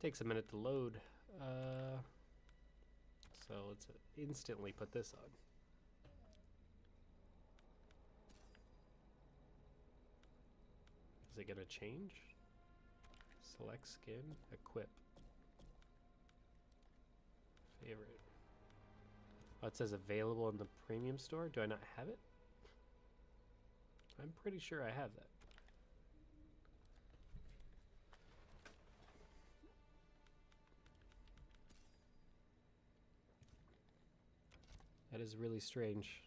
takes a minute to load. So let's instantly put this on. Is it gonna change? Select skin, equip. Favorite. Oh, it says available in the premium store. Do I not have it? I'm pretty sure I have that. That is really strange.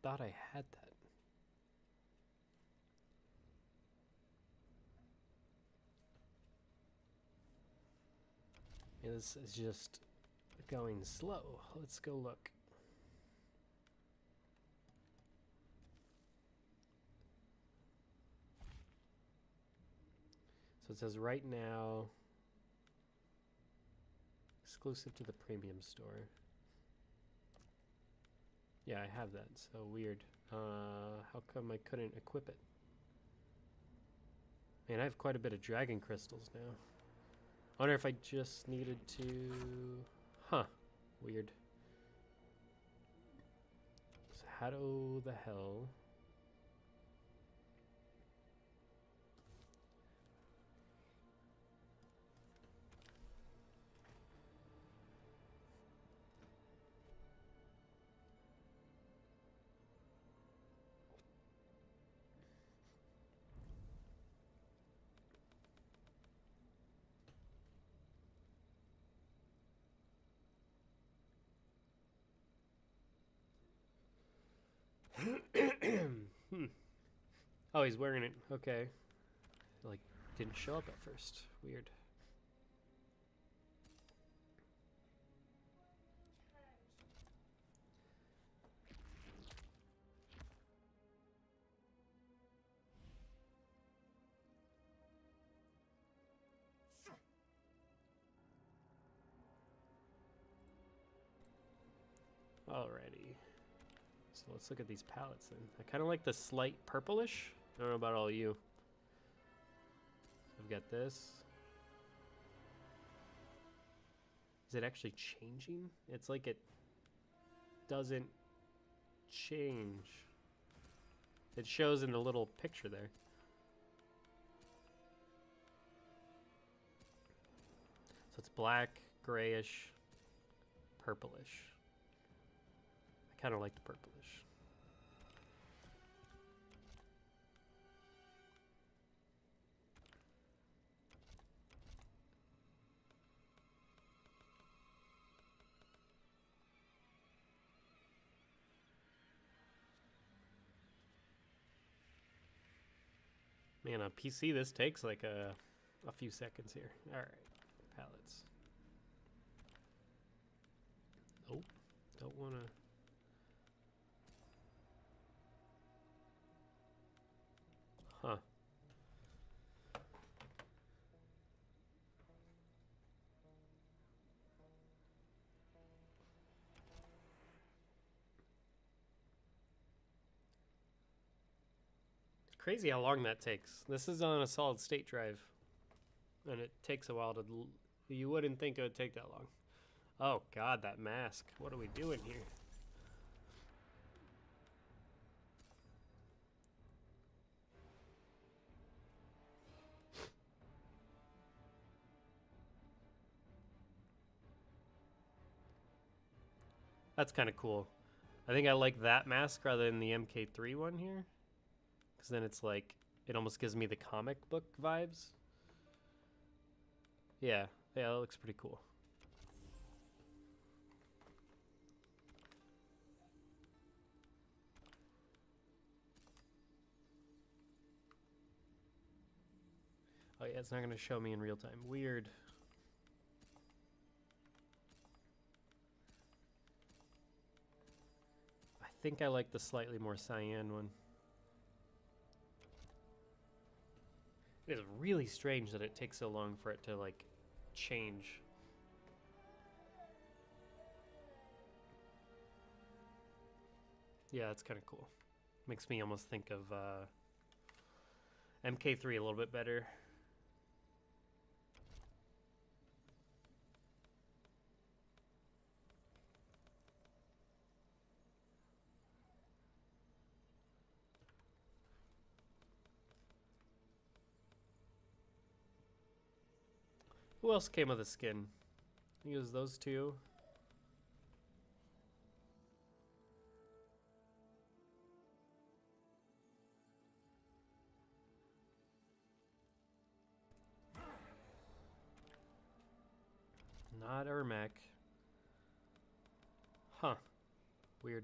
I thought I had that. Yeah, this is just going slow. Let's go look. So it says right now, exclusive to the premium store. Yeah, I have that, so weird. How come I couldn't equip it? Man, I have quite a bit of dragon crystals now. I wonder if I just needed to... Huh. Weird. How do the hell? Oh, he's wearing it. Okay. Like, didn't show up at first. Weird. Alrighty. So let's look at these palettes then. I kind of like the slight purplish. I don't know about all you. I've got this. Is it actually changing? It's like it doesn't change. It shows in the little picture there. So it's black, grayish, purplish. I kind of like the purplish. Man, on PC this takes like a few seconds here. All right, palettes. Nope, don't want to. Huh. Crazy how long that takes. This is on a solid state drive, and it takes a while to. You wouldn't think it would take that long. Oh God, that mask. What are we doing here? That's kind of cool. I think I like that mask rather than the MK3 one here. Because then it's like, it almost gives me the comic book vibes. Yeah, that looks pretty cool. Oh yeah, it's not going to show me in real time. Weird. I think I like the slightly more cyan one. It is really strange that it takes so long for it to, like, change. Yeah, that's kind of cool. Makes me almost think of MK3 a little bit better. Who else came with a skin? I think it was those two. Not Ermac. Huh. Weird.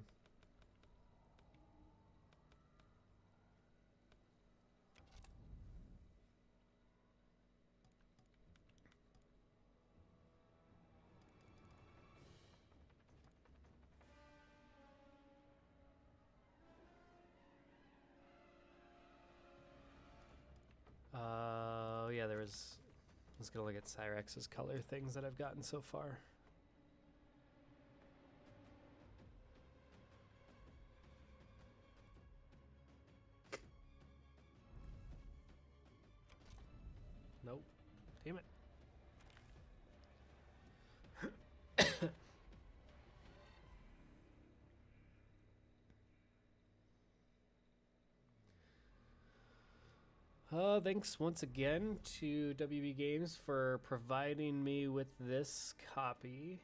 Yeah, there was. Let's go look at Cyrax's color things that I've gotten so far. Nope. Damn it. Thanks once again to WB Games for providing me with this copy.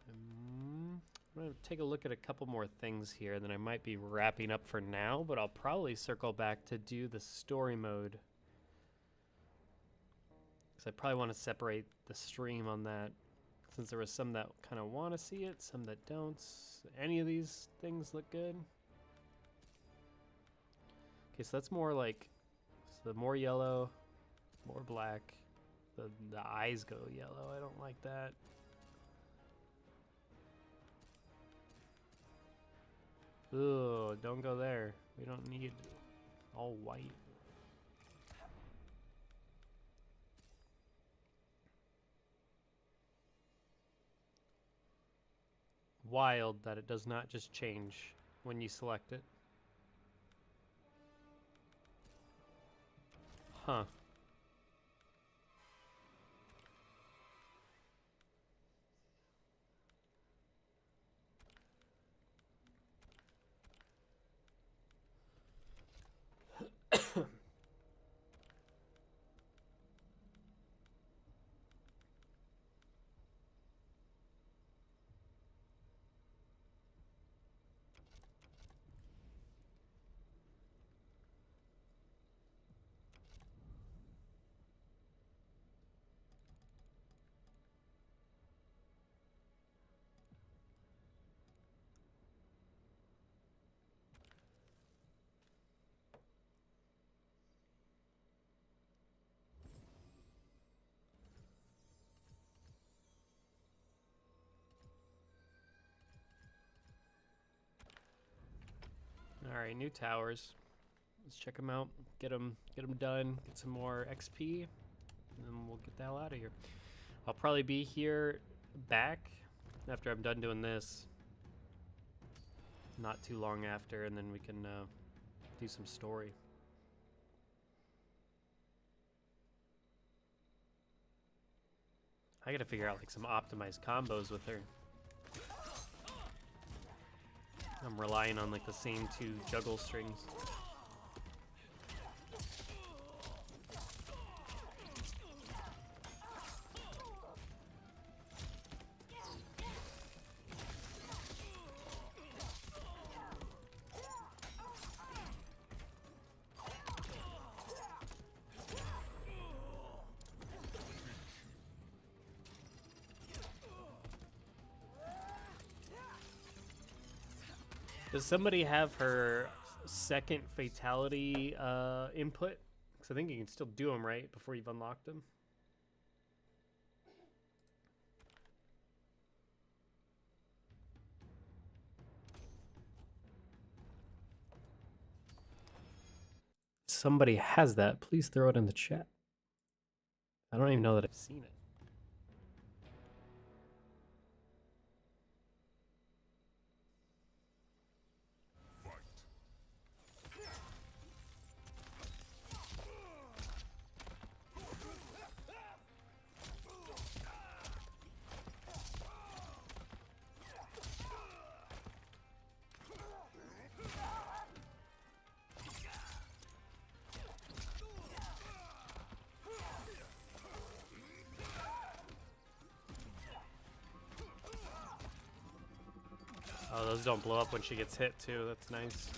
I'm going to take a look at a couple more things here, then I might be wrapping up for now, but I'll probably circle back to do the story mode. Because I probably want to separate the stream on that, since there was some that kind of want to see it, some that don't. Any of these things look good? Okay, so that's more like, so the more yellow, more black. The eyes go yellow. I don't like that. Ooh, don't go there. We don't need all white. Wild that it does not just change when you select it. Huh. All right, new towers. Let's check them out. Get them done. Get some more XP, and then we'll get the hell out of here. I'll probably be here back after I'm done doing this. Not too long after, and then we can do some story. I gotta figure out like some optimized combos with her. I'm relying on like the same two juggle strings. Does somebody have her second fatality input? Because I think you can still do them, right, before you've unlocked them. Somebody has that. Please throw it in the chat. I don't even know that I've seen it. Oh, those don't blow up when she gets hit, too. That's nice.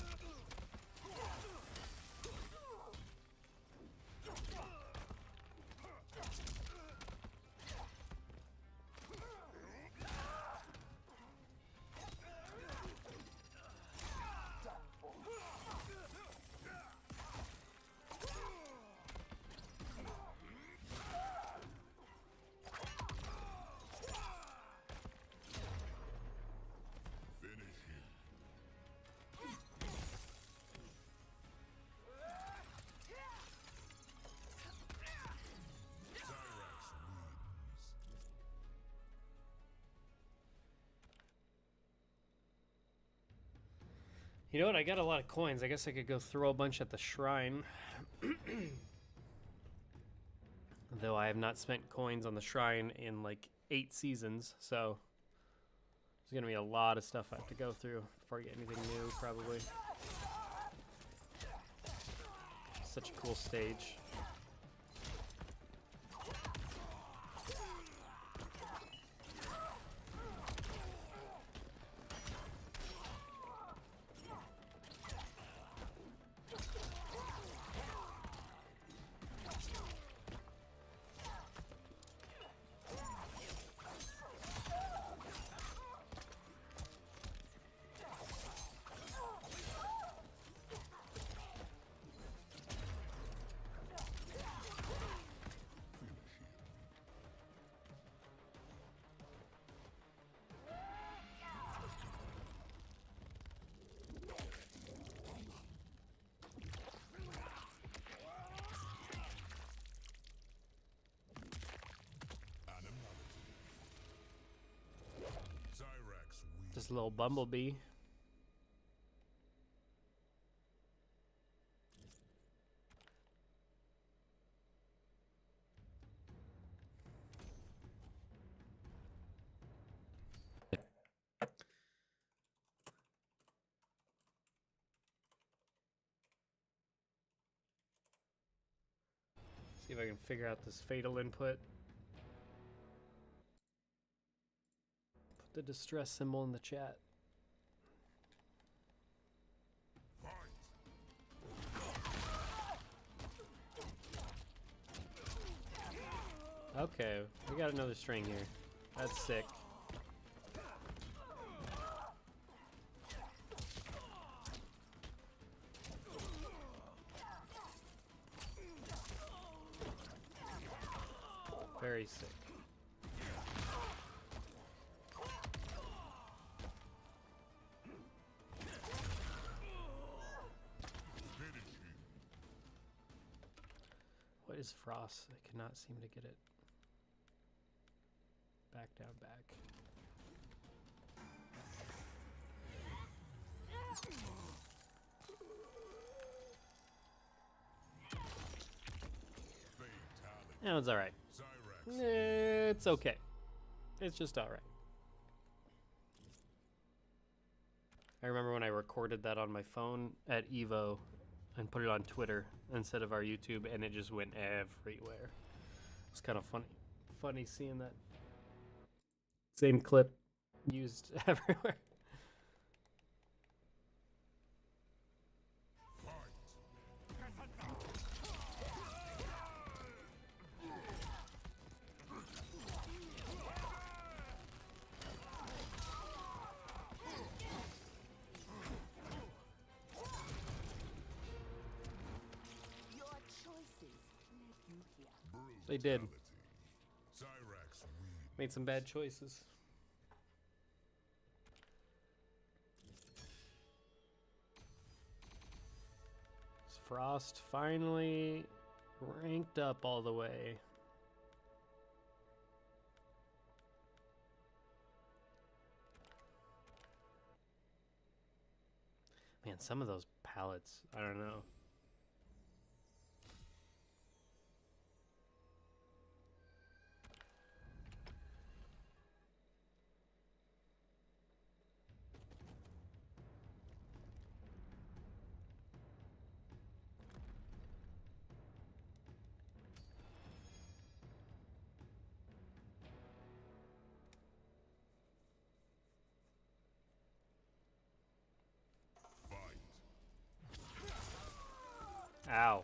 You know what? I got a lot of coins. I guess I could go throw a bunch at the shrine. Though I have not spent coins on the shrine in like 8 seasons, so there's gonna be a lot of stuff I have to go through before I get anything new, probably. such a cool stage. Cyrax wins. Just a little bumblebee. See if I can figure out this fatal input. Put the distress symbol in the chat. Fight. Okay, we got another string here. That's sick. Very sick. What is Frost? I cannot seem to get it. Back down, back. That one's alright. Cyrax. It's okay. It's just alright. I remember when I recorded that on my phone at Evo and put it on Twitter instead of our YouTube, and it just went everywhere. It's kind of funny. Funny seeing that same clip used everywhere. Your choices led you here. They did. Cyrax wins. Made some bad choices. Is Frost finally ranked up all the way? Man, some of those palettes, I don't know. Fight. Ow.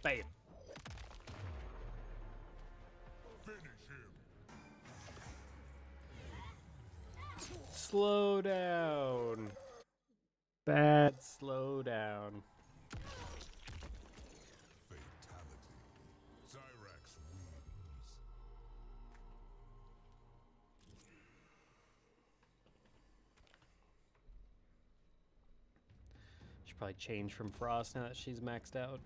Bam. Finish him. Slow down. Bad slow down. Fatality. Cyrax wins. Should probably change from Frost now that she's maxed out.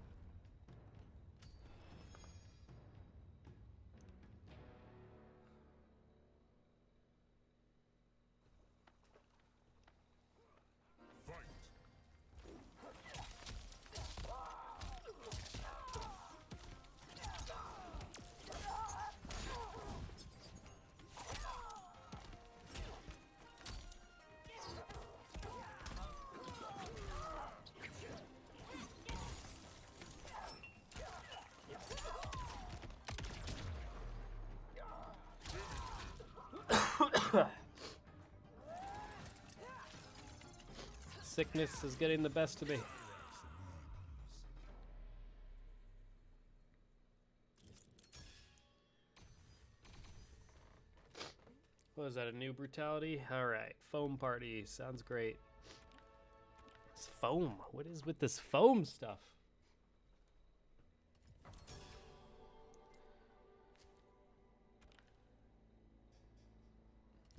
Fight. Sickness is getting the best of me. What is that, a new brutality? Alright, foam party. Sounds great. It's foam. What is with this foam stuff?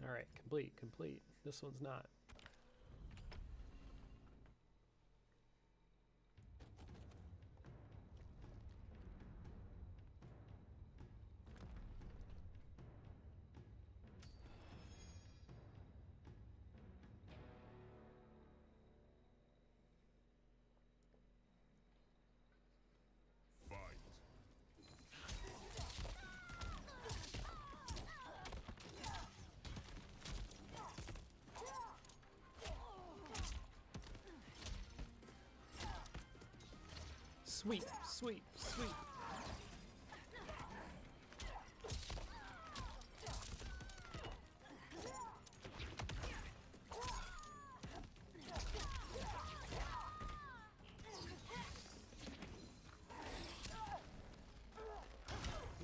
Alright, complete. This one's not. Fight. Sweet.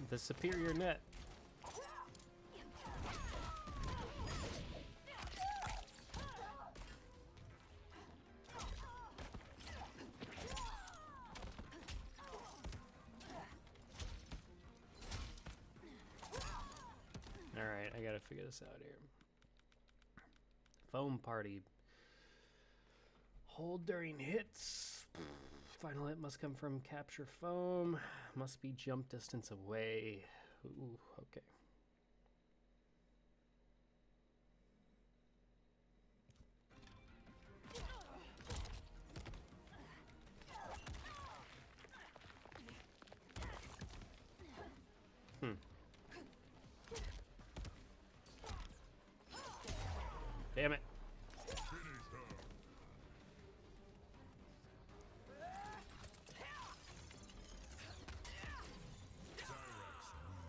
The superior net. Alright, I gotta figure this out here. Foam party. Hold during hits. Final hit must come from capture foam. Must be jump distance away. Ooh, okay. Damn it. Finish her. Cyrax wins.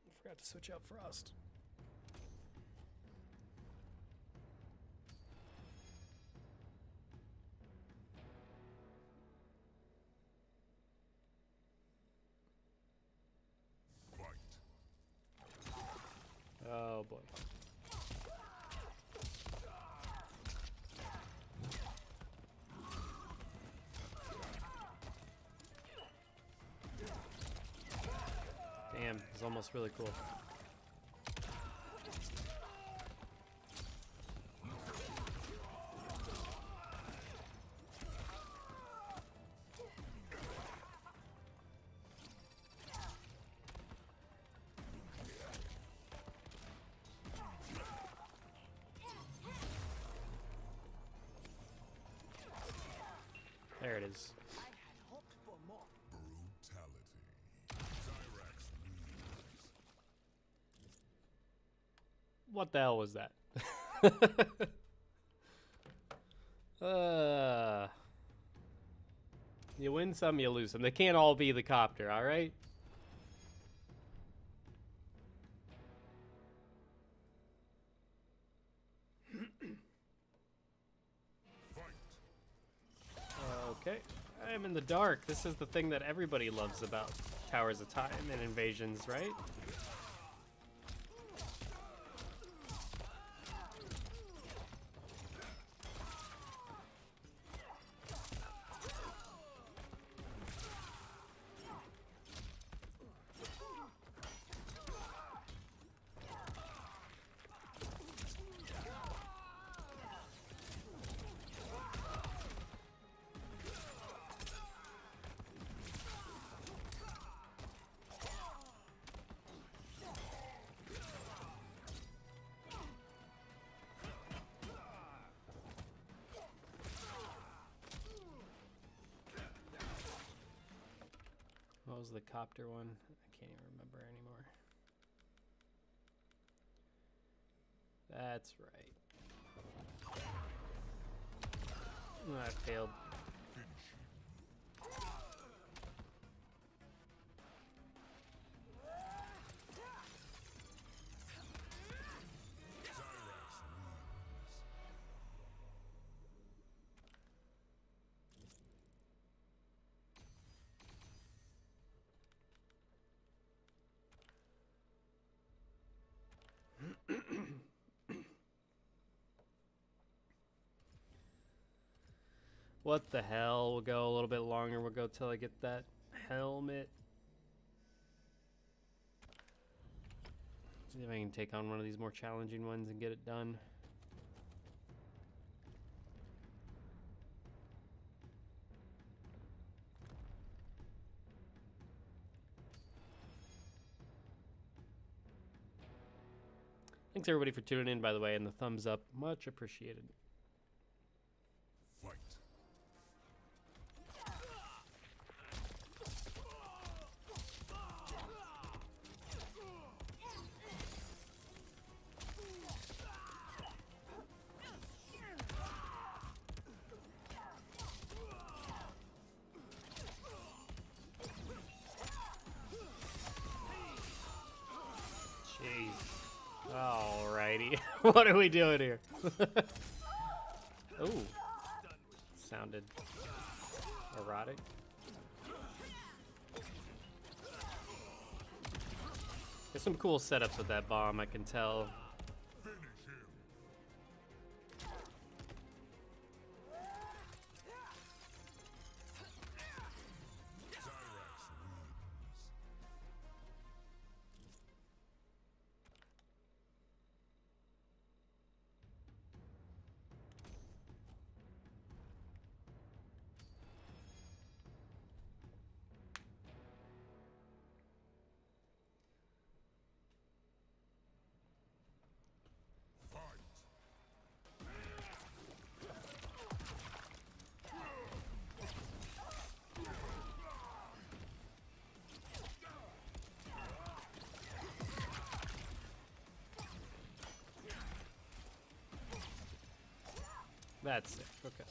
I forgot to switch out Frost. Fight. Oh boy. Damn, it's almost really cool. There it is. I had hoped for more. Brutality. Cyrax wins. What the hell was that? You win some, you lose some. They can't all be the copter, all right? Fight. I'm in the dark. This is the thing that everybody loves about Towers of Time and invasions, right? What was the copter one? I can't even remember anymore. That's right. Oh, I failed. What the hell? We'll go a little bit longer. We'll go till I get that helmet. See if I can take on one of these more challenging ones and get it done. Thanks everybody for tuning in, by the way, and the thumbs up. Much appreciated. Fight. Jeez. Alrighty. What are we doing here? Ooh. Sounded erotic. There's some cool setups with that bomb, I can tell. Finish him. Cyrax wins. Fight. That's it. Okay.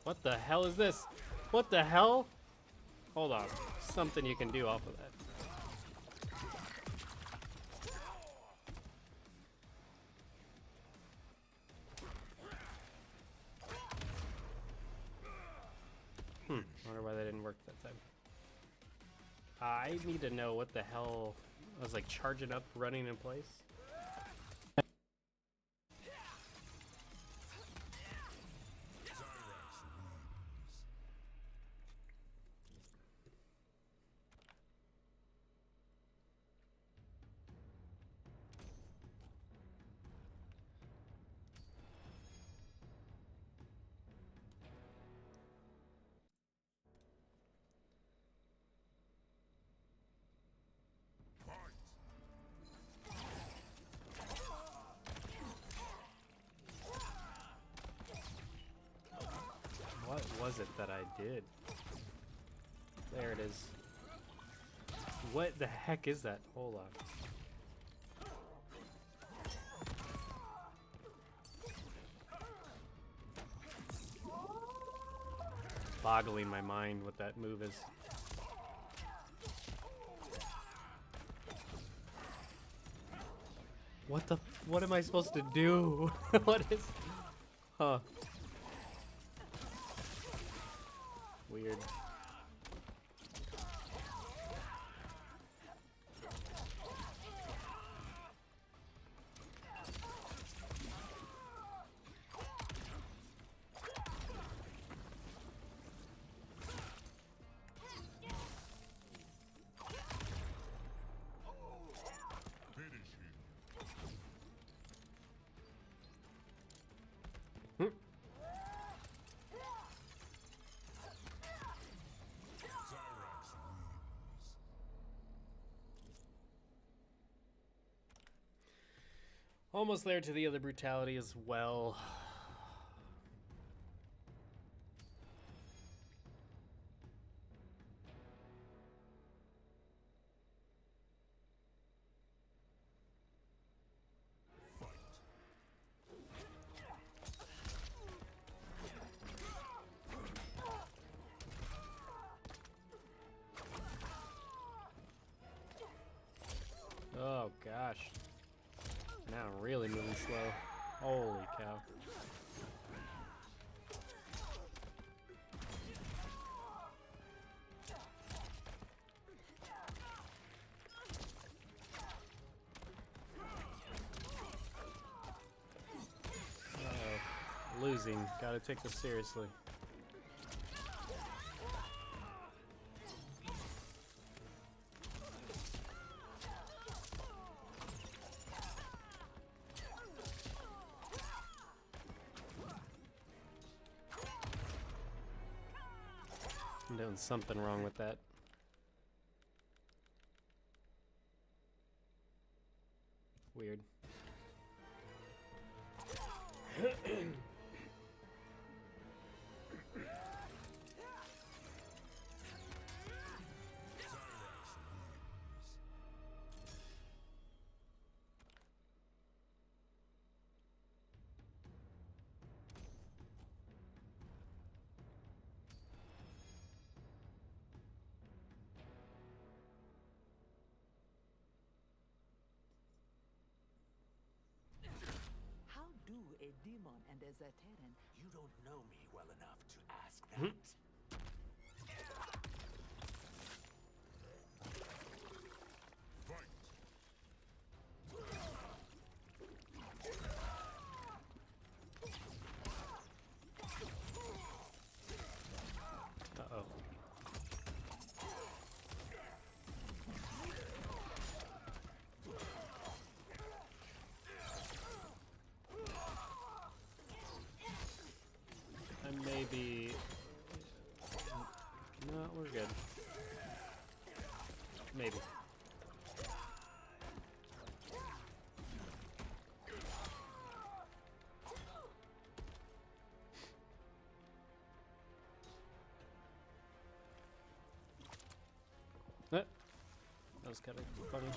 What the hell is this? What the hell? Hold on. Something you can do off of that. Wonder why that didn't work that time. I need to know what the hell. I was like charging up, running in place. it that I did? There it is. What the heck is that? Hold on. Boggling my mind what that move is. What am I supposed to do? What is... Huh. Weird. Finish him. Cyrax wins. Almost there to the other brutality as well. Oh gosh. Now I'm really moving slow. Holy cow. Uh-oh. Losing. Gotta take this seriously. I'm doing something wrong with that. Weird. How do a demon and a Zateran? You don't know me well enough to ask that. Fight. Uh-oh. I may be... No, we're good. Maybe. That was kind of funny.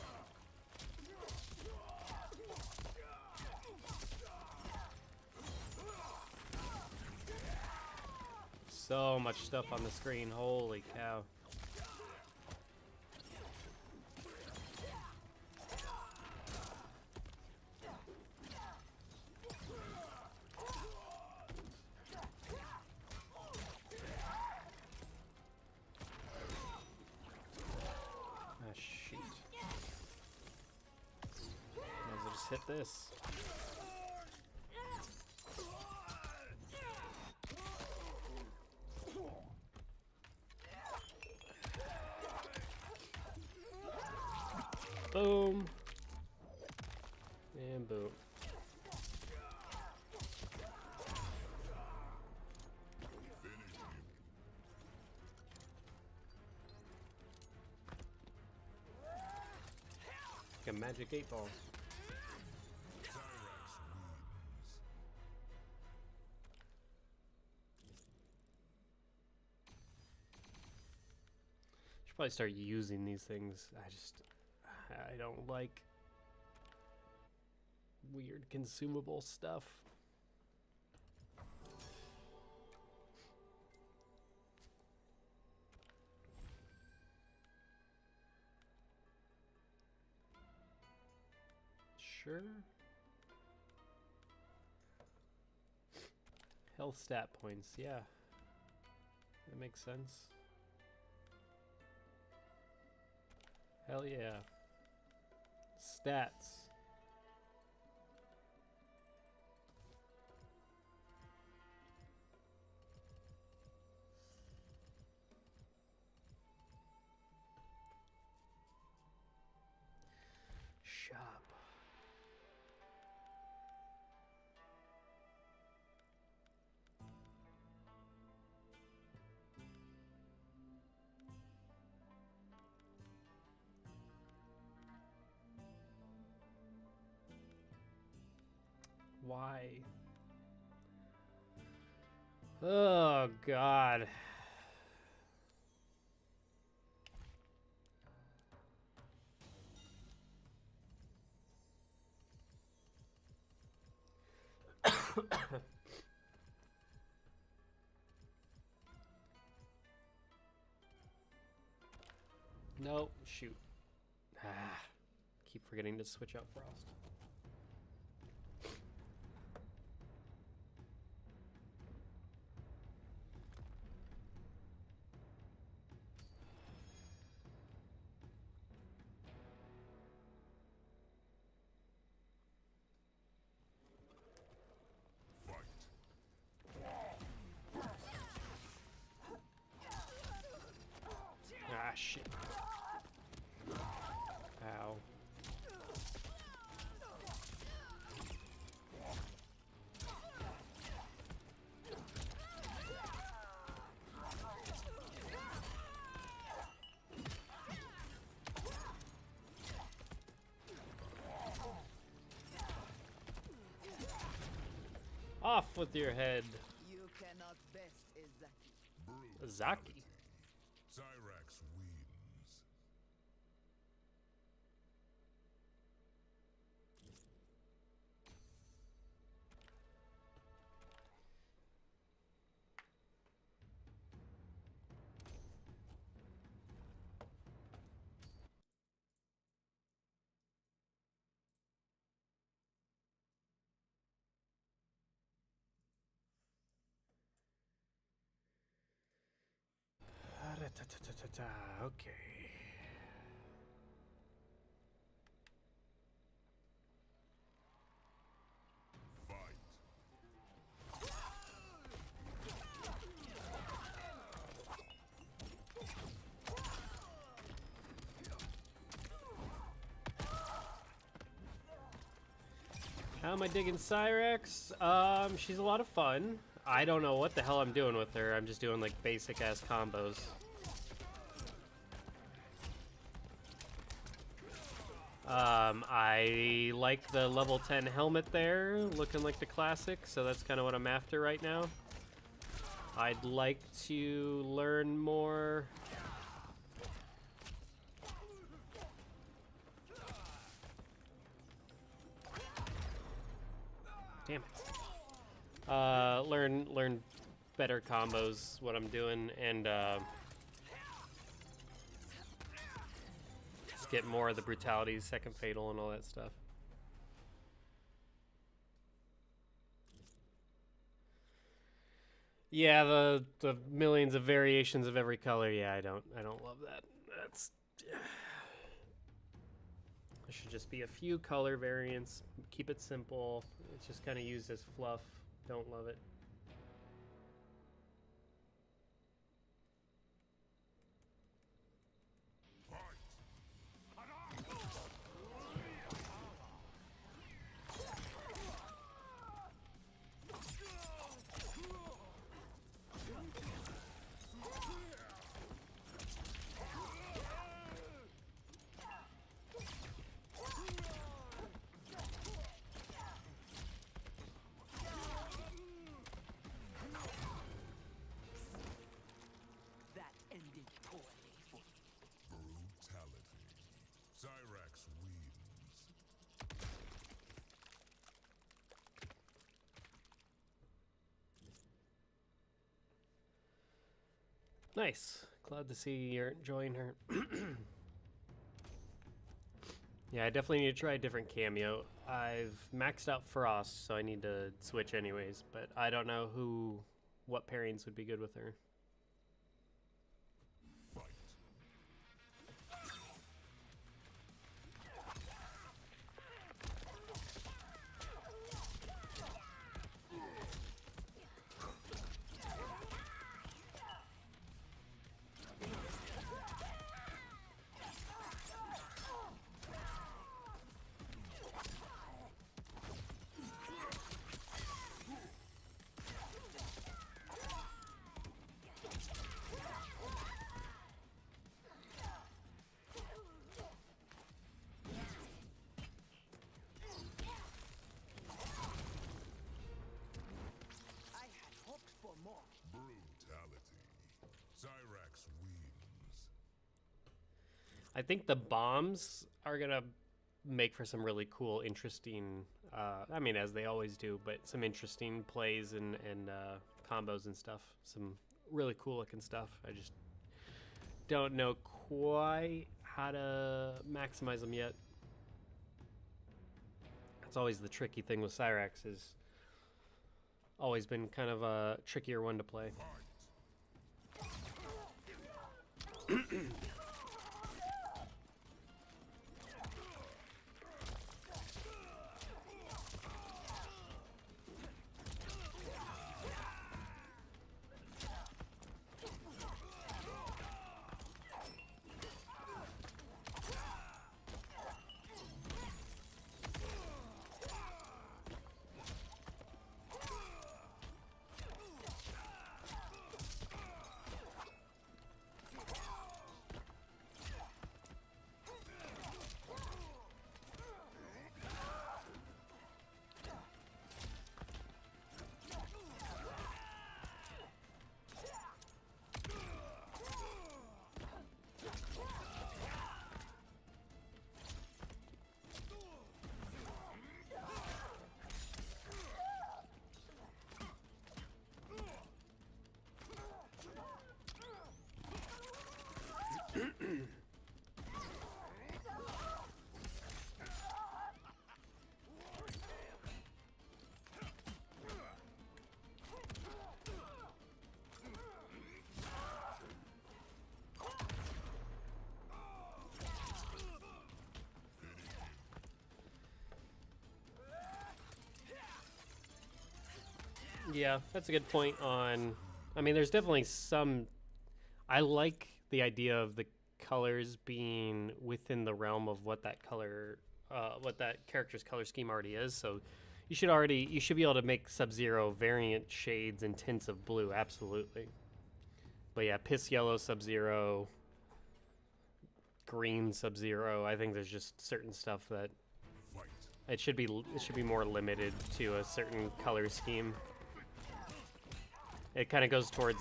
So much stuff on the screen, holy cow. Ah, shoot. Might as well just hit this. Boom. And boom. Finish him. Like a magic 8-ball. Cyrax wins. I start using these things. I don't like weird consumable stuff. Sure. Health stat points, yeah. That makes sense. Hell yeah. Stats. Shop. Why? Oh, God. No, shoot. Keep forgetting to switch out Frost. Ah, shit. Ow. Off with your head, You cannot best Izaki. Zaki. Cyrax wins. Okay. Fight. How am I digging Cyrax? She's a lot of fun. I don't know what the hell I'm doing with her. I'm just doing like basic ass combos. I like the level 10 helmet there, looking like the classic, so that's kind of what I'm after right now. I'd like to learn more. Damn it. Learn better combos, what I'm doing, and just get more of the brutalities, second fatal, and all that stuff. Yeah, the millions of variations of every color. Yeah, I don't love that. That's there should just be a few color variants. Keep it simple. It's just kind of used as fluff. Don't love it. Nice. Glad to see you're enjoying her. Yeah, I definitely need to try a different cameo. I've maxed out Frost, so I need to switch anyways, but I don't know what pairings would be good with her. Fight. I had hoped for more. Brutality. Cyrax wins. I think the bombs are gonna make for some really cool, interesting. I mean, as they always do, but some interesting plays and combos and stuff. Some really cool looking stuff. I just don't know quite how to maximize them yet. That's always the tricky thing with Cyrax. Is always been kind of a trickier one to play. Yeah, that's a good point on. I mean, there's definitely some. I like the idea of the colors being within the realm of what that what that character's color scheme already is. So you should be able to make Sub-Zero variant shades and tints of blue, absolutely. But yeah, piss yellow Sub-Zero, green Sub-Zero. I think there's just certain stuff that Fight. it should be more limited to a certain color scheme. It kind of goes towards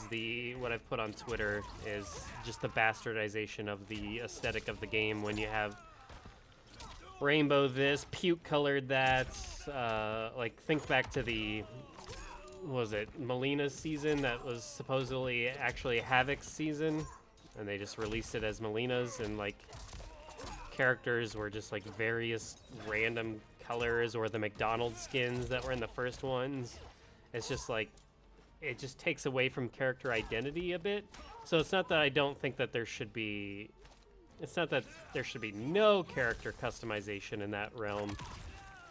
what I've put on Twitter is just the bastardization of the aesthetic of the game when you have rainbow this, puke colored that. Like, think back to what was it, Melina's season that was supposedly actually Havoc's season, and they just released it as Melina's, and like characters were just like various random colors, or the McDonald's skins that were in the first ones. It's just like, it just takes away from character identity a bit. So it's not that I don't think that there should be no character customization in that realm.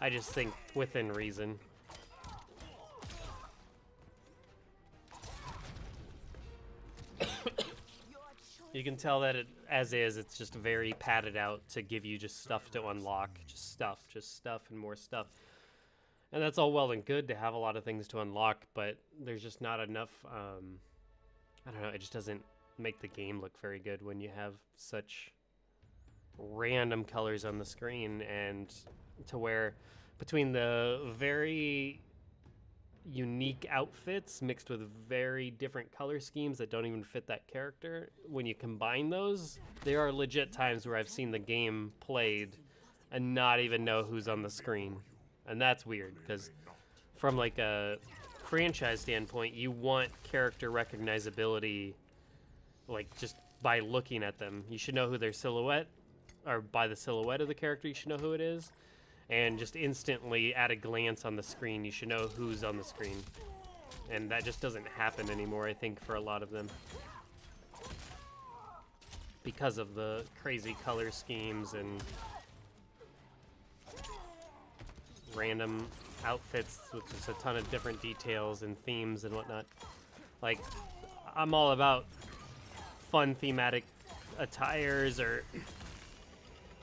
I just think within reason. You can tell that it's just very padded out to give you just stuff to unlock, just stuff and more stuff. And that's all well and good to have a lot of things to unlock, but there's just not enough, I don't know, it just doesn't make the game look very good when you have such random colors on the screen, and to where between the very unique outfits mixed with very different color schemes that don't even fit that character, when you combine those, there are legit times where I've seen the game played and not even know who's on the screen. And that's weird, because from like a franchise standpoint, you want character recognizability like just by looking at them. You should know who their silhouette, or by the silhouette of the character, you should know who it is. And just instantly, at a glance on the screen, you should know who's on the screen. And that just doesn't happen anymore, I think, for a lot of them. Because of the crazy color schemes and random outfits with just a ton of different details and themes and whatnot. Like, I'm all about fun thematic attires, or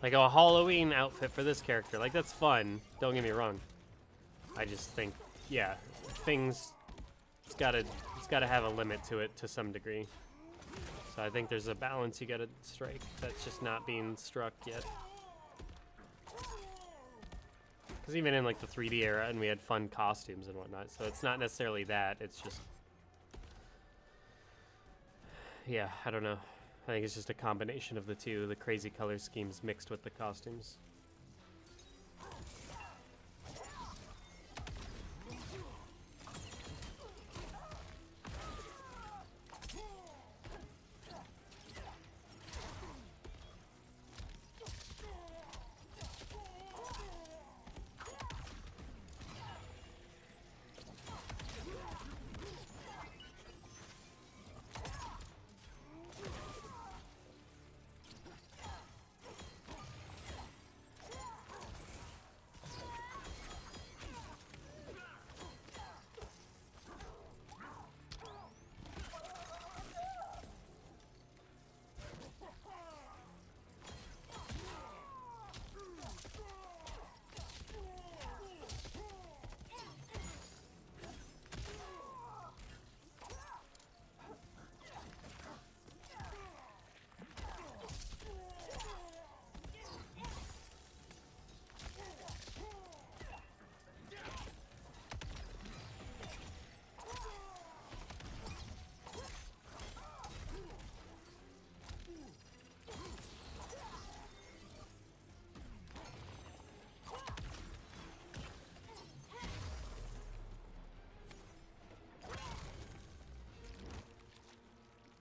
like a Halloween outfit for this character. Like, that's fun, don't get me wrong. I just think, yeah, things, it's gotta have a limit to it to some degree. So I think there's a balance you gotta strike that's just not being struck yet. Because even in like the 3D era, and we had fun costumes and whatnot, so it's not necessarily that, it's just, yeah, I don't know. I think it's just a combination of the two, the crazy color schemes mixed with the costumes.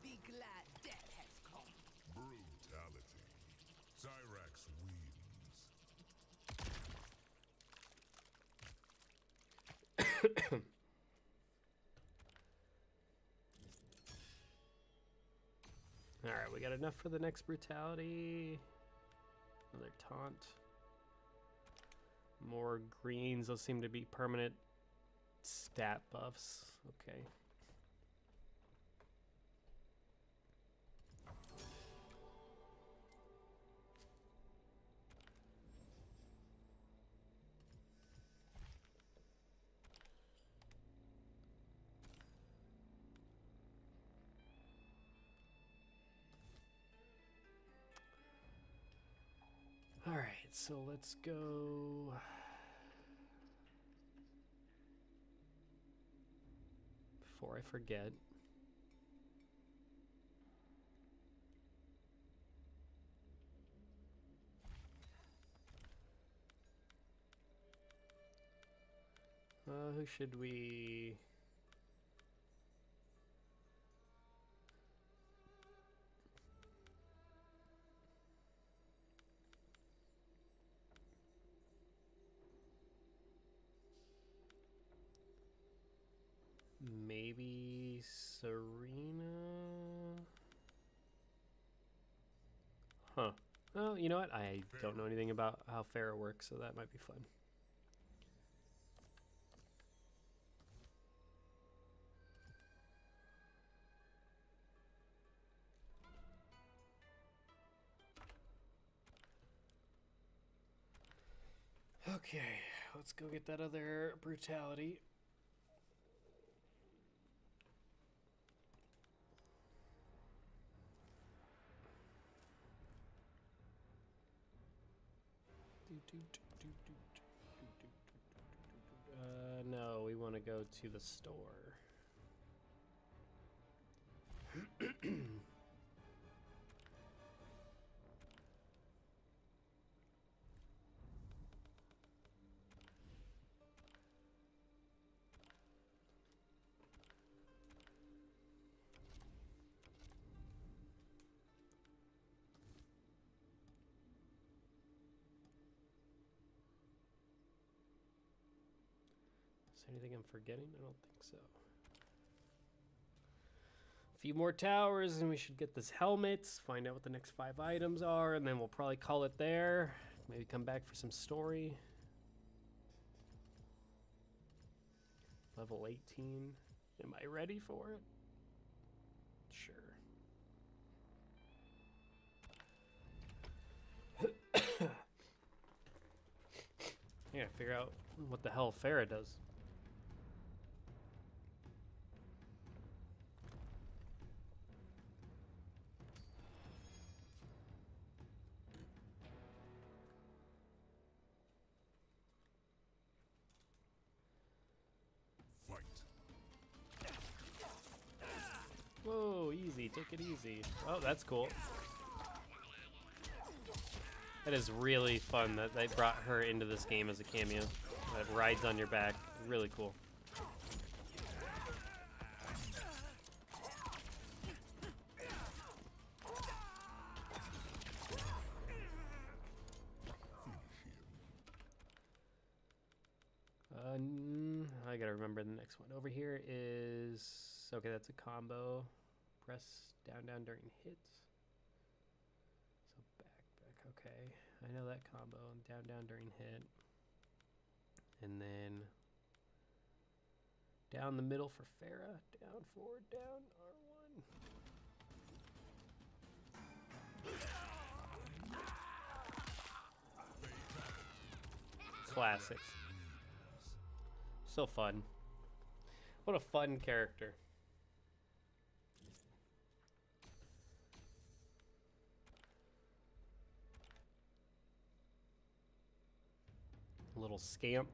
Be glad death has come. Brutality. Cyrax wins. Alright, we got enough for the next brutality. Another taunt. More greens, those seem to be permanent stat buffs. Okay. All right, so let's go. Before I forget. Who should we? Maybe Serena? Huh. Well, you know what? I don't know anything about how Pharah works, so that might be fun. Okay, let's go get that other brutality. No, we want to go to the store. Anything I'm forgetting? I don't think so. A few more towers and we should get this helmets, find out what the next 5 items are, and then we'll probably call it there. Maybe come back for some story. Level 18. Am I ready for it? Sure. I gotta figure out what the hell Farah does. Fight. Whoa, easy. Take it easy. Oh, that's cool. That is really fun that they brought her into this game as a cameo. That rides on your back. Really cool. I gotta remember the next one. Over here is... Okay, that's a combo. Press down, down during hits. So back, okay. I know that combo. Down, down during hit. And then down the middle for Farah. Down, forward, down, R1. Classics. So fun. What a fun character. Little scamp.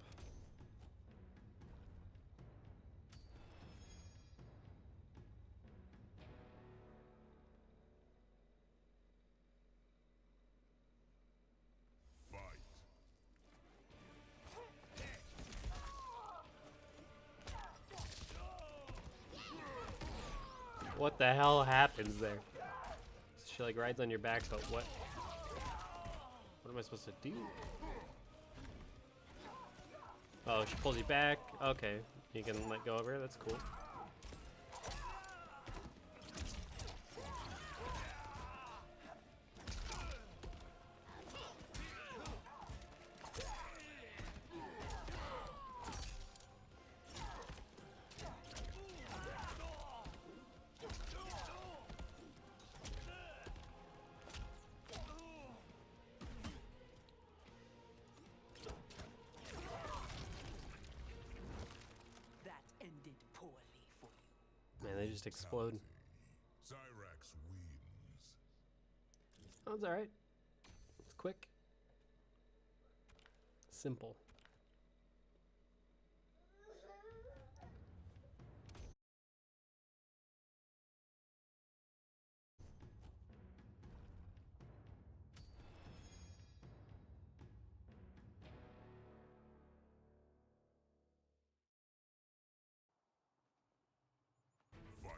Fight. What the hell happens there? She like rides on your back, but what? What am I supposed to do? Oh, she pulls you back. Okay, you can let go of her. That's cool. That ended poorly for you. Man, they just explode. Cyrax wins. Oh, it's alright. It's quick. Simple. Fight.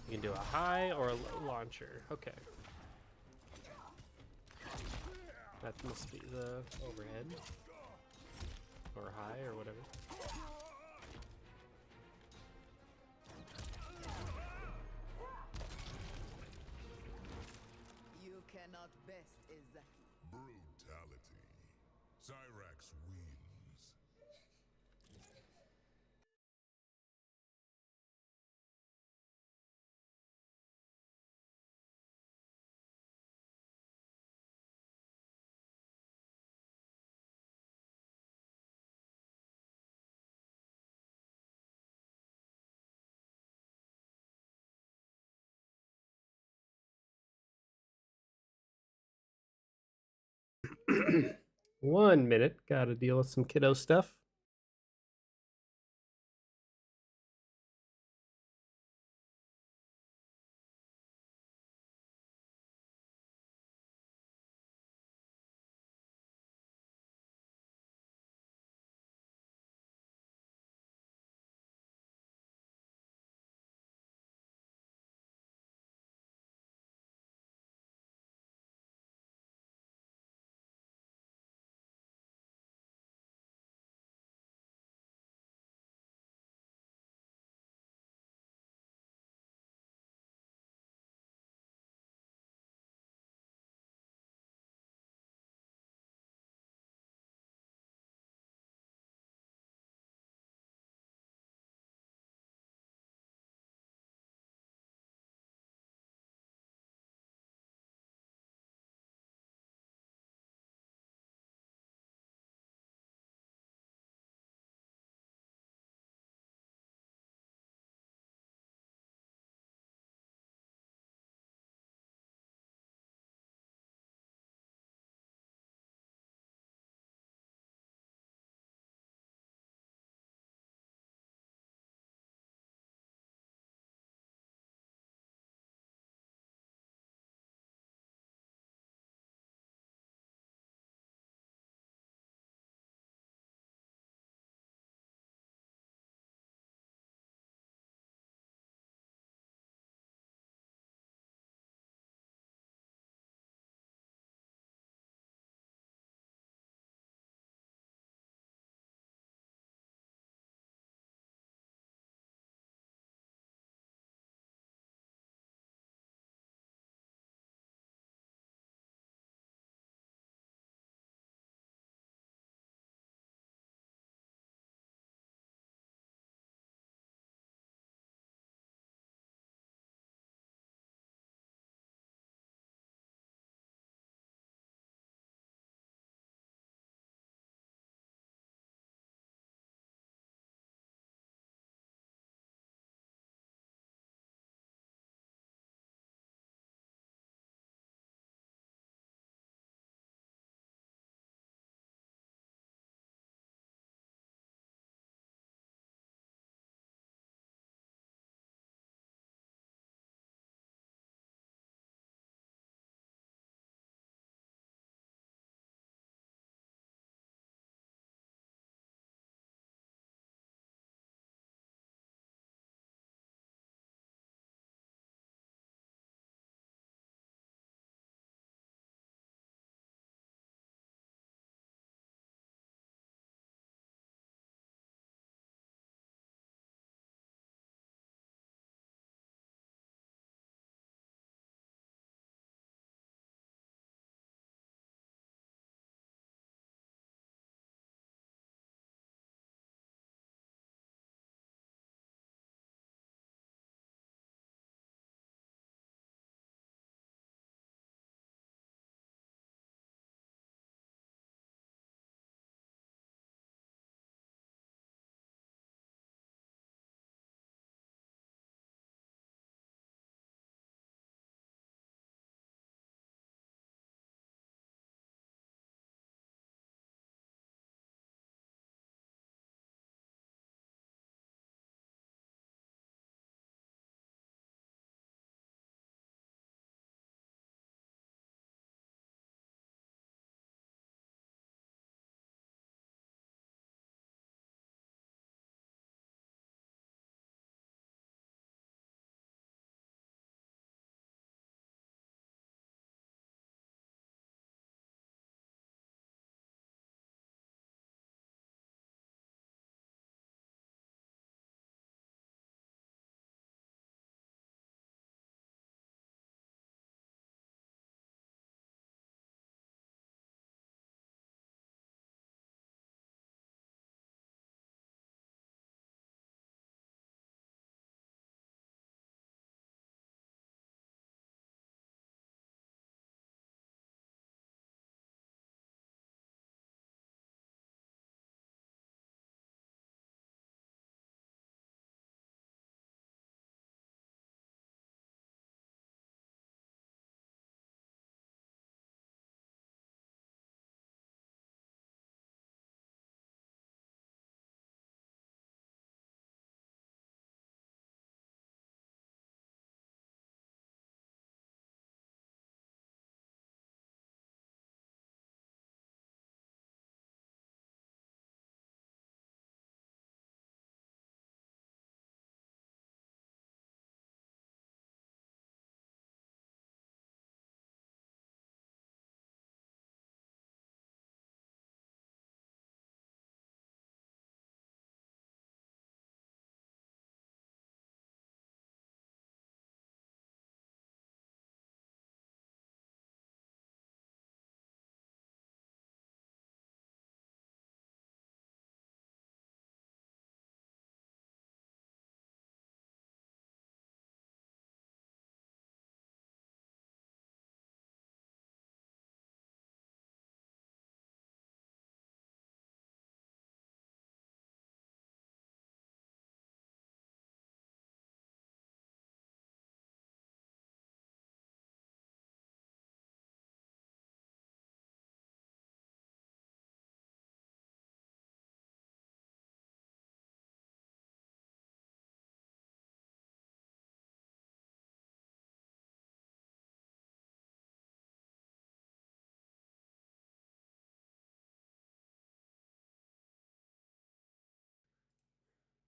You can do a high or a low launcher. Okay. That must be the overhead. Or high or whatever. You cannot best Izaki. Brutality. Cyrax wins. One minute. Gotta deal with some kiddo stuff.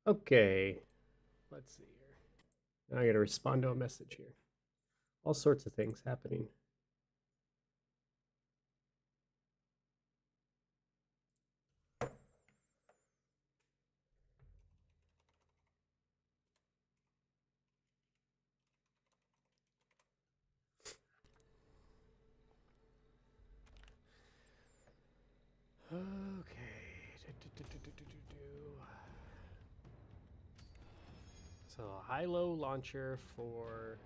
Okay, let's see here. Now I gotta respond to a message here. All sorts of things happening. Okay. So high-low launcher for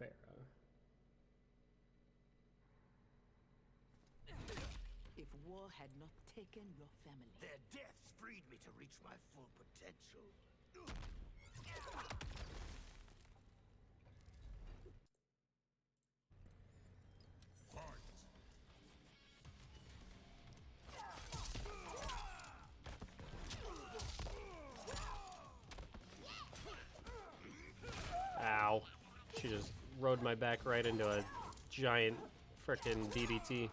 Farah. If war had not taken your family, Their deaths freed me to reach my full potential. Fight! Ow. She just rode my back right into a giant frickin' DDT.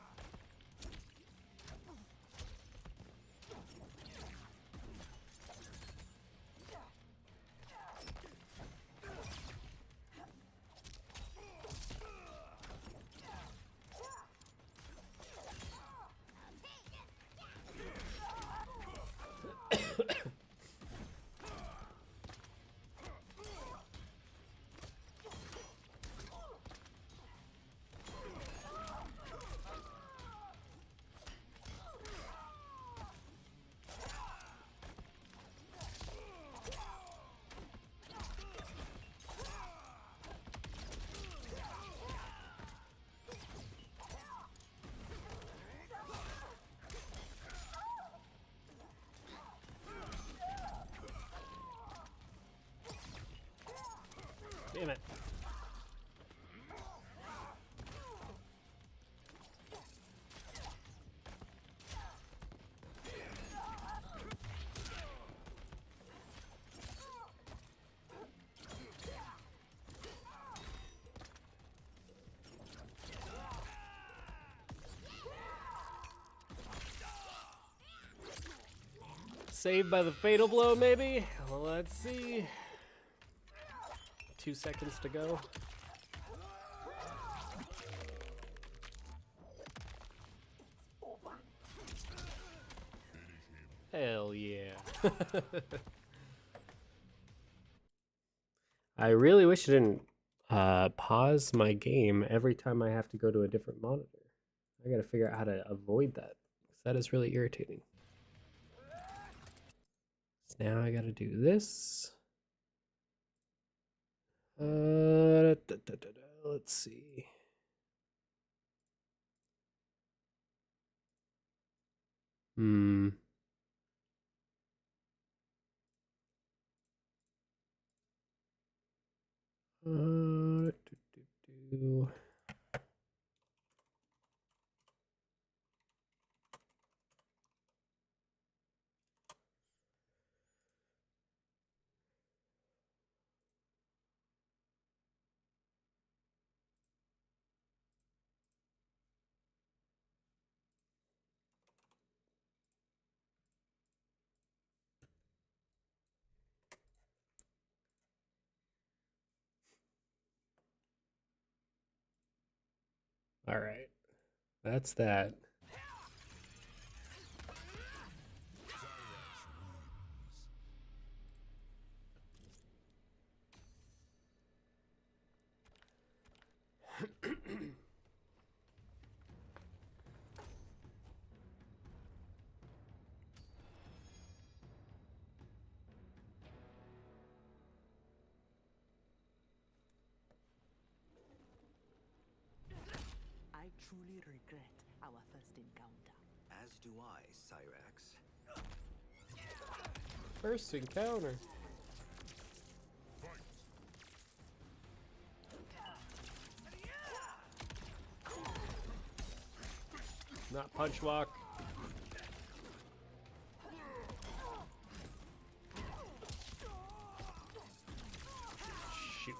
Damn it. Saved by the fatal blow, maybe? Let's see. 2 seconds to go. Hell yeah. I really wish it didn't pause my game every time I have to go to a different monitor. I gotta figure out how to avoid that, because that is really irritating. So now I gotta do this. Let's see. Hmm. Do, do, do. All right, that's that. I truly regret our first encounter. As do I, Cyrax. First encounter. Not punch walk. Shoot.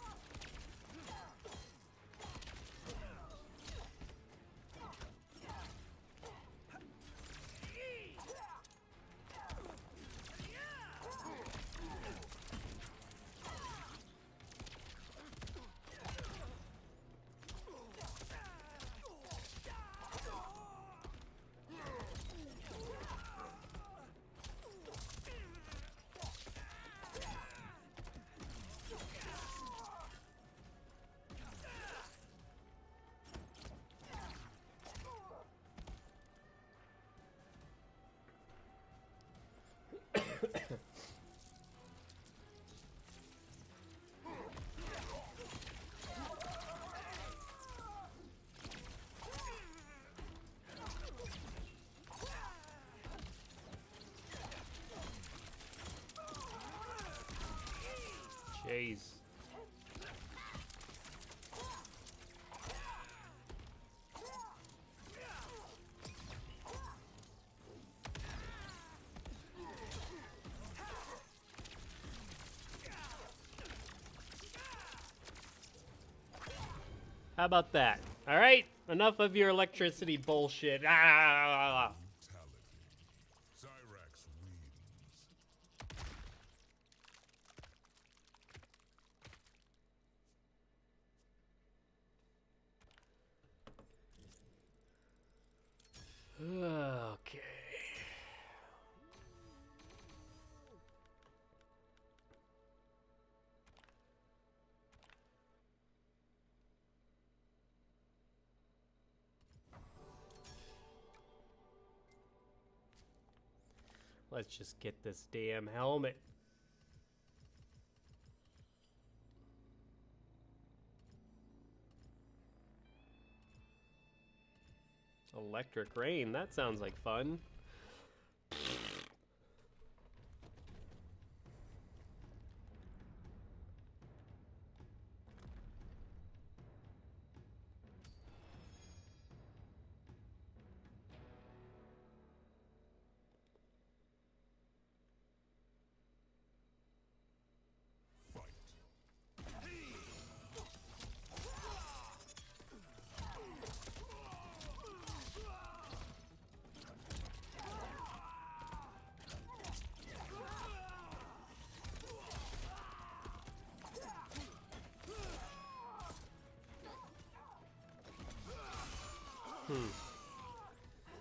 days. How about that? All right, enough of your electricity bullshit. Ah! Brutality. Cyrax wins. Okay. Let's just get this damn helmet. Electric rain, that sounds like fun. Fight.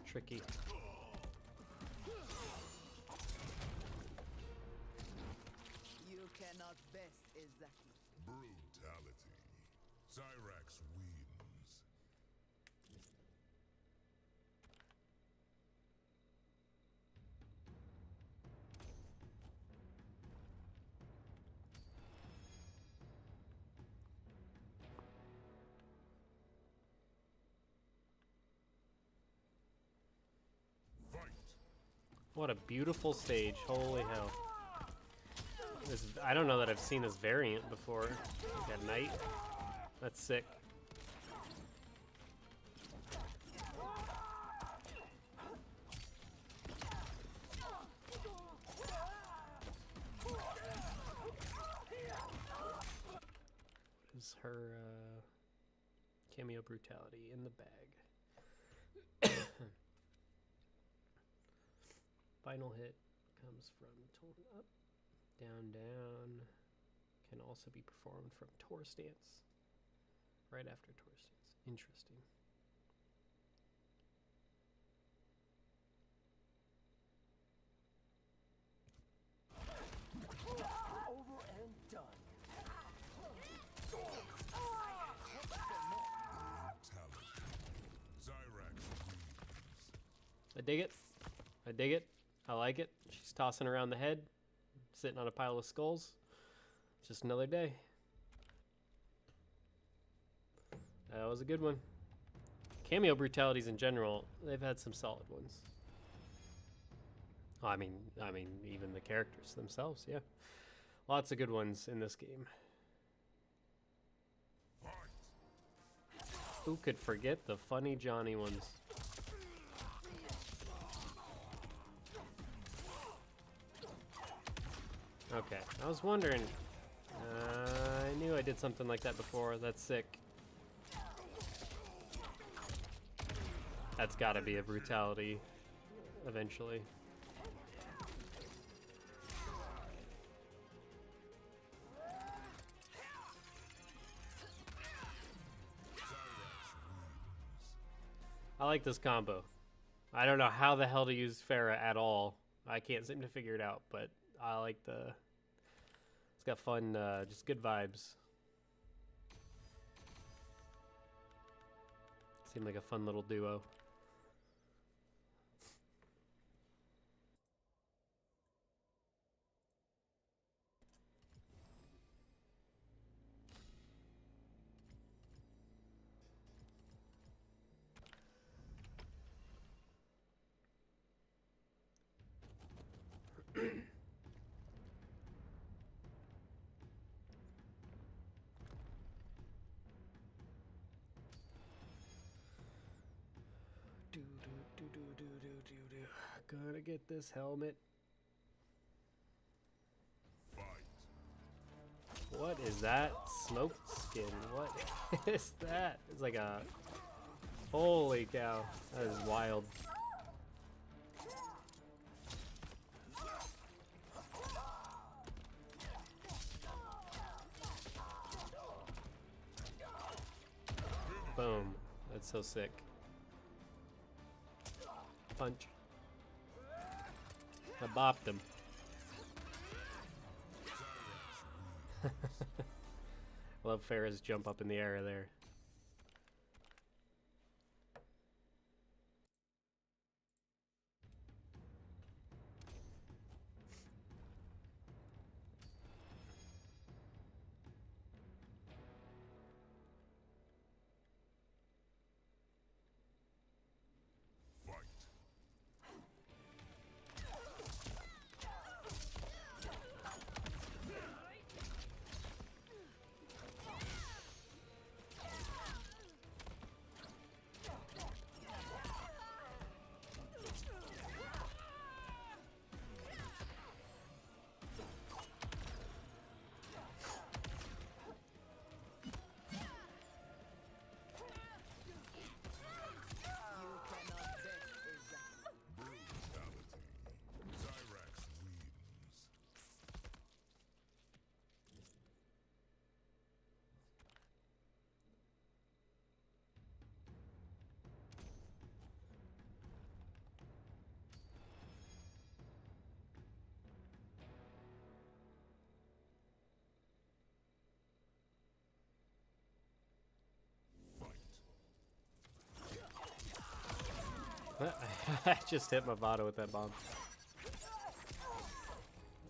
Tricky. You cannot best Izaki. Brutality. Cyrax wins. Fight. What a beautiful stage. Holy hell. I don't know that I've seen this variant before. Like at night. That's sick. What is her cameo brutality in the bag? Final hit comes from torn up, down, down. Can also be performed from Tor stance. Right after Tor stance. Interesting. Over and done. Brutality. Cyrax wins. I dig it. I dig it. I like it. She's tossing around the head, sitting on a pile of skulls. Just another day. That was a good one. Cameo brutalities in general, they've had some solid ones. I mean, even the characters themselves, yeah. Lots of good ones in this game. Fight. Who could forget the funny Johnny ones? Okay, I was wondering. I knew I did something like that before. That's sick. That's gotta be a brutality eventually. I like this combo. I don't know how the hell to use Farah at all. I can't seem to figure it out, but I like the... It's got fun, just good vibes. Seemed like a fun little duo. gonna get this helmet. Fight. What is that? Smoke skin. What is that? It's like a... Holy cow. That is wild. Boom. That's so sick. Punch. I bopped him. Love Farrah's jump up in the air there. Fight. Brutality. Cyrax wins. I just hit Movado with that bomb.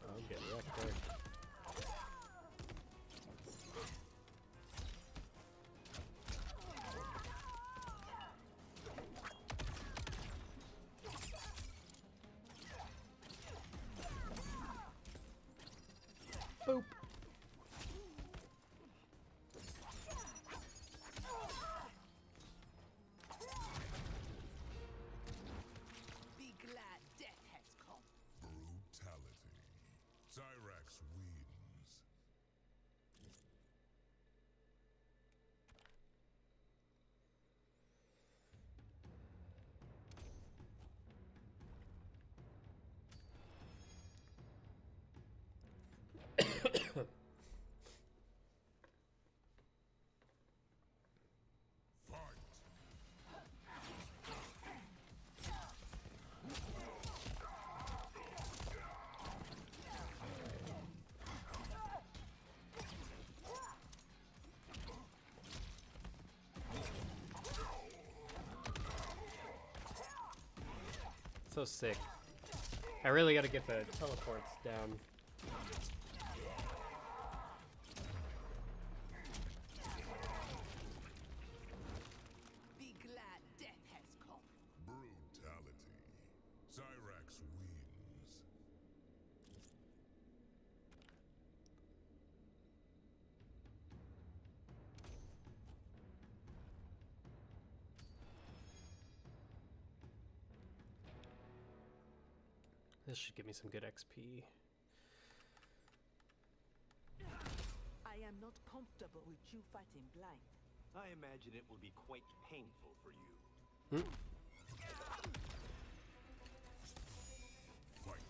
I'll get wrecked there. Boop. Be glad death has come. Brutality. Cyrax wins. Fight. So sick. I really gotta get the teleports down. Be glad death has come. Brutality. Cyrax wins. This should give me some good XP. I am not comfortable with you fighting blind. I imagine it will be quite painful for you. Fight.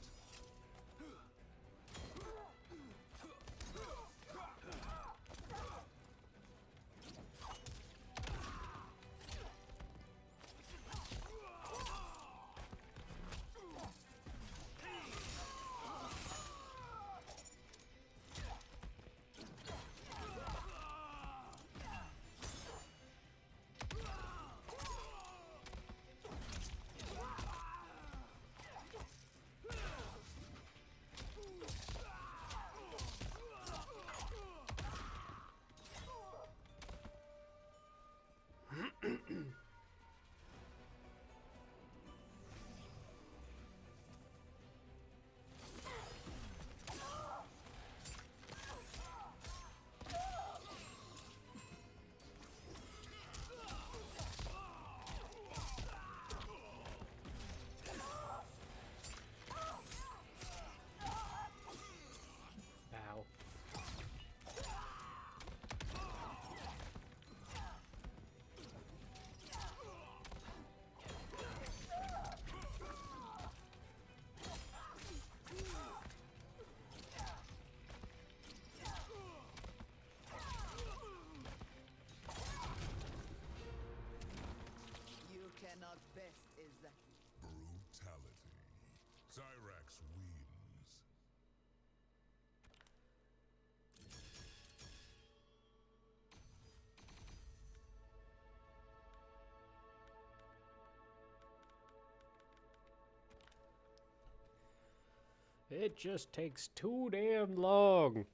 It just takes too damn long.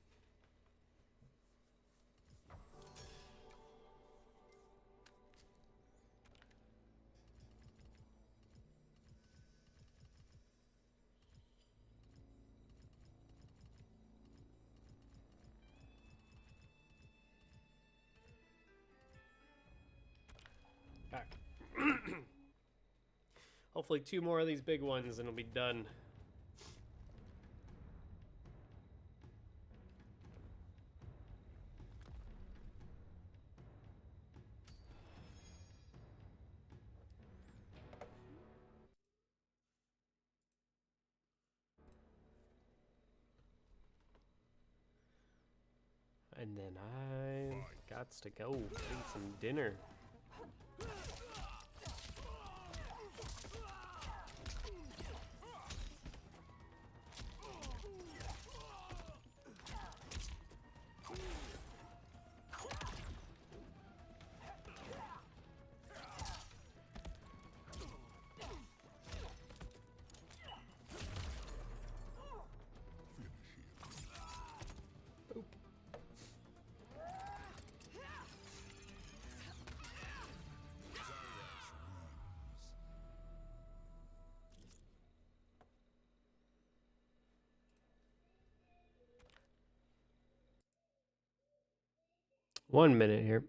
Alright. Hopefully 2 more of these big ones and it'll be done. And then I got to go eat some dinner. One minute here.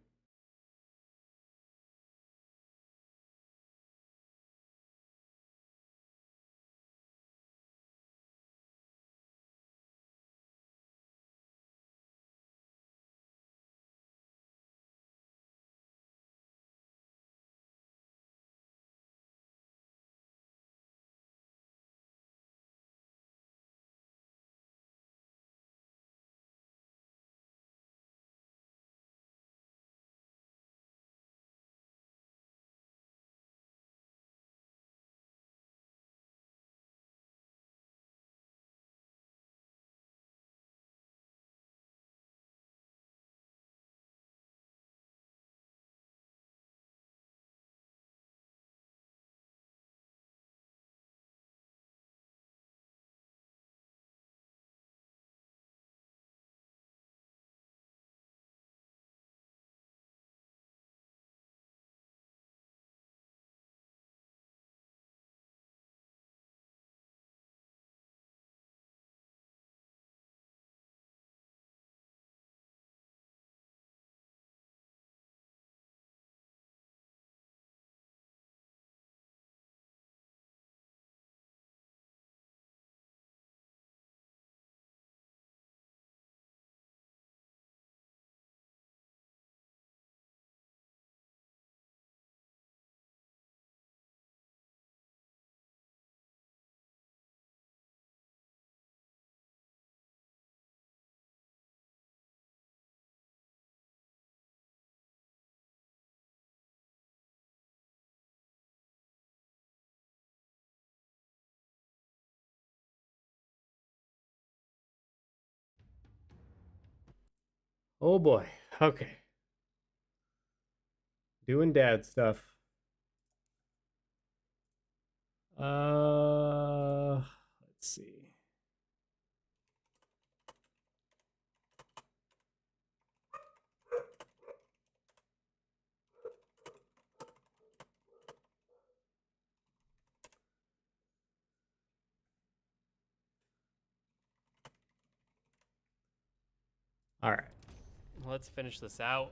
Oh boy. Okay. Doing dad stuff. Let's see. All right. Let's finish this out.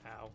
Ow.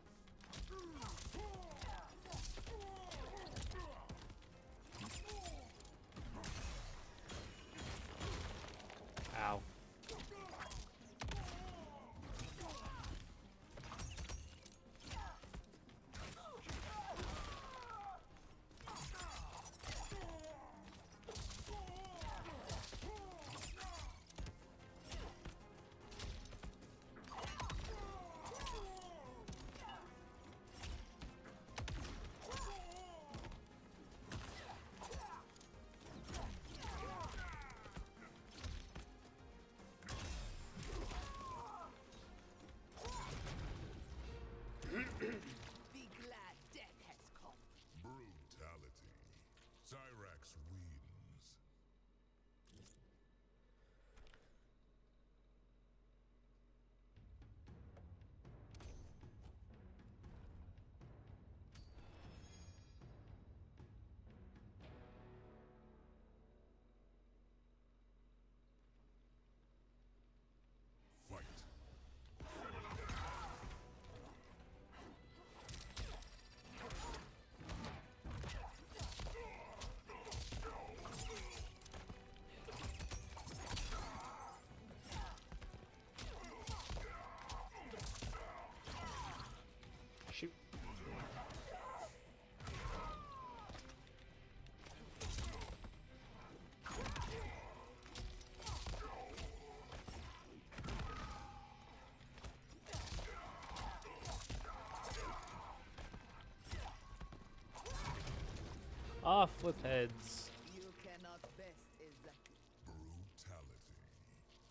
Off with heads. You cannot best Ezaki. Brutality.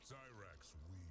Cyrax wins.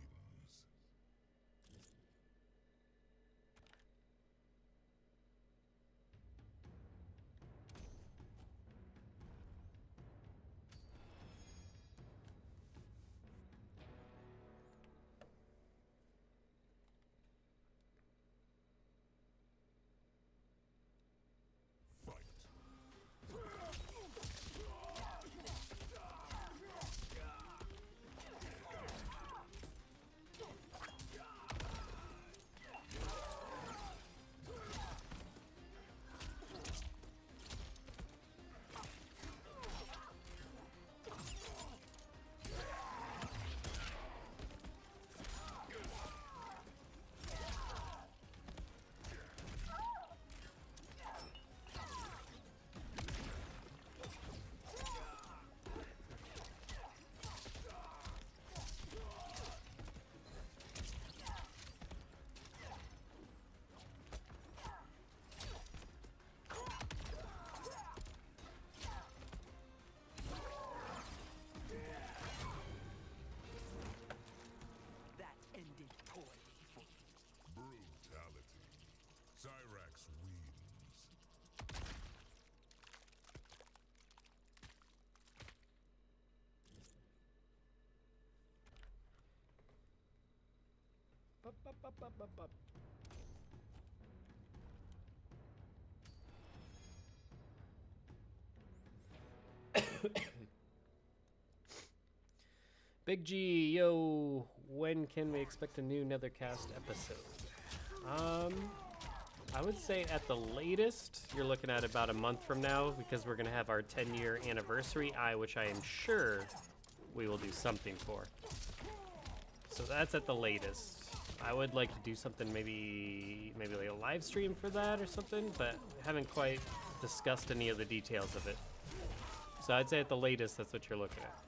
That ended poorly for you. Brutality. Cyrax wins. Bup, bup, bup, bup, bup, bup. Big G, yo, when can we expect a new NetherKast episode? I would say at the latest, you're looking at about a month from now, because we're gonna have our 10-year anniversary, which I am sure we will do something for. So that's at the latest. I would like to do something, maybe like a live stream for that or something, but haven't quite discussed any of the details of it. So I'd say at the latest, that's what you're looking at.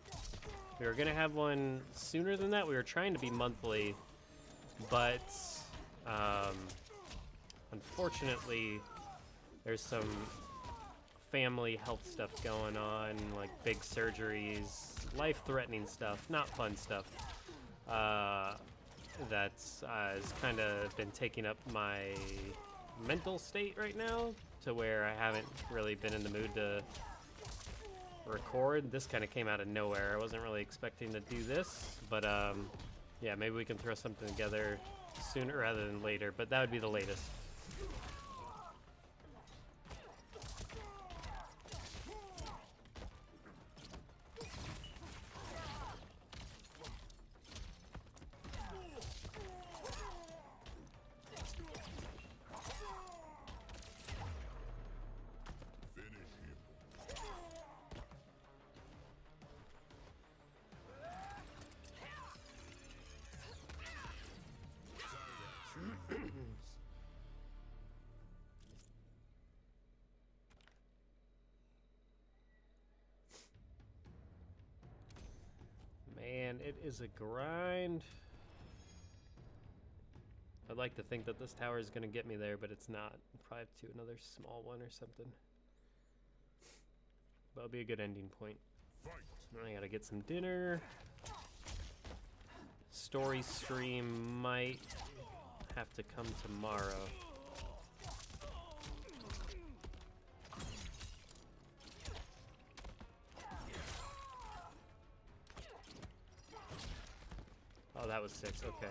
We were gonna have one sooner than that. We were trying to be monthly, but unfortunately, there's some family health stuff going on, like big surgeries, life-threatening stuff, not fun stuff. That's has kind of been taking up my mental state right now, to where I haven't really been in the mood to record. This kind of came out of nowhere. I wasn't really expecting to do this, but yeah, maybe we can throw something together sooner rather than later, but that would be the latest. Finish him. Cyrax wins. Man, it is a grind. I'd like to think that this tower is going to get me there, but it's not. I'll probably have to do another small one or something. That'll be a good ending point. Fight. I gotta get some dinner. Story stream might have to come tomorrow. Oh, that was 6, okay.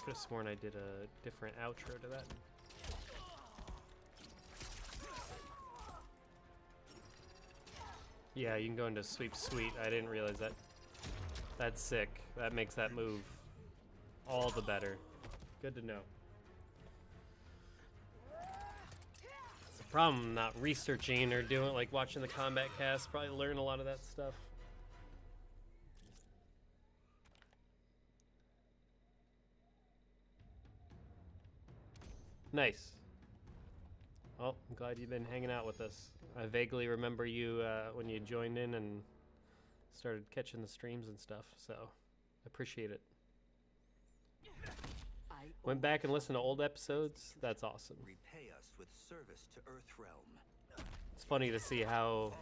Could have sworn I did a different outro to that. Yeah, you can go into Sweep Suite. I didn't realize that. That's sick. That makes that move all the better. Good to know. It's a problem not researching or doing, like watching the Kombat cast. Probably learn a lot of that stuff. Nice. Well, I'm glad you've been hanging out with us. I vaguely remember you when you joined in and started catching the streams and stuff, so I appreciate it. I Went back and listened to old episodes. That's awesome. Repay us with service to Earthrealm. It's funny to see how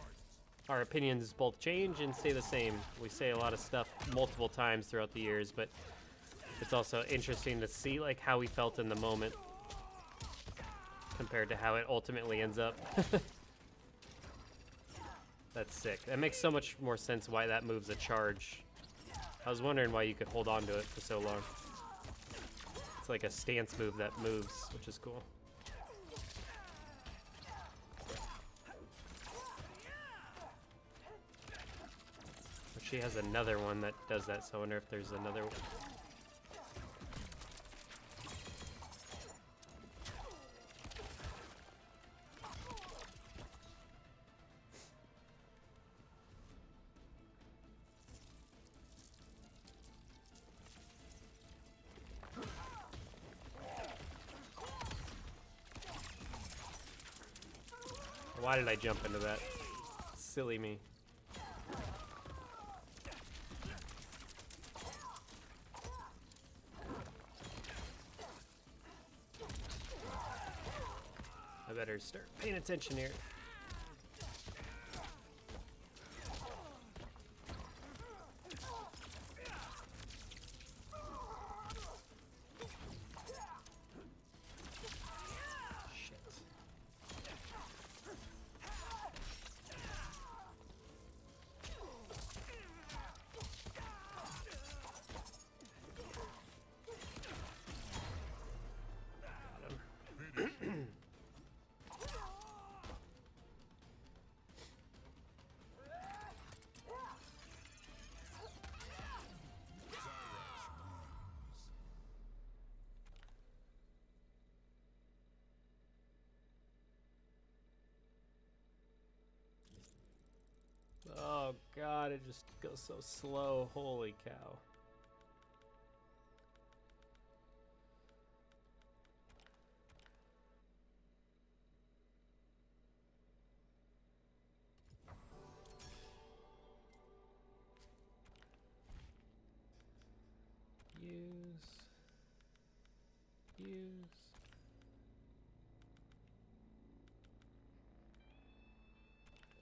our opinions both change and stay the same. We say a lot of stuff multiple times throughout the years, but it's also interesting to see like how we felt in the moment compared to how it ultimately ends up. That's sick. That makes so much more sense why that move's a charge. I was wondering why you could hold on to it for so long. It's like a stance move that moves, which is cool. But she has another one that does that, so I wonder if there's another one. Why did I jump into that? Silly me. I better start paying attention here. Oh god, it just goes so slow. Holy cow. Use.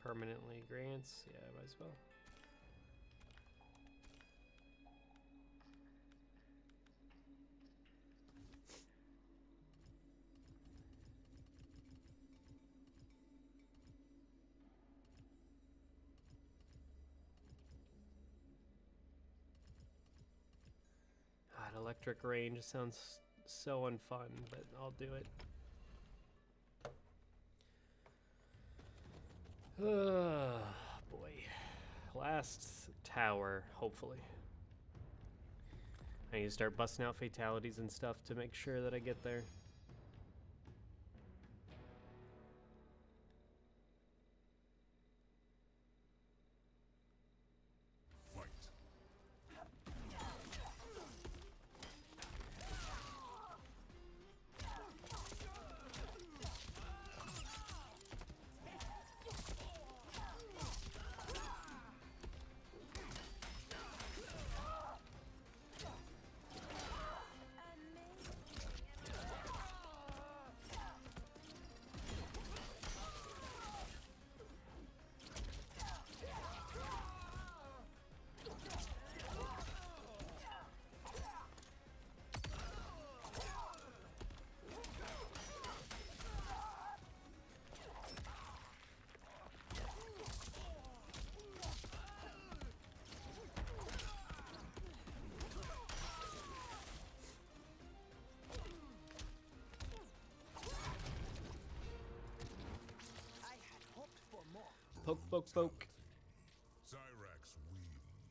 Permanently grants, yeah, might as well. God, electric range sounds so unfun, but I'll do it. Oh, boy. Last tower, hopefully. I need to start busting out fatalities and stuff to make sure that I get there. Poke, poke, poke. Cyrax wins.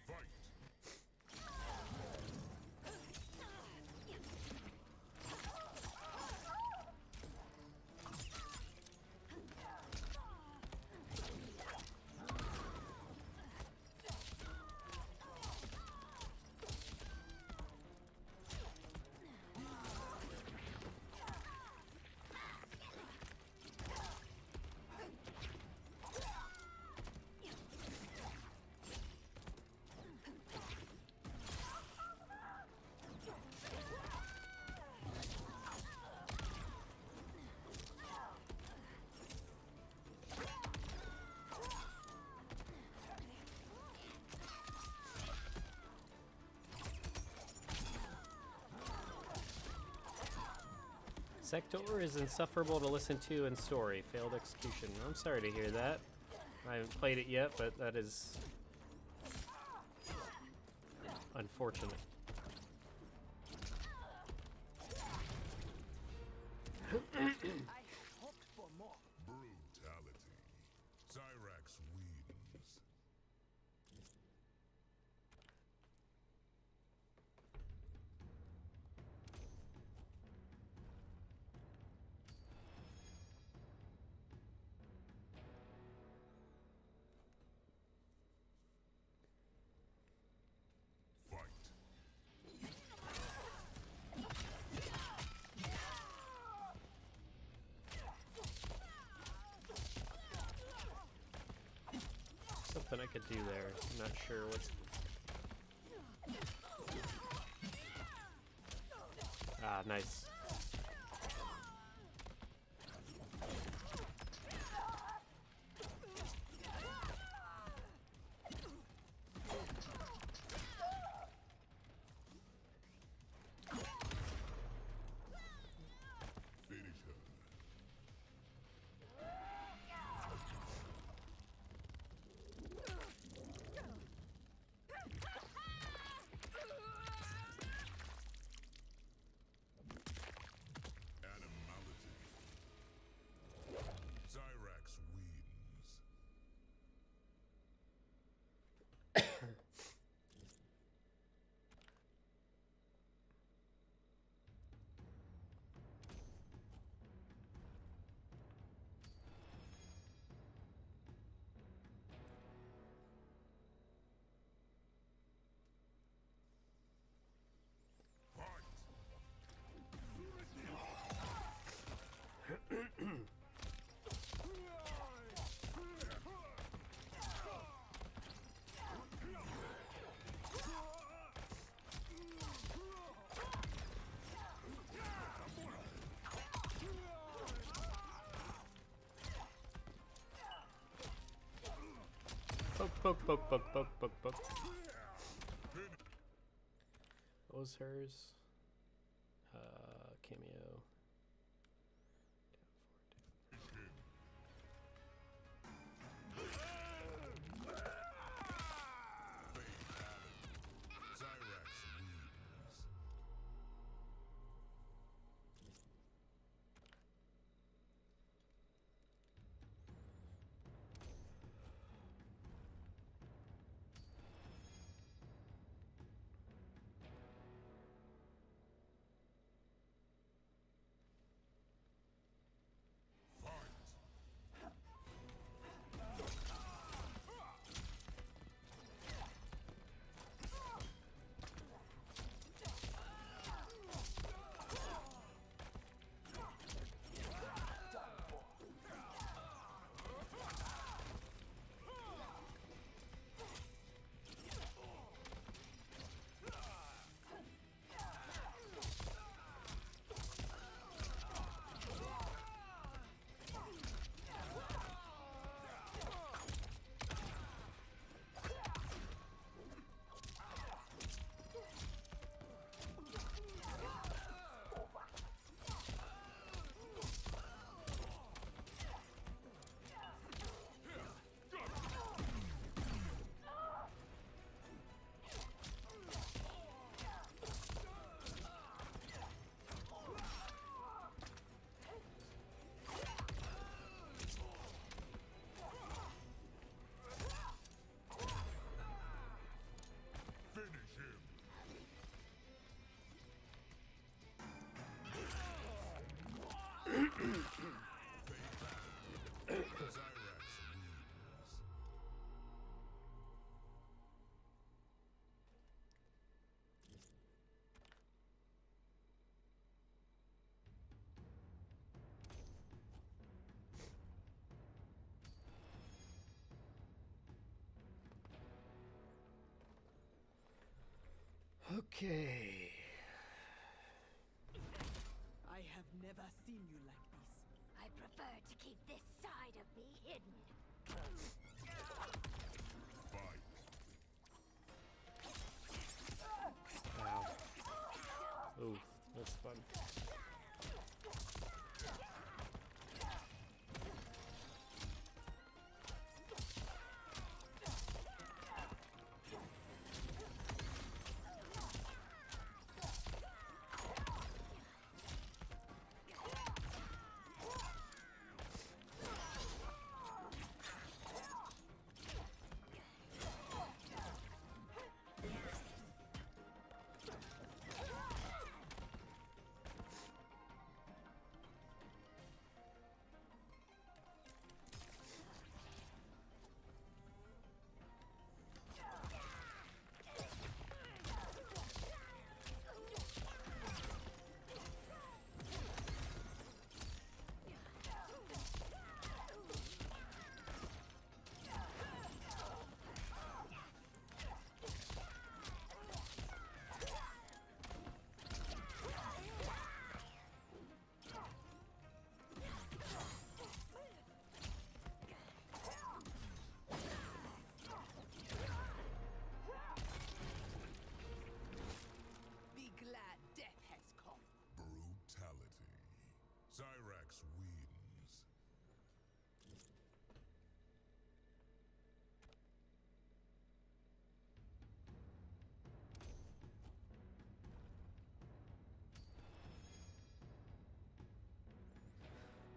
Fight. Sector is insufferable to listen to in story. Failed execution. I'm sorry to hear that. I haven't played it yet, but that is unfortunate. I hoped for more. Brutality. Cyrax wins. Fight. Something I could do there. I'm not sure what's... Ah, nice. Finish her. Animality. Cyrax wins. Fight. Poke, poke, poke, poke, poke, poke, poke. What was hers? Cameo. Cyrax wins. Finish him. Cyrax wins. Okay. I have never seen you like this. I prefer to keep this side of me hidden. Fight. Wow. Ooh, that's fun.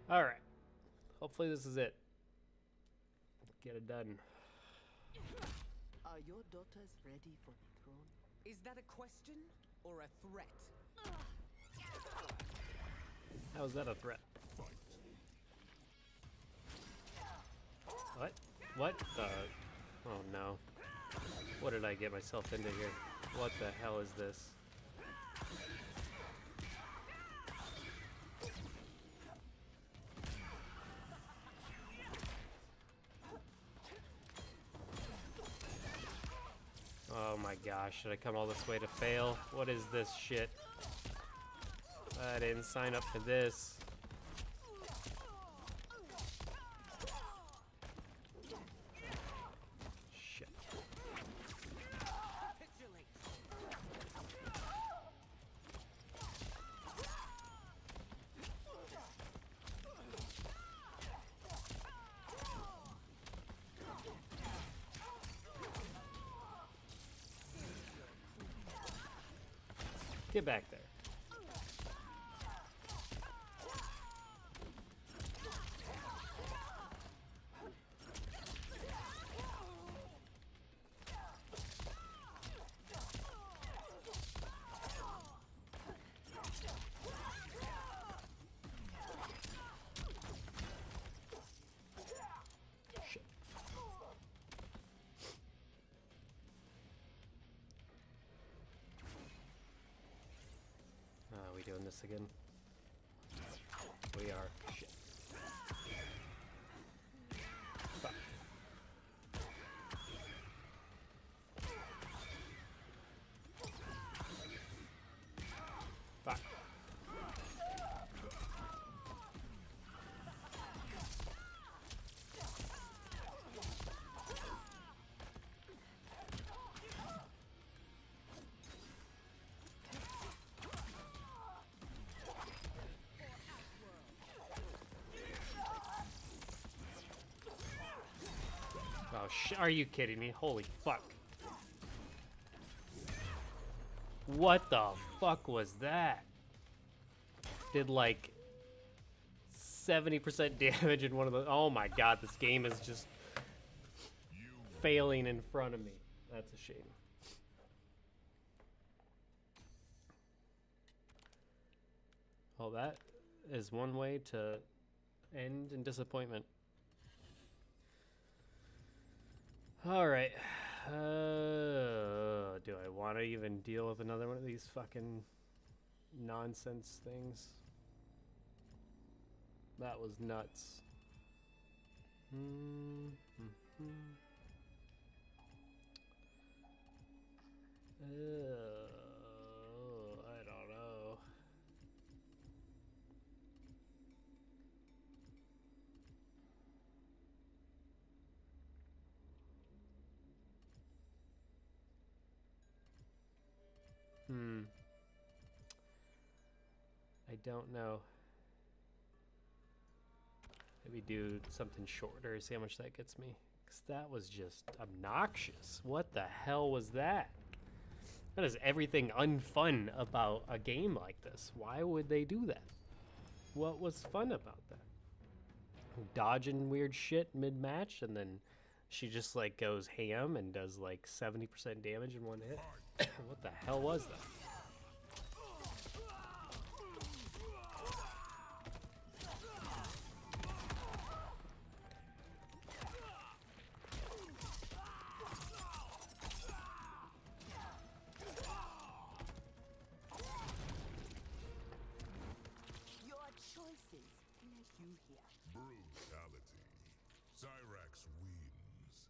All right. Hopefully this is it. Get it done. Are your daughters ready for the throne? Is that a question or a threat? How is that a threat? What? What the? Oh no. What did I get myself into here? What the hell is this? Oh my gosh, should I come all this way to fail? What is this shit? I didn't sign up for this. Shit. Capitulate. Get back there. Shit. Are we doing this again? We are. Shit. Fuck. Fuck. Oh, are you kidding me? Holy fuck. What the fuck was that? Did like 70% damage in one of the. Oh my god, this game is just failing in front of me. That's a shame. Well, that is one way to end in disappointment. All right. Do I want to even deal with another one of these fucking nonsense things? That was nuts. I don't know. I don't know. Maybe do something shorter, see how much that gets me. Because that was just obnoxious. What the hell was that? That is everything unfun about a game like this. Why would they do that? What was fun about that? Dodging weird shit mid-match, and then she just like goes ham and does like 70% damage in one hit. What the hell was that? Your choices led you here. Brutality. Cyrax wins.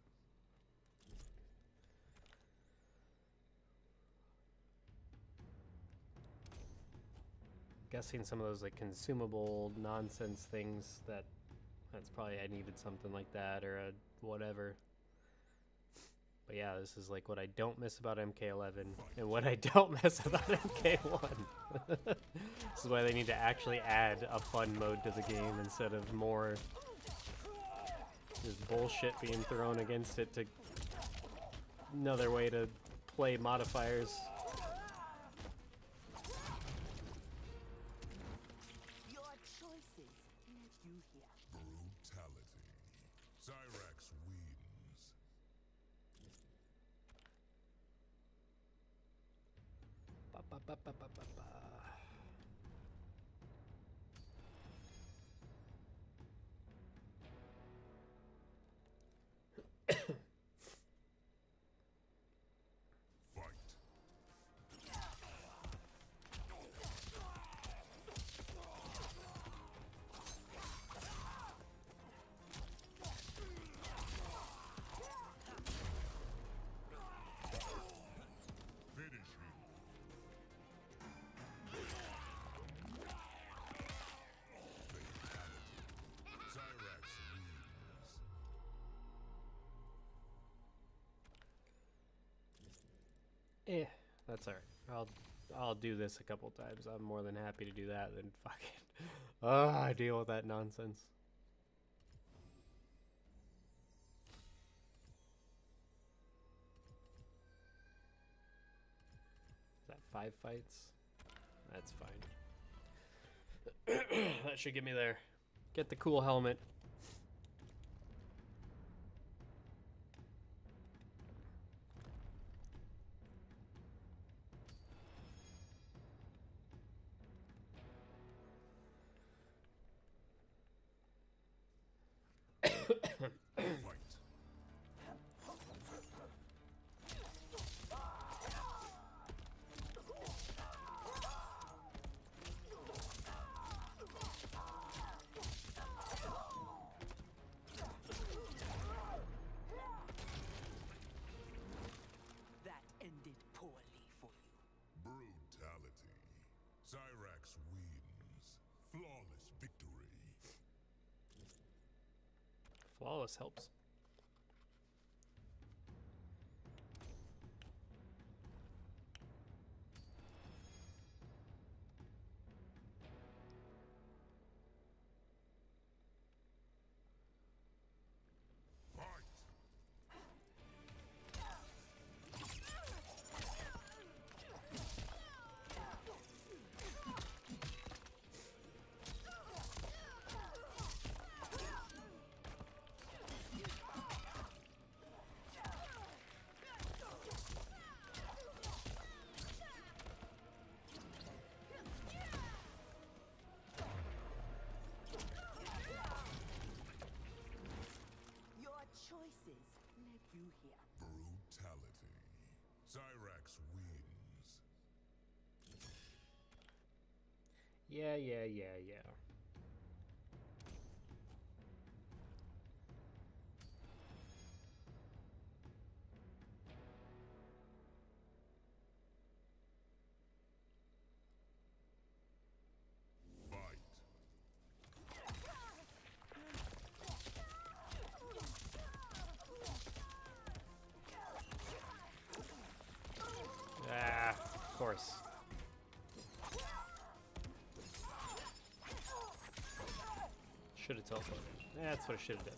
Guessing some of those like consumable nonsense things that's probably I needed something like that or a whatever. But yeah, this is like what I don't miss about MK11 and what I don't miss about MK1. This is why they need to actually add a fun mode to the game instead of more just bullshit being thrown against it to another way to play modifiers. Your choices led you Ba-ba-ba-ba-ba. Fight. Finish him. Cyrax wins. That's alright. I'll do this a couple times. I'm more than happy to do that than fucking deal with that nonsense. Is that 5 fights? That's fine. That should get me there. Get the cool helmet. Fight. That ended poorly for you. Brutality. Cyrax wins. Flawless victory. Flawless helps. Fight. Your choices led you here. Brutality. Cyrax wins. Yeah. Fight. Of course. Should have teleported. That's what I should have done.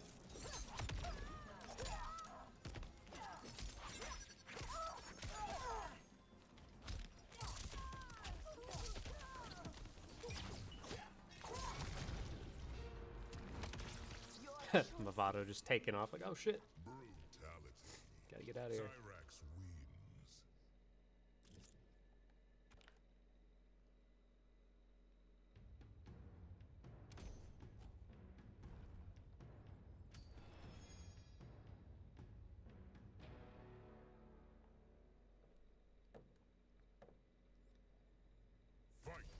Movado just taking off like, oh shit. Brutality. Gotta get out of here. Cyrax wins. Fight.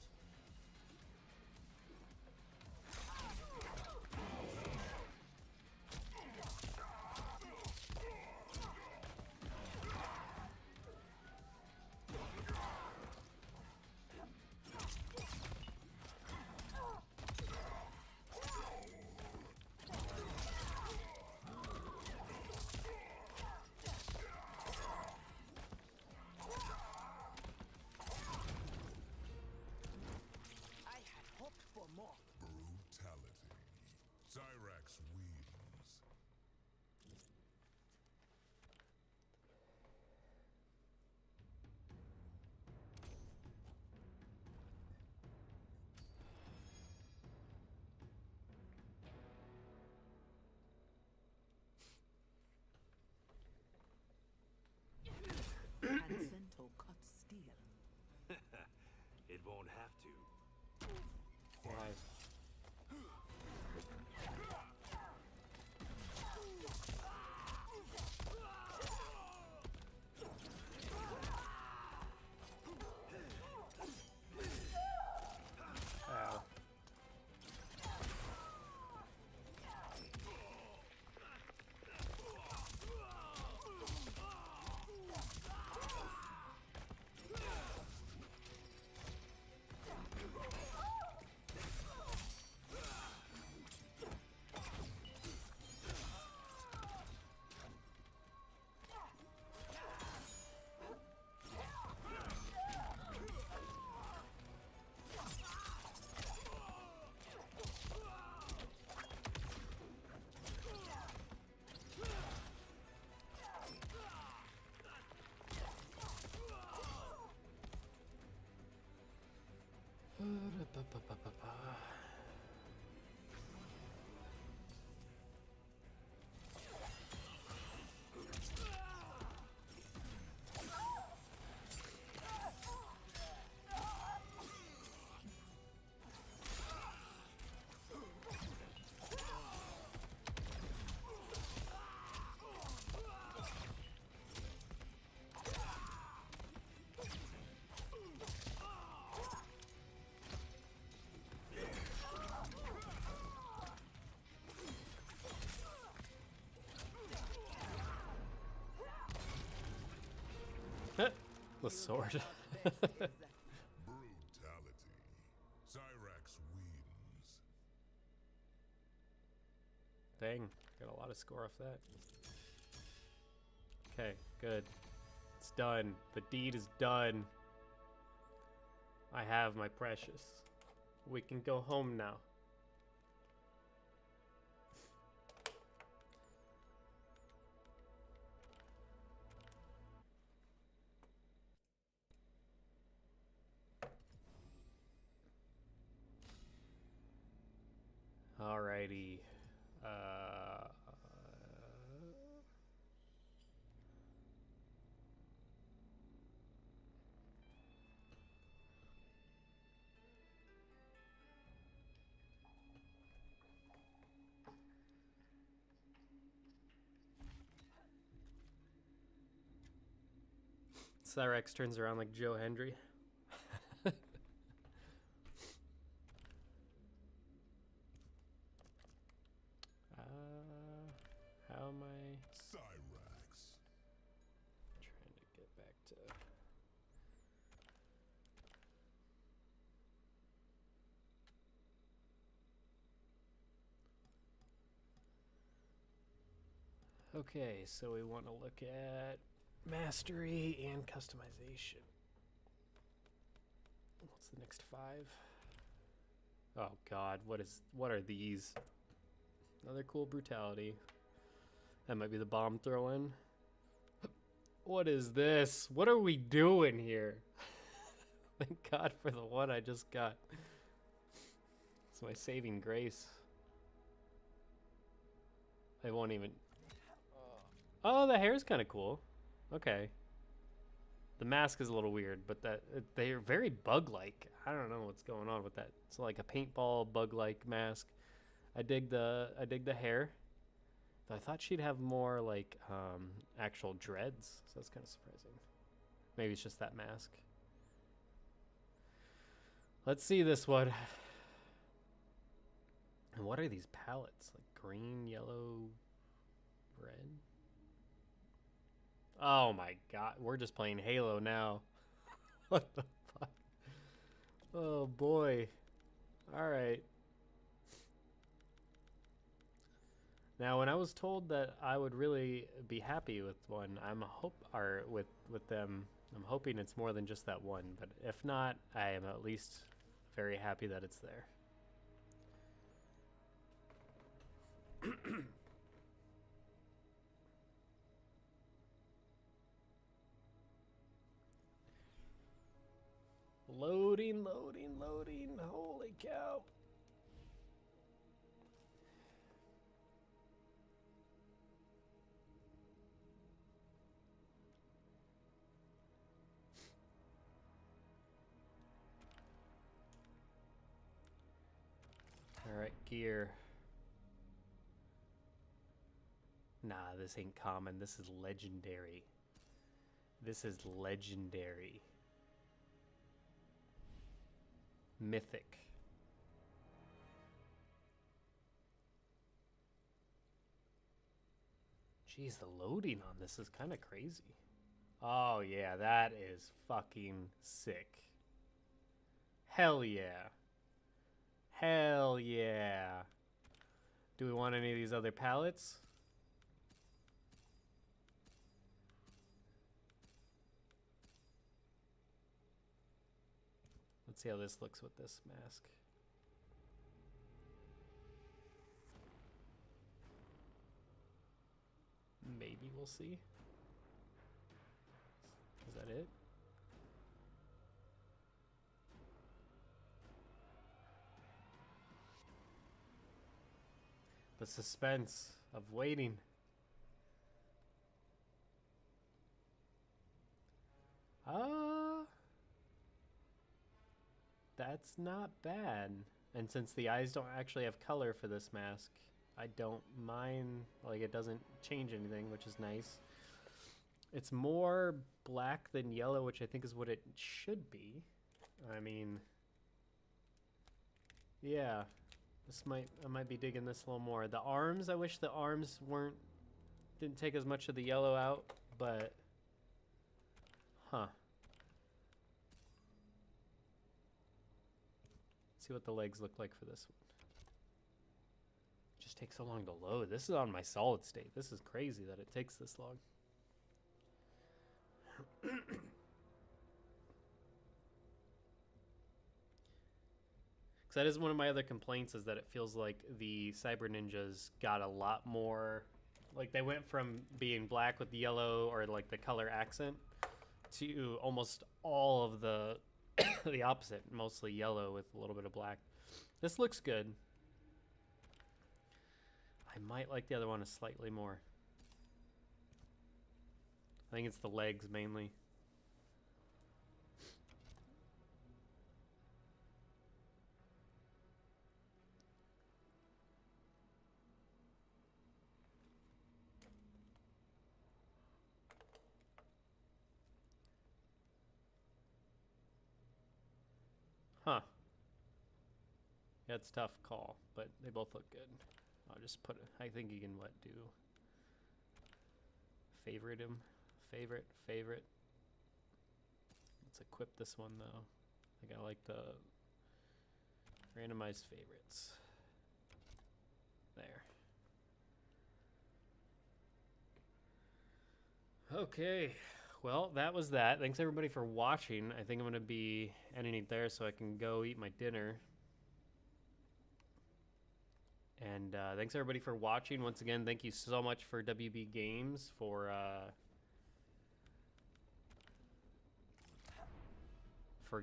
The sword. Brutality. Cyrax wins. Dang, got a lot of score off that. Okay, good. It's done. The deed is done. I have my precious. We can go home now. Alrighty. Cyrax turns around like Joe Hendry. How am I Cyrax. trying to get back to... Okay, so we want to look at mastery and customization. What's the next 5? Oh god, what are these? Another cool brutality. That might be the bomb throw-in. What is this? What are we doing here? Thank God for the one I just got. It's my saving grace. I won't even... Oh, the hair's kind of cool. Okay. The mask is a little weird, but they're very bug-like. I don't know what's going on with that. It's like a paintball bug-like mask. I dig the hair. Though I thought she'd have more like actual dreads, so that's kind of surprising. Maybe it's just that mask. Let's see this one. And what are these palettes? Like green, yellow, red? Oh my god, we're just playing Halo now. What the fuck? Oh boy. Alright. Now, when I was told that I would really be happy with one, with them, I'm hoping it's more than just that one. But if not, I am at least very happy that it's there. Loading, loading, loading. Holy cow. Alright, gear. Nah, this ain't common. This is legendary. This is legendary. Mythic. Jeez, the loading on this is kind of crazy. Oh yeah, that is fucking sick. Hell yeah. Hell yeah. Do we want any of these other palettes? Let's see how this looks with this mask. Maybe we'll see. Is that it? The suspense of waiting. That's not bad. And since the eyes don't actually have color for this mask, I don't mind, like it doesn't change anything, which is nice. It's more black than yellow, which I think is what it should be. I mean, yeah, I might be digging this a little more. The arms, I wish the arms didn't take as much of the yellow out, but, huh. See what the legs look like for this one. Just takes so long to load. This is on my solid state. This is crazy that it takes this long. That is one of my other complaints, is that it feels like the Cyber Ninjas got a lot more, like they went from being black with yellow or like the color accent to almost all of the the opposite, mostly yellow with a little bit of black. This looks good. I might like the other one slightly more. I think it's the legs mainly. Huh. Yeah, it's a tough call, but they both look good. I'll just put it, I think you can, do? Favorite him? Favorite. Let's equip this one, though. I think I like the randomized favorites. There. Okay. Well, that was that. Thanks everybody for watching. I think I'm going to be ending it there so I can go eat my dinner. And thanks everybody for watching. Once again, thank you so much for WB Games for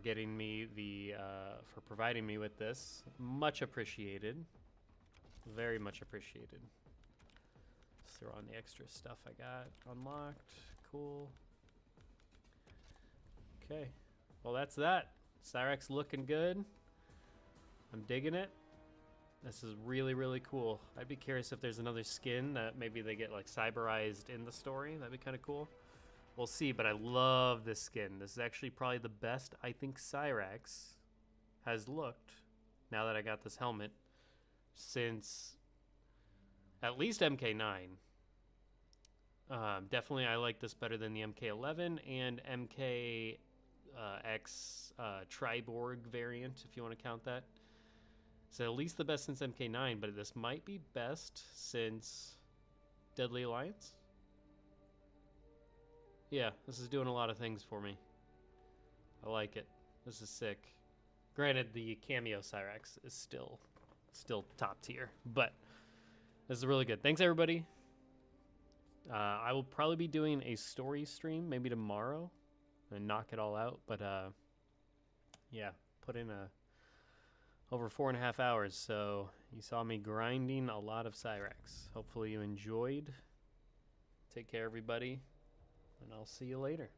getting me for providing me with this. Much appreciated. Very much appreciated. Let's throw on the extra stuff I got unlocked. Cool. Okay, well that's that. Cyrax looking good. I'm digging it. This is really, really cool. I'd be curious if there's another skin that maybe they get like cyberized in the story. That'd be kind of cool. We'll see, but I love this skin. This is actually probably the best I think Cyrax has looked, now that I got this helmet, since at least MK9. Definitely I like this better than the MK11 and MK X Triborg variant, if you want to count that. So at least the best since MK9, but this might be best since Deadly Alliance. Yeah, this is doing a lot of things for me. I like it. This is sick. Granted, the cameo Cyrax is still top tier, but this is really good. Thanks everybody. I will probably be doing a story stream maybe tomorrow and knock it all out, but yeah, put in over 4.5 hours, so you saw me grinding a lot of Cyrax. Hopefully you enjoyed. Take care everybody, and I'll see you later.